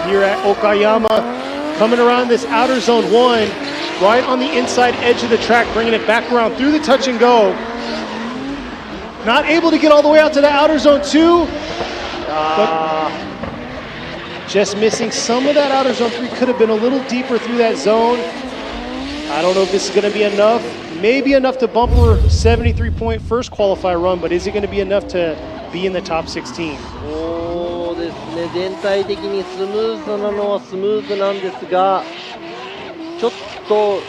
here at Okayama, coming around this outer zone 1, right on the inside edge of the track, bringing it back around through the touch and go. Not able to get all the way out to the outer zone 2, but just missing some of that outer zone 3. Could have been a little deeper through that zone. I don't know if this is going to be enough. Maybe enough to bumper 73-point first qualifier run, but is it going to be enough to be in the top 16? そうですね、全体的にスムーズなのはスムーズなんですが、ちょっと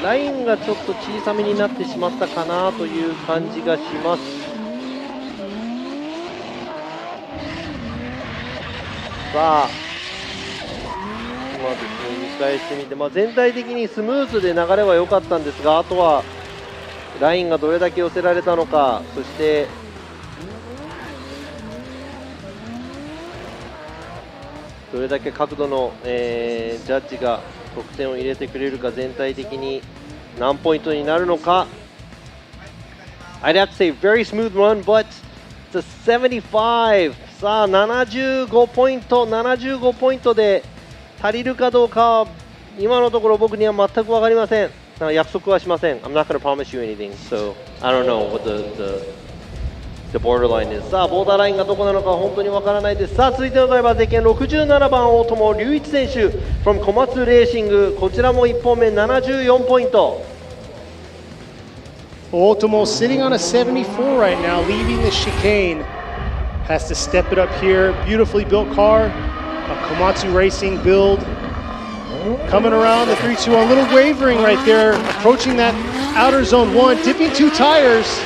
ラインがちょっと小さめになってしまったかなという感じがします。さあ、今ですね、見返してみて、全体的にスムーズで流れは良かったんですが、あとはラインがどれだけ寄せられたのか、そしてどれだけ角度の、ジャッジが得点を入れてくれるか、全体的に何ポイントになるのか。I'd have to say very smooth run, but it's a 75. さあ75ポイントで足りるかどうか、今のところ僕には全く分かりません。約束はしません。I'm not going to promise you anything, so I don't know what the borderline is. さあボーダーラインがどこなのか本当に分からないです。さあ続いてのドライバーゼッケン67番大友隆一選手 from 小松レーシング、こちらも1本目74ポイント。Ultimo sitting on a 74 right now, leaving the chicane. Has to step it up here. Beautifully built car, a Komatsu Racing build. Coming around the 3-2, a little wavering right there, approaching that outer zone 1, dipping 2 tires.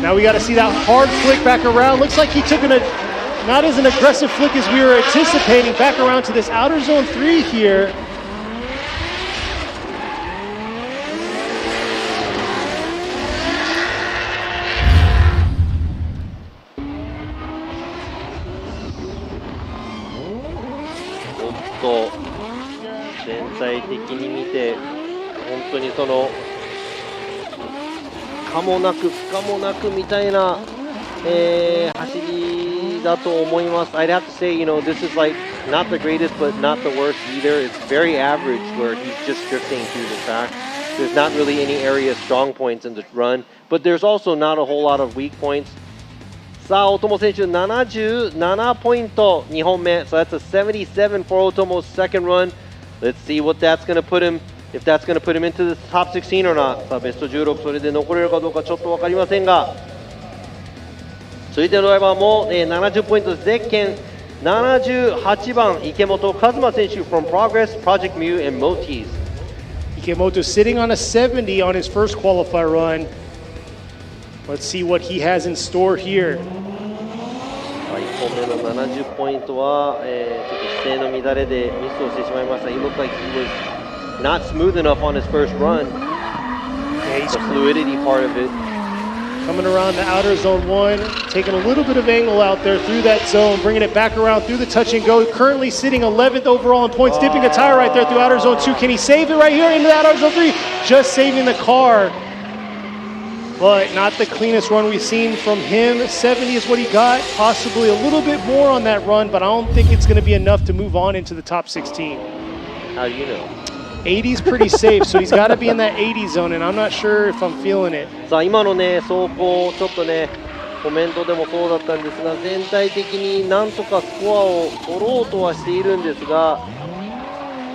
Now we got to see that hard flick back around. Looks like he took not as an aggressive flick as we were anticipating, back around to this outer zone 3 here.と全体的に見て本当にその可もなく不可もなくみたいな、走りだと思います。I'd have to say, this is like not the greatest but not the worst either. It's very average where he's just drifting through the track. There's not really any area strong points in the run, but there's also not a whole lot of weak points. さあ、大友選手77ポイント、2本目。So that's a 77 for Otomo's second run. Let's see what that's going to put him, if that's going to put him into the top 16 or not. さあ、ベスト16、それで残れるかどうかちょっと分かりませんが、続いてのドライバーも、70ポイントです。ゼッケン78番、池本和真選手 from Progress, Project Mu, and Motis. Ikemoto sitting on a 70 on his first qualifier run. Let's see what he has in store here. 1本目の70ポイントは、ちょっと姿勢の乱れでミスをしてしまいました。He looked like he was not smooth enough on his first run. The fluidity part of it. Coming around the outer zone 1, taking a little bit of angle out there through that zone, bringing it back around through the touch and go. Currently sitting 11th overall in points, dipping a tire right there through outer zone 2. Can he save it right here into that outer zone 3? Just saving the car. But not the cleanest run we've seen from him. 70 is what he got, possibly a little bit more on that run, but I don't think it's going to be enough to move on into the top 16. How do you know? 80 is pretty safe, so he's got to be in that 80 zone, and I'm not sure if I'm feeling it. さあ今のね走行ちょっとねコメントでもそうだったんですが、全体的になんとかスコアを取ろうとはしているんですが、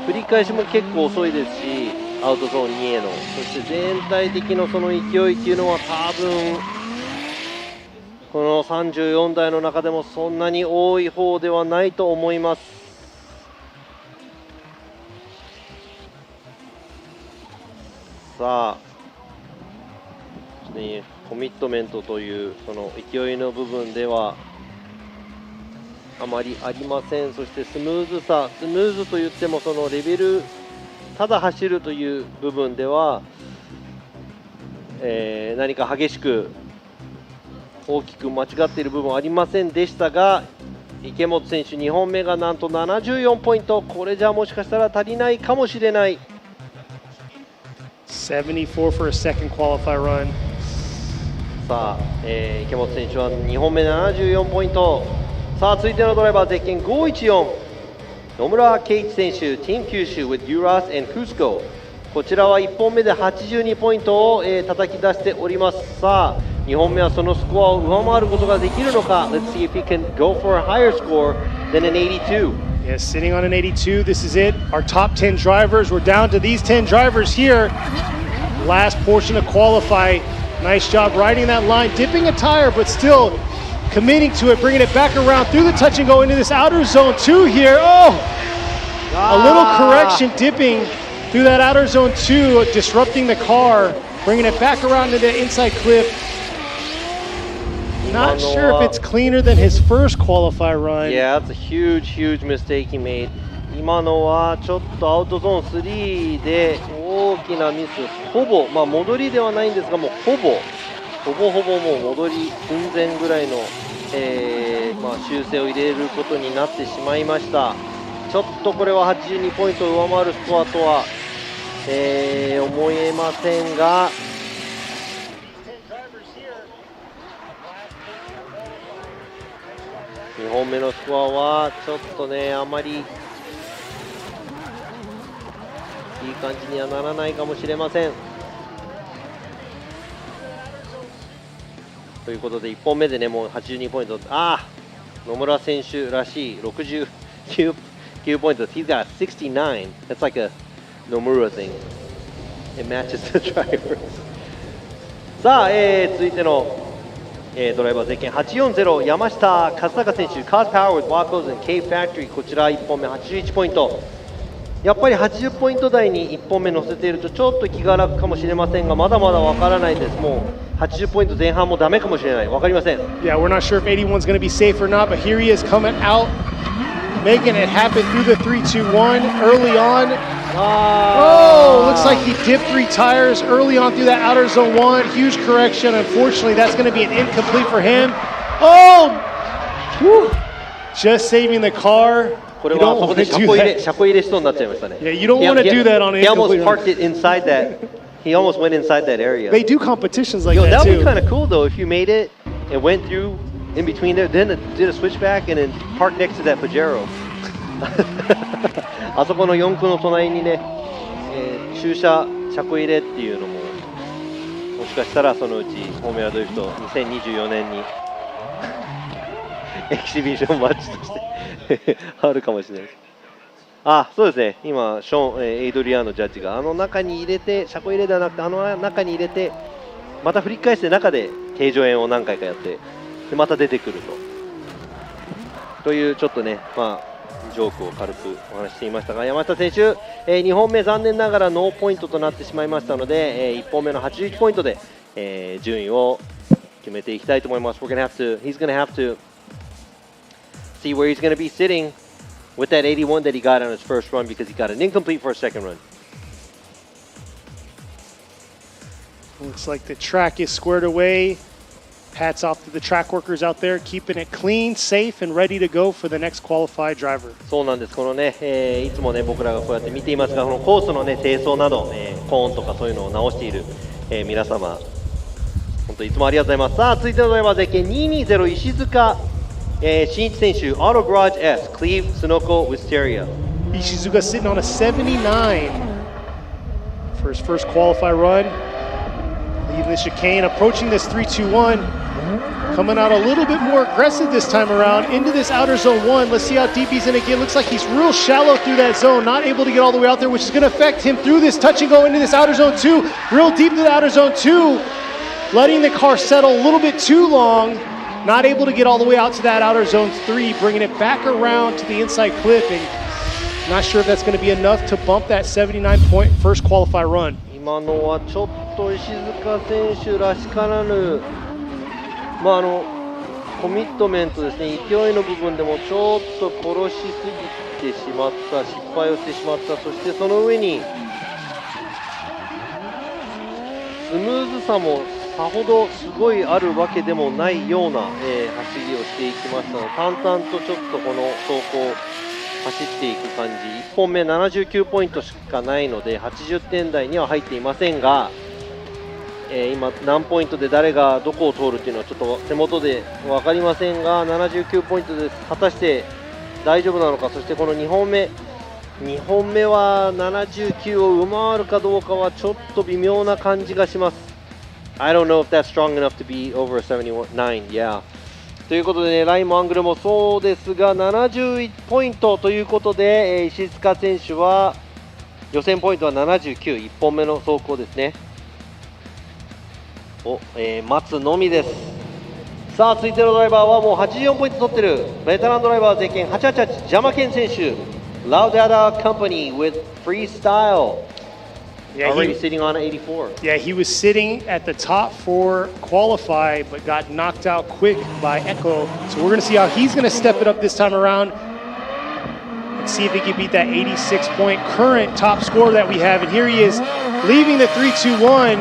振り返しも結構遅いですし、アウトゾーン2への、そして全体的のその勢いっていうのは多分この34台の中でもそんなに多い方ではないと思います。さあ、コミットメントというその勢いの部分ではあまりありません。そしてスムーズといってもそのレベル、ただ走るという部分では、何か激しく大きく間違っている部分はありませんでしたが、池本選手2本目がなんと74ポイント、これじゃもしかしたら足りないかもしれない。74 for a second qualifier run. さあ、池本選手は2本目74ポイント。さあ続いてのドライバーゼッケン514野村圭一選手 Team 九州 with Uras and Cusco こちらは1本目で82ポイントを、叩き出しております。さあ2本目はそのスコアを上回ることができるのか。 Let's see if he can go for a higher score than an 82. Yes, sitting on an 82. This is it. Our top 10 drivers. We're down to these 10 drivers here. Last portion of qualify. Nice job riding that line, dipping a tire, but still committing to it, bringing it back around through the touch and go into this outer zone 2 here. Oh, a little correction, dipping through that outer zone 2, disrupting the car, bringing it back around to the inside clip. Not sure if it's cleaner than his first qualify run. Yeah, that's a huge mistake he made. 今のはちょっとアウトゾーン3で大きなミス、ほぼ、まあ、戻りではないんですが、もうほぼもう戻り寸前ぐらいの、まあ、修正を入れることになってしまいました。ちょっとこれは82ポイントを上回るスコアとは、思えませんが。2本目のスコアはちょっとね、あまりいい感じにはならないかもしれません。ということで1本目でね、もう82ポイント、野村選手らしい69ポイント。He's got 69. That's like a Nomura thing. It matches the drivers. さあ、続いてのドライバーゼッケン840山下和孝選手 Cause Power with Wacos and K Factory こちら1本目81ポイント。やっぱり80ポイント台に1本目乗せているとちょっと気が楽かもしれませんが、まだまだわからないです。もう80ポイント前半もダメかもしれない。わかりません。Yeah, we're not sure if 81's going to be safe or not, but here he is coming out, making it happen through the 3-2-1 early on. Oh, looks like he dipped 3 tires early on through that outer zone 1. Huge correction. Unfortunately, that's going to be an incomplete for him. Oh, whew. Just saving the car. これはそこで車庫入れしそうになっちゃいましたね。Yeah, you don't want to do that on an He almost incomplete. parked it inside that. He almost went inside that area. They do competitions like Yo, that that would too. be kind of cool though if you made it and went through in between there, then did a switchback and then parked next to that Pajero. あそこの4区の隣にね、駐車車庫入れっていうのももしかしたらそのうちフォーミュラドリフト2024年にエキシビションマッチとしてあるかもしれないです。そうですね、今ショーン、エイドリアーノジャッジがあの中に入れて、車庫入れではなくてあの中に入れて、また振り返して中で形状円を何回かやってでまた出てくるというちょっとね、まあジョークを軽くお話ししていましたが、山下選手、2本目残念ながらノーポイントとなってしまいましたので、1本目の81ポイントで、順位を決めていきたいと思います。He's gonna have to see where he's gonna be sitting with that 81 that he got on his first run because he got an incomplete for a second run. Looks like the track is squared away. Hats off to the track workers out there, keeping it clean, safe, and ready to go for the next qualified driver. そうなんです。このね、いつもね僕らがこうやって見ていますが、このコースのね清掃など、コーンとかそういうのを直している、皆様、本当いつもありがとうございます。さあ続いてのドライバーゼッケン220石塚、新一選手、オートガラージ S、クリーブ、スノコ、ウィステリア。Ishizuka sitting on a 79 for his first qualify run. Leaving the chicane, approaching this 3-2-1. Coming out a little bit more aggressive this time around into this outer zone 1. Let's see how deep he's in again. Looks like he's real shallow through that zone, not able to get all the way out there, which is going to affect him through this touch and go into this outer zone 2. Real deep to the outer zone 2. Letting the car settle a little bit too long. Not able to get all the way out to that outer zone 3, bringing it back around to the inside clip. And not sure if that's going to be enough to bump that 79-point first qualify run. 今のはちょっと石塚選手らしからぬ、コミットメントですね、勢いの部分でもちょっと殺しすぎてしまった、失敗をしてしまった、そしてその上にスムーズさもさほどすごいあるわけでもないような、走りをしていきましたので、淡々とちょっとこの走行走っていく感じ。1本目79ポイントしかないので80点台には入っていませんが、今何ポイントで誰がどこを通るっていうのはちょっと手元で分かりませんが、79ポイントです。果たして大丈夫なのか。そしてこの2本目は79を上回るかどうかはちょっと微妙な感じがします。 I don't know if that's strong enough to be over 79. Yeah. ということで、ね、ラインもアングルもそうですが71ポイントということで、石塚選手は予選ポイントは79、1本目の走行ですね。待つのみです。さあ続いてのドライバーはもう84ポイント取ってるベテランドライバー税金888ジャマケン選手、Laudada Company with freestyle. Already sitting on 84. Yeah, he was sitting at the top for qualify, but got knocked out quick by Echo. So we're going to see how he's going to step it up this time around and see if he can beat that 86-point current top score that we have. And here he is, leaving the 3-2-1,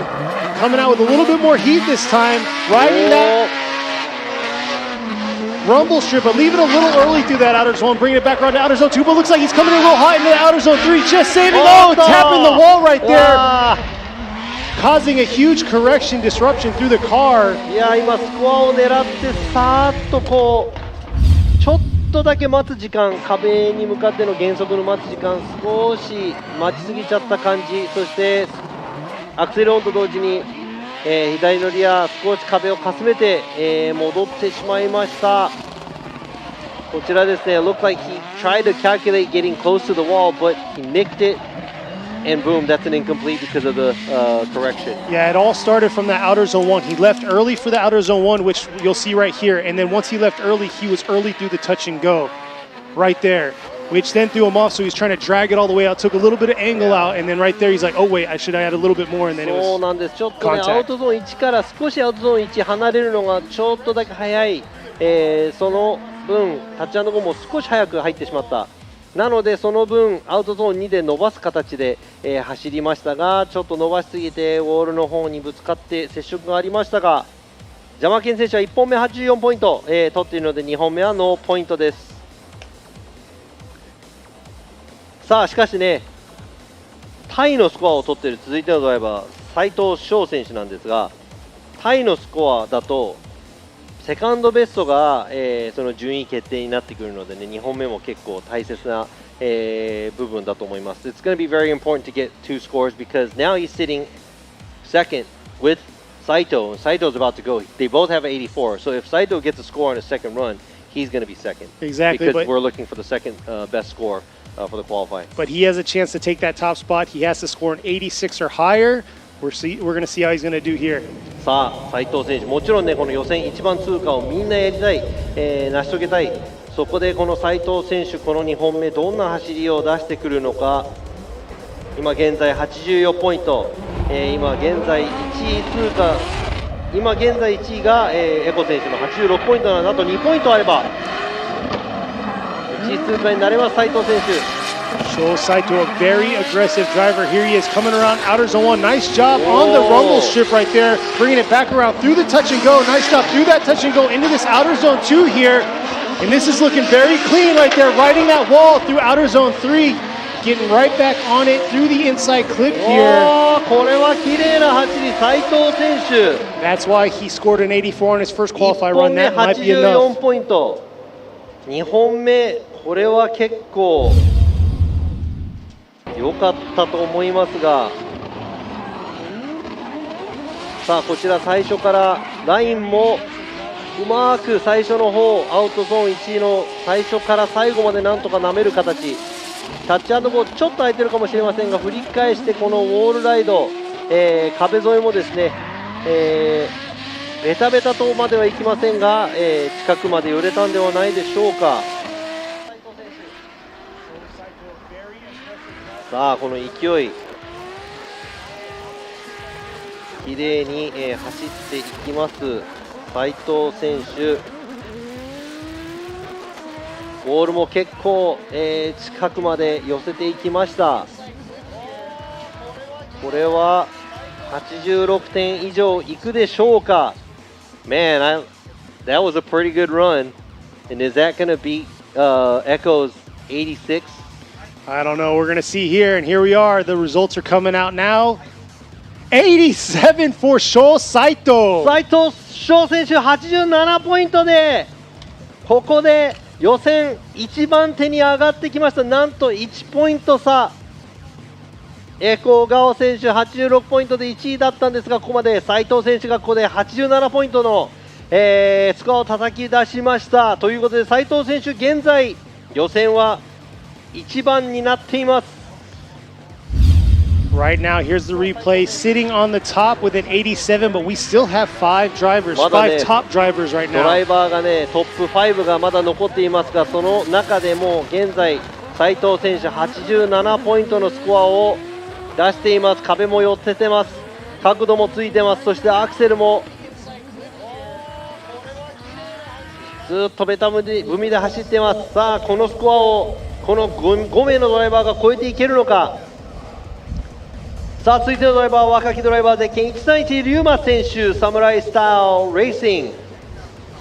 coming out with a little bit more heat this time, riding that rumble strip, but leaving a little early through that outer zone, bringing it back around to outer zone 2, but looks like he's coming in a little hot into the outer zone 3, just saving, tapping the wall right there, causing a huge correction disruption through the car. いや今スコアを狙ってさーっとこうちょっとだけ待つ時間、壁に向かっての減速の待つ時間少し待ちすぎちゃった感じ。そしてアクセルオンと同時に左のリア少し壁をかすめて、戻ってしまいました。こちらですね、looked like he tried to calculate getting close to the wall, but he nicked it, and boom, that's an incomplete because of the correction. Yeah, it all started from that outer zone 1. He left early for the outer zone 1, which you'll see right here, and then once he left early, he was early through the touch and go right there, which then threw him off, so he's trying to drag it all the way out, took a little bit of angle out, and then right there he's like, oh wait, I should have added a little bit more, and then it そう was なんです。ちょっとね、アウ contact. トゾーン1から少しアウトゾーン1離れるのがちょっとだけ早い、その分タッチアンドゴーも少し早く入ってしまった。なのでその分アウトゾーン2で伸ばす形で、走りましたが、ちょっと伸ばしすぎてウォールの方にぶつかって接触がありましたが、ジャマケン選手は1本目84ポイント、取っているので2本目はノーポイントです。さあしかしね、タイのスコアを取っている続いてのドライバー斉藤翔選手なんですが、タイのスコアだとセカンドベストが、その順位決定になってくるのでね、2本目も結構大切な、部分だと思います。It's going to be very important to get 2 scores because now he's sitting second with Saito. Saito's about to go. They both have 84. So if Saito gets a score on his second run, he's going to be second. Exactly, Because but- we're looking for the second best score for the qualifying. But he has a chance to take that top spot. He has to score an 86 or higher. We're going to see how he's going to do here. さあ斉藤選手、もちろんねこの予選1番通過をみんなやりたい、成し遂げたい。そこでこの斉藤選手、この2本目どんな走りを出してくるのか。今現在84ポイント、今現在1位通過、今現在1位が、エコ選手の86ポイントなので、あと2ポイントあれば1位通過になれます斉藤選手。Sho Saito, a very aggressive driver. Here he is coming around outer zone 1. Nice job on the rumble strip right there, bringing it back around through the touch and go. Nice job through that touch and go into this outer zone 2 here. And this is looking very clean right there, riding that wall through outer zone 3, getting right back on it through the inside clip here. これは綺麗な走り、斉藤選手。 That's why he scored an 84 on his first 1 qualify 本 run. 目 That might be 84 enough. ポイント、2本目、これは結構良かったと思いますが、さあこちら最初からラインもうまく最初の方アウトゾーン1位の最初から最後までなんとか舐める形、タッチアンドゴーちょっと空いてるかもしれませんが、振り返してこのウォールライド、壁沿いもですね、ベタベタとまではいきませんが、近くまで寄れたんではないでしょうか。さあこの勢い、綺麗に、走っていきます斉藤選手。ボールも結構、近くまで寄せていきました。これは86点以上いくでしょうか。Man, that was a pretty good run. And is that going to beat Echo's 86? I don't know. We're going to see here, and here we are. The results are coming out now. 87 for Sho Saito. 斉藤翔選手87ポイントでここで予選一番手に上がってきました。なんと1ポイント差。OKAYAMA選手86ポイントで1位だったんですが、ここまで斉藤選手がここで87ポイントの、スコアを叩き出しました。ということで斉藤選手現在予選は1番になっています。Right now, here's the replay. Sitting on the top with an 87, but we still have 5 drivers, 5 top drivers right ドライ now. バーがねトップ5がまだ残っていますが、その中でも現在斉藤選手87ポイントのスコアを出しています。壁も寄せてます。角度もついてます。そしてアクセルもずっとベタ踏みで走っています。さあこのスコアをこの 5名のドライバーが超えていけるのか。さあ続いてのドライバーは若きドライバーで県131龍馬選手、サムライスタイルレーシング。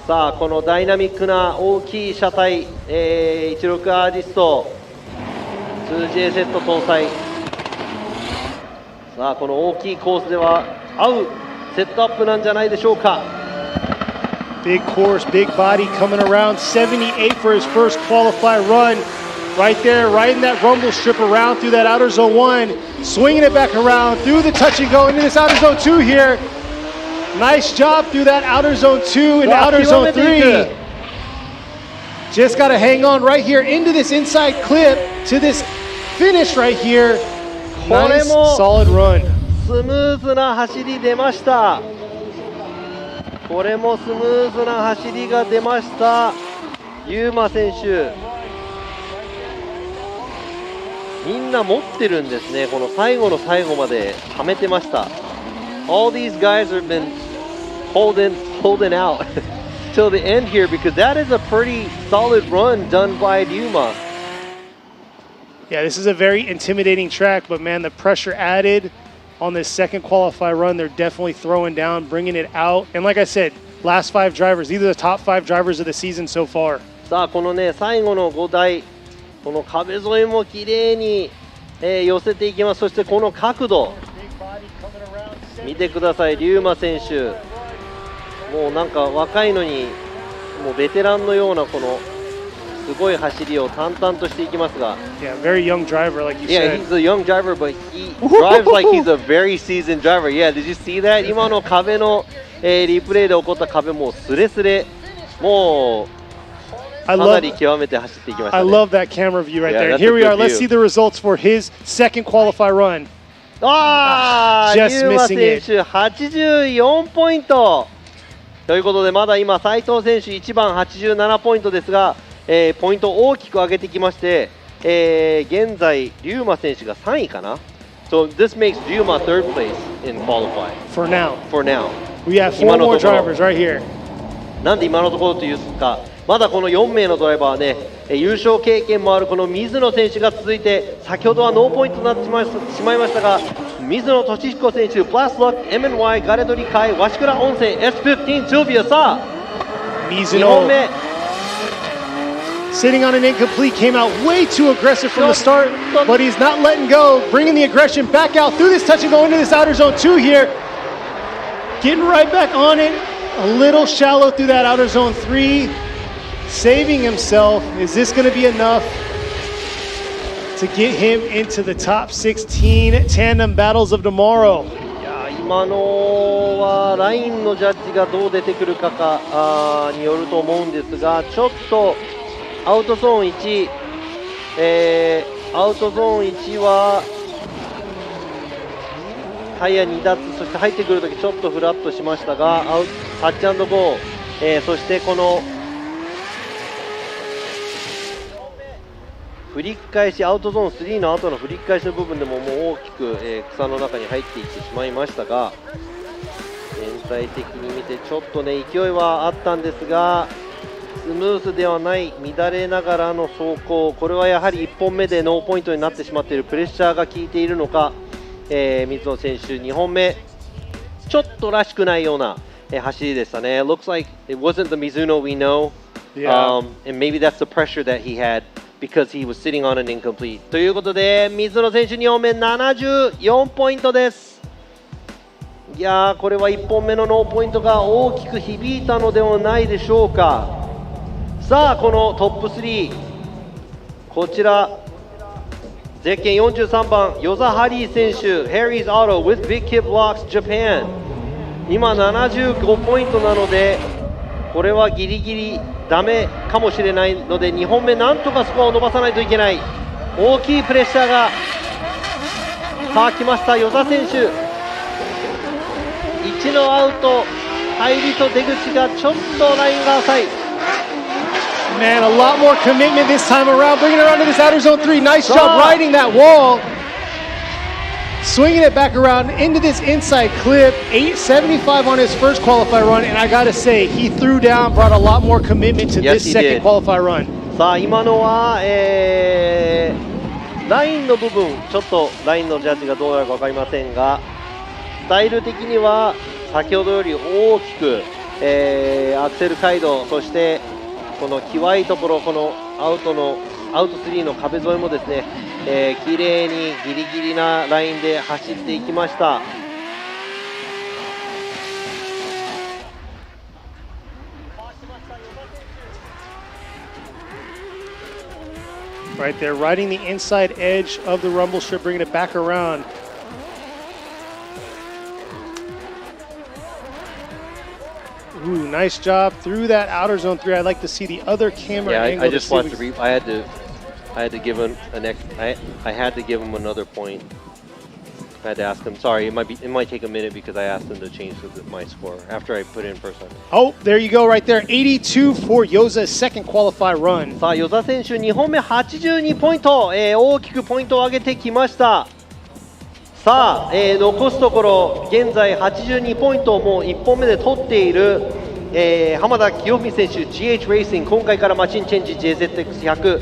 さあこのダイナミックな大きい車体、16アーティスト 2J セット搭載。さあこの大きいコースでは合うセットアップなんじゃないでしょうか。 Big course, big body coming around. 78 for his first qualify run. Right there, right in that rumble strip around through that outer zone 1. Swinging it back around through the touch and go into this outer zone 2 here. Nice job through that outer zone 2 and outer zone 3. Just got to hang on right here into this inside clip to this finish right here. Nice, solid run. スムーズな走り出ました。これもスムーズな走りが出ましたユーマ選手。みんな持ってるんですね。この最後の最後まで溜めてました。 All these guys have been holding out till the end here because that is a pretty solid run done by Yuma. Yeah, this is a very intimidating track, but man, the pressure added on this second qualify run, they're definitely throwing down, bringing it out. And like I said, last 5 drivers, these are the top 5 drivers of the season so far. さあこのね最後の5台、この壁沿いも綺麗に、寄せていきます。そしてこの角度見てください。龍馬選手もうなんか若いのにもうベテランのようなこのすごい走りを淡々としていきますが。 Yeah, very young driver, like you Yeah, said. he's a young driver, but he drives like he's a very seasoned driver. Yeah, did you see that? 今の壁の、リプレイで起こった壁もうスレスレ、もうかなり極めて走っていきましたね。 I love that camera view right Yeah, there. that's Here a we good are. Let's view. see the results for his second qualify run. ユーマ選手84ポイントということで、まだ今斉藤選手1番87ポイントですが、ポイントを大きく上げてきまして、現在龍馬選手が3位かな。So this makes Ryuma third place in qualify. For now. For now. We have 4 more drivers right here. なんで今のところというか、まだこの4名のドライバーはね、優勝経験もあるこの水野選手が続いて、先ほどはノーポイントになってしまいましたが、水野俊彦選手、ブラスロック、MNY、ガレドリ会、鷲倉温泉、S15、シルビア、さあ、2本目。Sitting on an incomplete, came out way too aggressive from the start, but he's not letting go, bringing the aggression back out through this touch and go into this outer zone 2 here. Getting right back on it, a little shallow through that outer zone 3, saving himself. Is this going to be enough to get him into the top 16 tandem battles of tomorrow? 今のはラインのジャッジがどう出てくるかによると思うんですが、ちょっとアウトゾーン1、アウトゾーン1はタイヤ2脱、そして入ってくるときちょっとフラットしましたが、タッチ&ゴー、そしてこの振り返し、アウトゾーン3の後の振り返しの部分でももう大きく、草の中に入っていってしまいましたが、全体的に見てちょっとね勢いはあったんですが、スムーズではない、乱れながらの走行、これはやはり1本目でノーポイントになってしまっている、プレッシャーが効いているのか、水野選手2本目ちょっとらしくないような、走りでしたね。 Looks like it wasn't the Mizuno we know、and maybe that's the pressure that he had because he was sitting on an incomplete ということで、水野選手2本目74ポイントです。いやー、これは1本目のノーポイントが大きく響いたのではないでしょうか。さあ、このトップ3、こちらゼッケン43番ヨザハリー選手、 Harry's Auto with Big Kip Blocks Japan、 今75ポイントなのでこれはギリギリダメかもしれないので、2本目なんとかスコアを伸ばさないといけない。大きいプレッシャーがさあ来ました。与座選手、1のアウト、入りと出口がちょっとラインが浅い。 Man, a lot more commitment this time around, bringing it around to this outer zone 3. Nice job riding that wall, swinging it back around into this inside clip. 875 on his first qualify run, and I gotta say, he threw down, brought a lot more commitment to this second qualify run. さあ今のは、ラインの部分、ちょっとラインのジャッジがどうなるか分かりませんが、スタイル的には先ほどより大きく、アクセル街道、そしてこの際いところ、このアウト3の壁沿いもですね、綺麗にギリギリなラインで走っていきました。Right there, riding the inside edge of the rumble strip, bringing it back around. Ooh, nice job through that outer zone 3. I'd like to see the other camera angle. I just watched the I had to give him I had to give him another point. I had to ask him. Sorry, it might take a minute because I asked him to change my score after I put in first time. Oh, there you go, right there. 82 for Yoza's second qualify run. さあ、与座選手2本目82ポイント、大きくポイントを上げてきました。さあ、残すところ現在82ポイントをもう1本目で取っている、浜田清文選手 GH レーシング、今回からマシンチェンジ JZX100。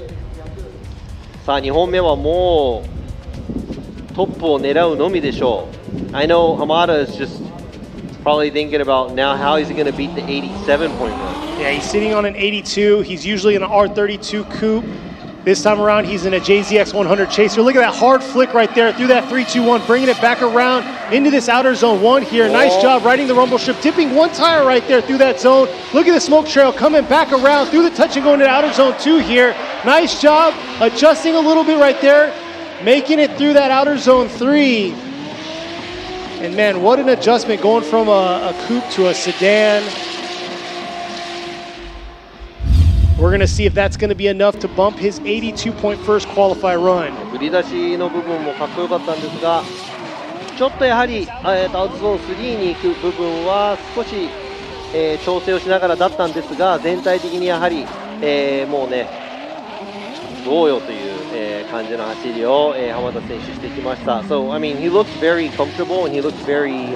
さあ2本目はもうトップを狙うのみでしょう。I know Hamada is just probably thinking about now how he's going to beat the 87 point run. Yeah, he's sitting on an 82. He's usually in an R32 coupe. This time around, he's in a JZX 100 chaser. Look at that hard flick right there through that 3-2-1, bringing it back around into this outer zone 1 here. Nice job riding the rumble strip, tipping one tire right there through that zone. Look at the smoke trail coming back around through the touch and going to outer zone 2 here. Nice job adjusting a little bit right there, making it through that outer zone 3. And man, what an adjustment going from a coupe to a sedan. We're going to see if that's going to be enough to bump his 82-point first qualify run. 振り出しの部分もかっこよかったんですが、ちょっとやはりアウトゾーン3に行く部分は少し、調整をしながらだったんですが、全体的にやはり、もうね、どうよという、感じの走りを、浜田選手してきました。So, I mean, he looked very comfortable and he looked very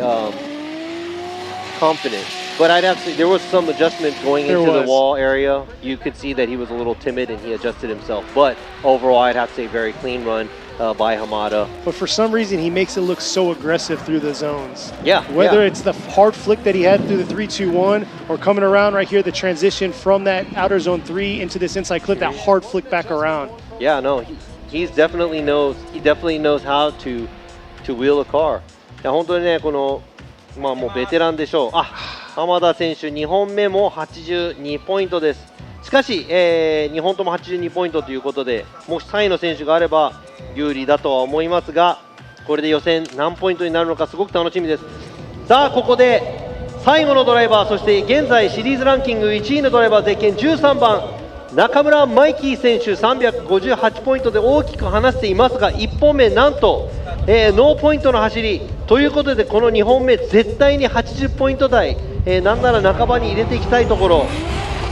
confident. But I'd have to say there was some adjustment going into the wall area. You could see that he was a little timid and he adjusted himself. But overall, I'd have to say very clean run by Hamada. But for some reason, he makes it look so aggressive through the zones. Yeah. Whether it's the hard flick that he had through the 3-2-1 or coming around right here, the transition from that outer zone 3 into this inside clip, that hard flick back around. Yeah, no, he definitely knows how to wheel a car. いや本当にね、このもうベテランでしょう。浜田選手2本目も82ポイントです。しかし、2本とも82ポイントということで、もし3位の選手があれば有利だとは思いますが、これで予選何ポイントになるのかすごく楽しみです。さあここで最後のドライバー、そして現在シリーズランキング1位のドライバー、ゼッケン13番中村マイキー選手358ポイントで大きく離していますが、1本目なんと、ノーポイントの走りということで、この2本目絶対に80ポイント台、なんなら半ばに入れていきたいところ、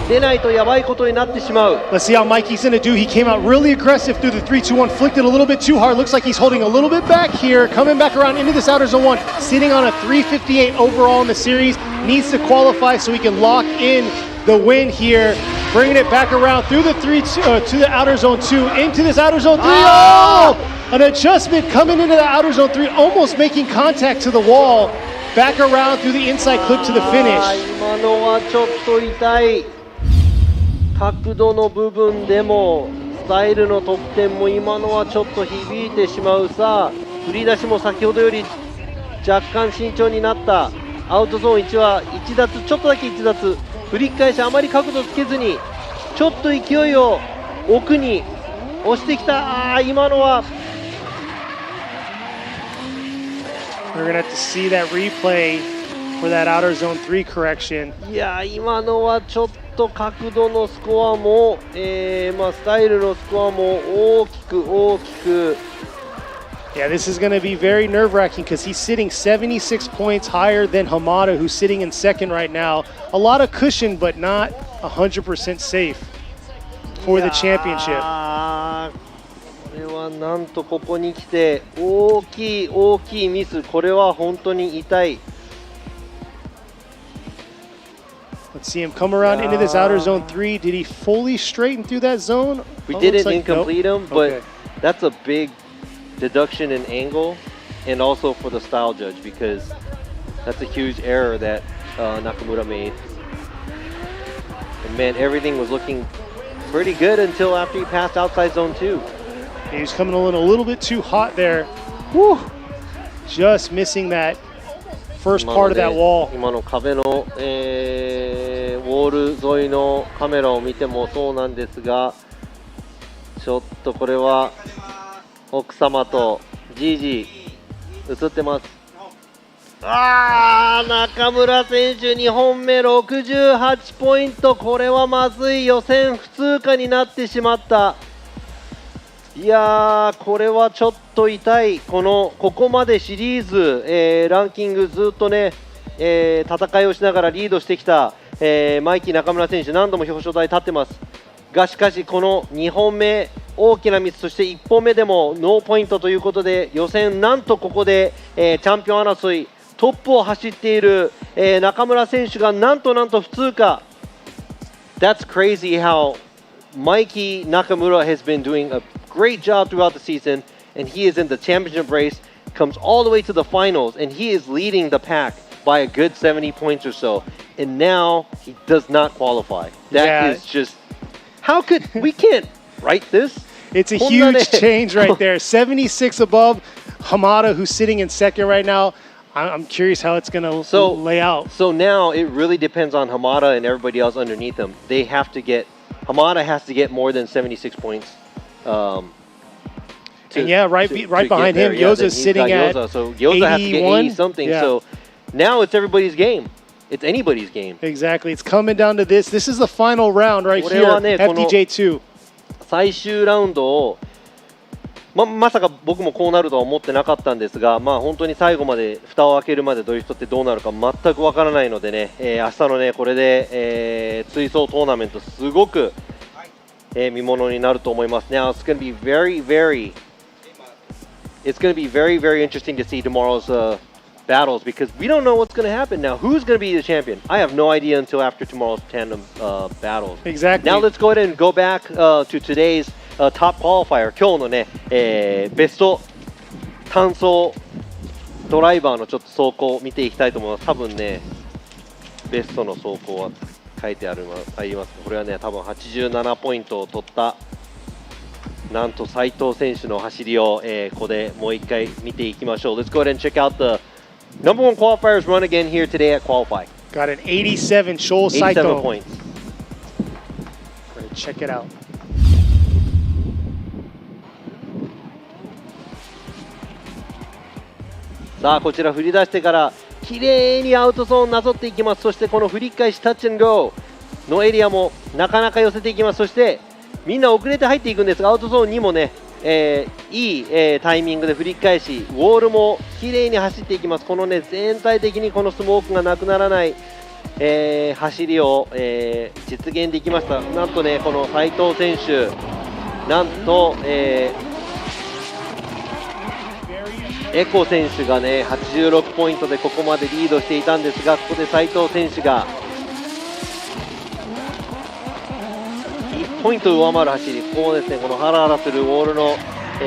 出ないとやばいことになってしまう。 Let's see how Mikey's going to do. He came out really aggressive through the 3-2-1, flicked it a little bit too hard. Looks like he's holding a little bit back here, coming back around into this outer zone 1, sitting on a 358 overall in the series. Needs to qualify so he can lock in the win here. Bringing it back around through the to the outer zone 2 into this outer zone 3. Oh! An adjustment coming into the outer zone 3, almost making contact to the wall. Back around through the inside clip to the finish. 今のはちょっと痛い。角度の部分でもスタイルの得点も今のはちょっと響いてしまう。さあ振り出しも先ほどより若干慎重になったアウトゾーン1は1脱ちょっとだけ1脱振り返しあまり角度つけずにちょっと勢いを奥に押してきた今のは We're going to have to see that replay for that outer zone 3 correction. いや今のはちょっと角度のスコアも、スタイルのスコアも大きく Yeah, this is going to be very nerve-wracking because he's sitting 76 points higher than Hamada, who's sitting in second right now. A lot of cushion, but not 100% safe for the championship. これはなんとここに来て大きいミス、これは本当に痛い。 Let's see him come around into this outer zone 3. Did he fully straighten through that zone? We Oh, didn't looks like- incomplete nope. him, but Okay. that's a big deduction in angle and also for the style judge because that's a huge error that Nakamura made. And man, everything was looking pretty good until after he passed outside zone 2. He was coming in a little bit too hot there. Whew. Just missing that first part of that wall. 今の壁の、ウォール沿いのカメラを見てもそうなんですが、ちょっとこれは奥様とジージー映ってます。中村選手2本目68ポイント、これはまずい、予選不通過になってしまった。いやー、これはちょっと痛い。ここまでシリーズ、ランキングずっとね、戦いをしながらリードしてきた、マイキー中村選手、何度も表彰台立ってますが、しかしこの2本目大きなミス、そして1本目でもノーポイントということで、予選なんとここで、チャンピオン争いトップを走っている、中村選手がなんと不通過。 That's crazy how Mikey Nakamura has been doing a great job throughout the season, and he is in the championship race, comes all the way to the finals, and he is leading the pack by a good 70 points or so, and now he does not qualify. That is just, how could, we can't write this. It's a huge change right there. 76 above Hamada, who's sitting in second right now. I'm curious how it's going to lay out. So now it really depends on Hamada and everybody else underneath him. They have to get, Hamada has to get more than 76 points. And yeah, right behind him, Yoza's sitting at so Yoza has to get 80 something. Yeah. So now it's everybody's game. It's anybody's game. Exactly. It's coming down to this. This is the final round right here. FDJ2. 最終ラウンドをまさか僕もこうなるとは思ってなかったんですが、本当に最後まで蓋を開けるまでドリフトってどうなるか全くわからないのでね、明日のねこれで、追走トーナメントすごく、見ものになると思います。Now it's going to be very interesting to see tomorrow's battles because we don't know what's going to happen. Now who's going to be the champion? I have no idea until after tomorrow's tandem battles. Exactly. Now let's go ahead and go back to today's top qualifier. 今日のね、ベスト単走ドライバーのちょっと走行を見ていきたいと思います。多分ねベストの走行は書いてあります。これはね多分87ポイントを取ったなんと斉藤選手の走りを、ここでもう一回見ていきましょう。Let's go ahead and check out the number one qualifiers run again here today at Qualify. Got an 87 Shoal 87 Saito. points. Check it out. さあこちら振り出してから綺麗にアウトゾーンなぞっていきます。そしてこの振り返しタッチ&ゴーのエリアもなかなか寄せていきます。そしてみんな遅れて入っていくんですがアウトゾーンにもね、いい、タイミングで振り返しウォールも綺麗に走っていきます。このね全体的にこのスモークがなくならない、走りを、実現できました。なんとねこの斉藤選手なんと、エコ選手がね86ポイントでここまでリードしていたんですがここで斉藤選手が1ポイント上回る走り、ここですねこのハラハラするウォールの、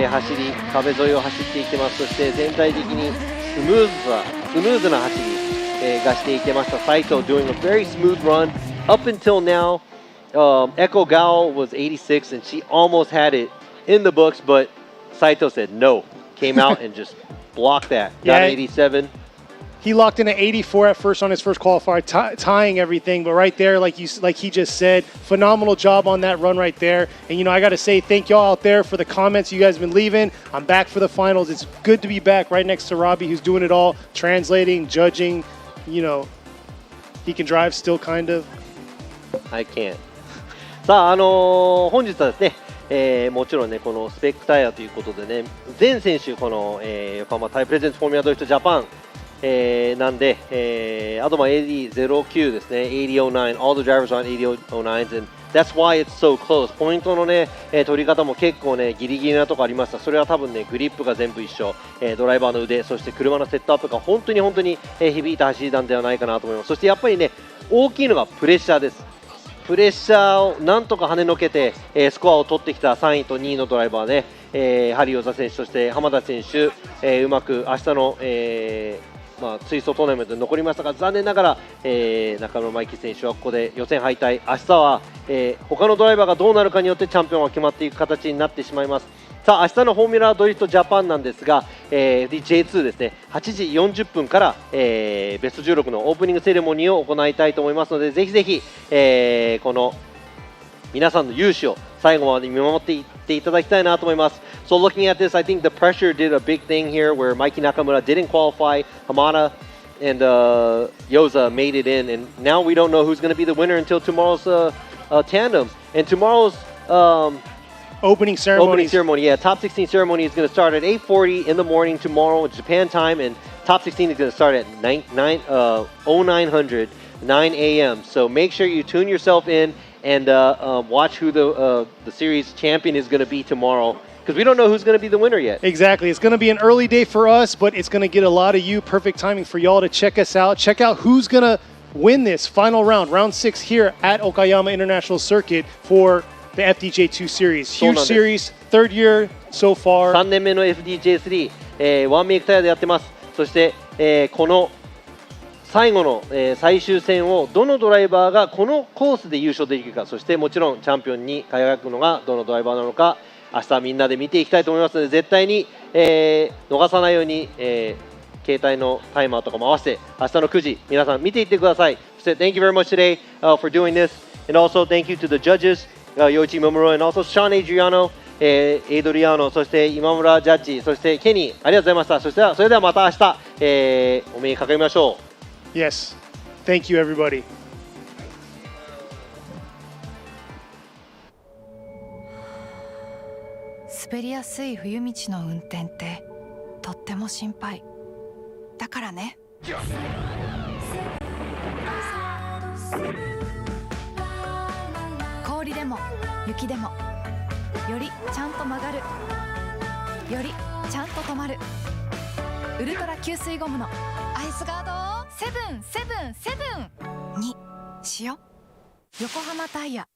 走り壁沿いを走っていきます。そして全体的にスムーズな走り、がしていけました。斉藤 doing a very smooth run up until now. Echo Gao was 86 and she almost had it in the books, but Saito said no. Came out and just blocked that. Got 87. He locked in at 84 at first on his first qualifier, tying everything. But right there, like he just said, phenomenal job on that run right there. And, you know, I got to say thank y'all out there for the comments you guys have been leaving. I'm back for the finals. It's good to be back right next to Robbie, who's doing it all, translating, judging. You know, he can drive still, kind of. I can't. さあ、本日はですね、もちろんね、このスペックタイヤということでね、全選手、この、横浜タイプレゼンツフォーミュラドリフトジャパン、なんで、あとAD09 ですね、8009、all the drivers are on 8009s, and that's why it's so close. ポイントのね、取り方も結構ね、ギリギリなとこありました。それは多分ね、グリップが全部一緒、ドライバーの腕、そして車のセットアップが本当に、響いた走りなんではないかなと思います。そしてやっぱりね、大きいのがプレッシャーです。プレッシャーをなんとか跳ねのけて、スコアを取ってきた3位と2位のドライバーね、ハリー・オザ選手、そして浜田選手、うまく明日の、追走トーナメントに残りましたが、残念ながら、中野真希選手はここで予選敗退。明日は、他のドライバーがどうなるかによってチャンピオンが決まっていく形になってしまいます。さあ、明日のフォーミュラドリフトジャパンなんですが、FDJ2 ですね、8時40分から、ベスト16のオープニングセレモニーを行いたいと思いますので、ぜひぜひ、この皆さんの勇姿を最後まで見守っていっていただきたいなと思います。So looking at this, I think the pressure did a big thing here where Mikey Nakamura didn't qualify, Hamada and Yoza made it in, and now we don't know who's going to be the winner until tomorrow's tandem. And tomorrow's opening ceremony, yeah, top 16 ceremony is going to start at 8:40 in the morning tomorrow, Japan time, and top 16 is going to start at 0900, 9 a.m. So make sure you tune yourself in and watch who the series champion is going to be tomorrow, because we don't know who's going to be the winner yet. Exactly. It's going to be an early day for us, but it's going to get a lot of you. Perfect timing for y'all to check us out. Check out who's going to win this final round, round 6 here at Okayama International Circuit for the FDJ2 series. Huge series, third year so far. 3年目の FDJ3、ワンメイクタイヤでやってます。そして、この最後の、最終戦をどのドライバーがこのコースで優勝できるか、そしてもちろんチャンピオンに輝くのがどのドライバーなのか、明日みんなで見ていきたいと思いますので、絶対に、逃さないように、携帯のタイマーとかも合わせて明日の9時皆さん見ていってください。そして Thank you very much today、for doing this, and also thank you to the judges、Yoichi Momuro and also Sean Adriano、エイドリアーノ、そして今村ジャッジ、そしてケニー、ありがとうございました。それではまた明日、お目にかかりましょう。Yes. Thank you, everybody. 滑りやすい冬道の運転ってとっても心配だからね。氷でも雪でもよりちゃんと曲がる、よりちゃんと止まる、ウルトラ吸水ゴムのアイスガード777にしよ。横浜タイヤ。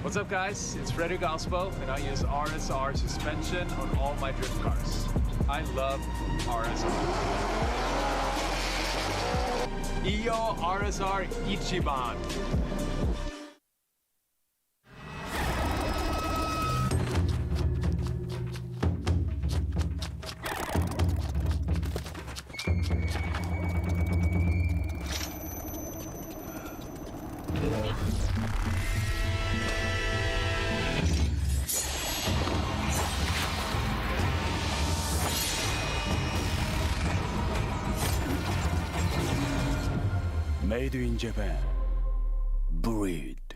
What's up, guys? It's Frederick Alspo, and I use RSR suspension on all my drift cars. I love RSR. Iyo RSR Ichiban. Made in Japan. Breed.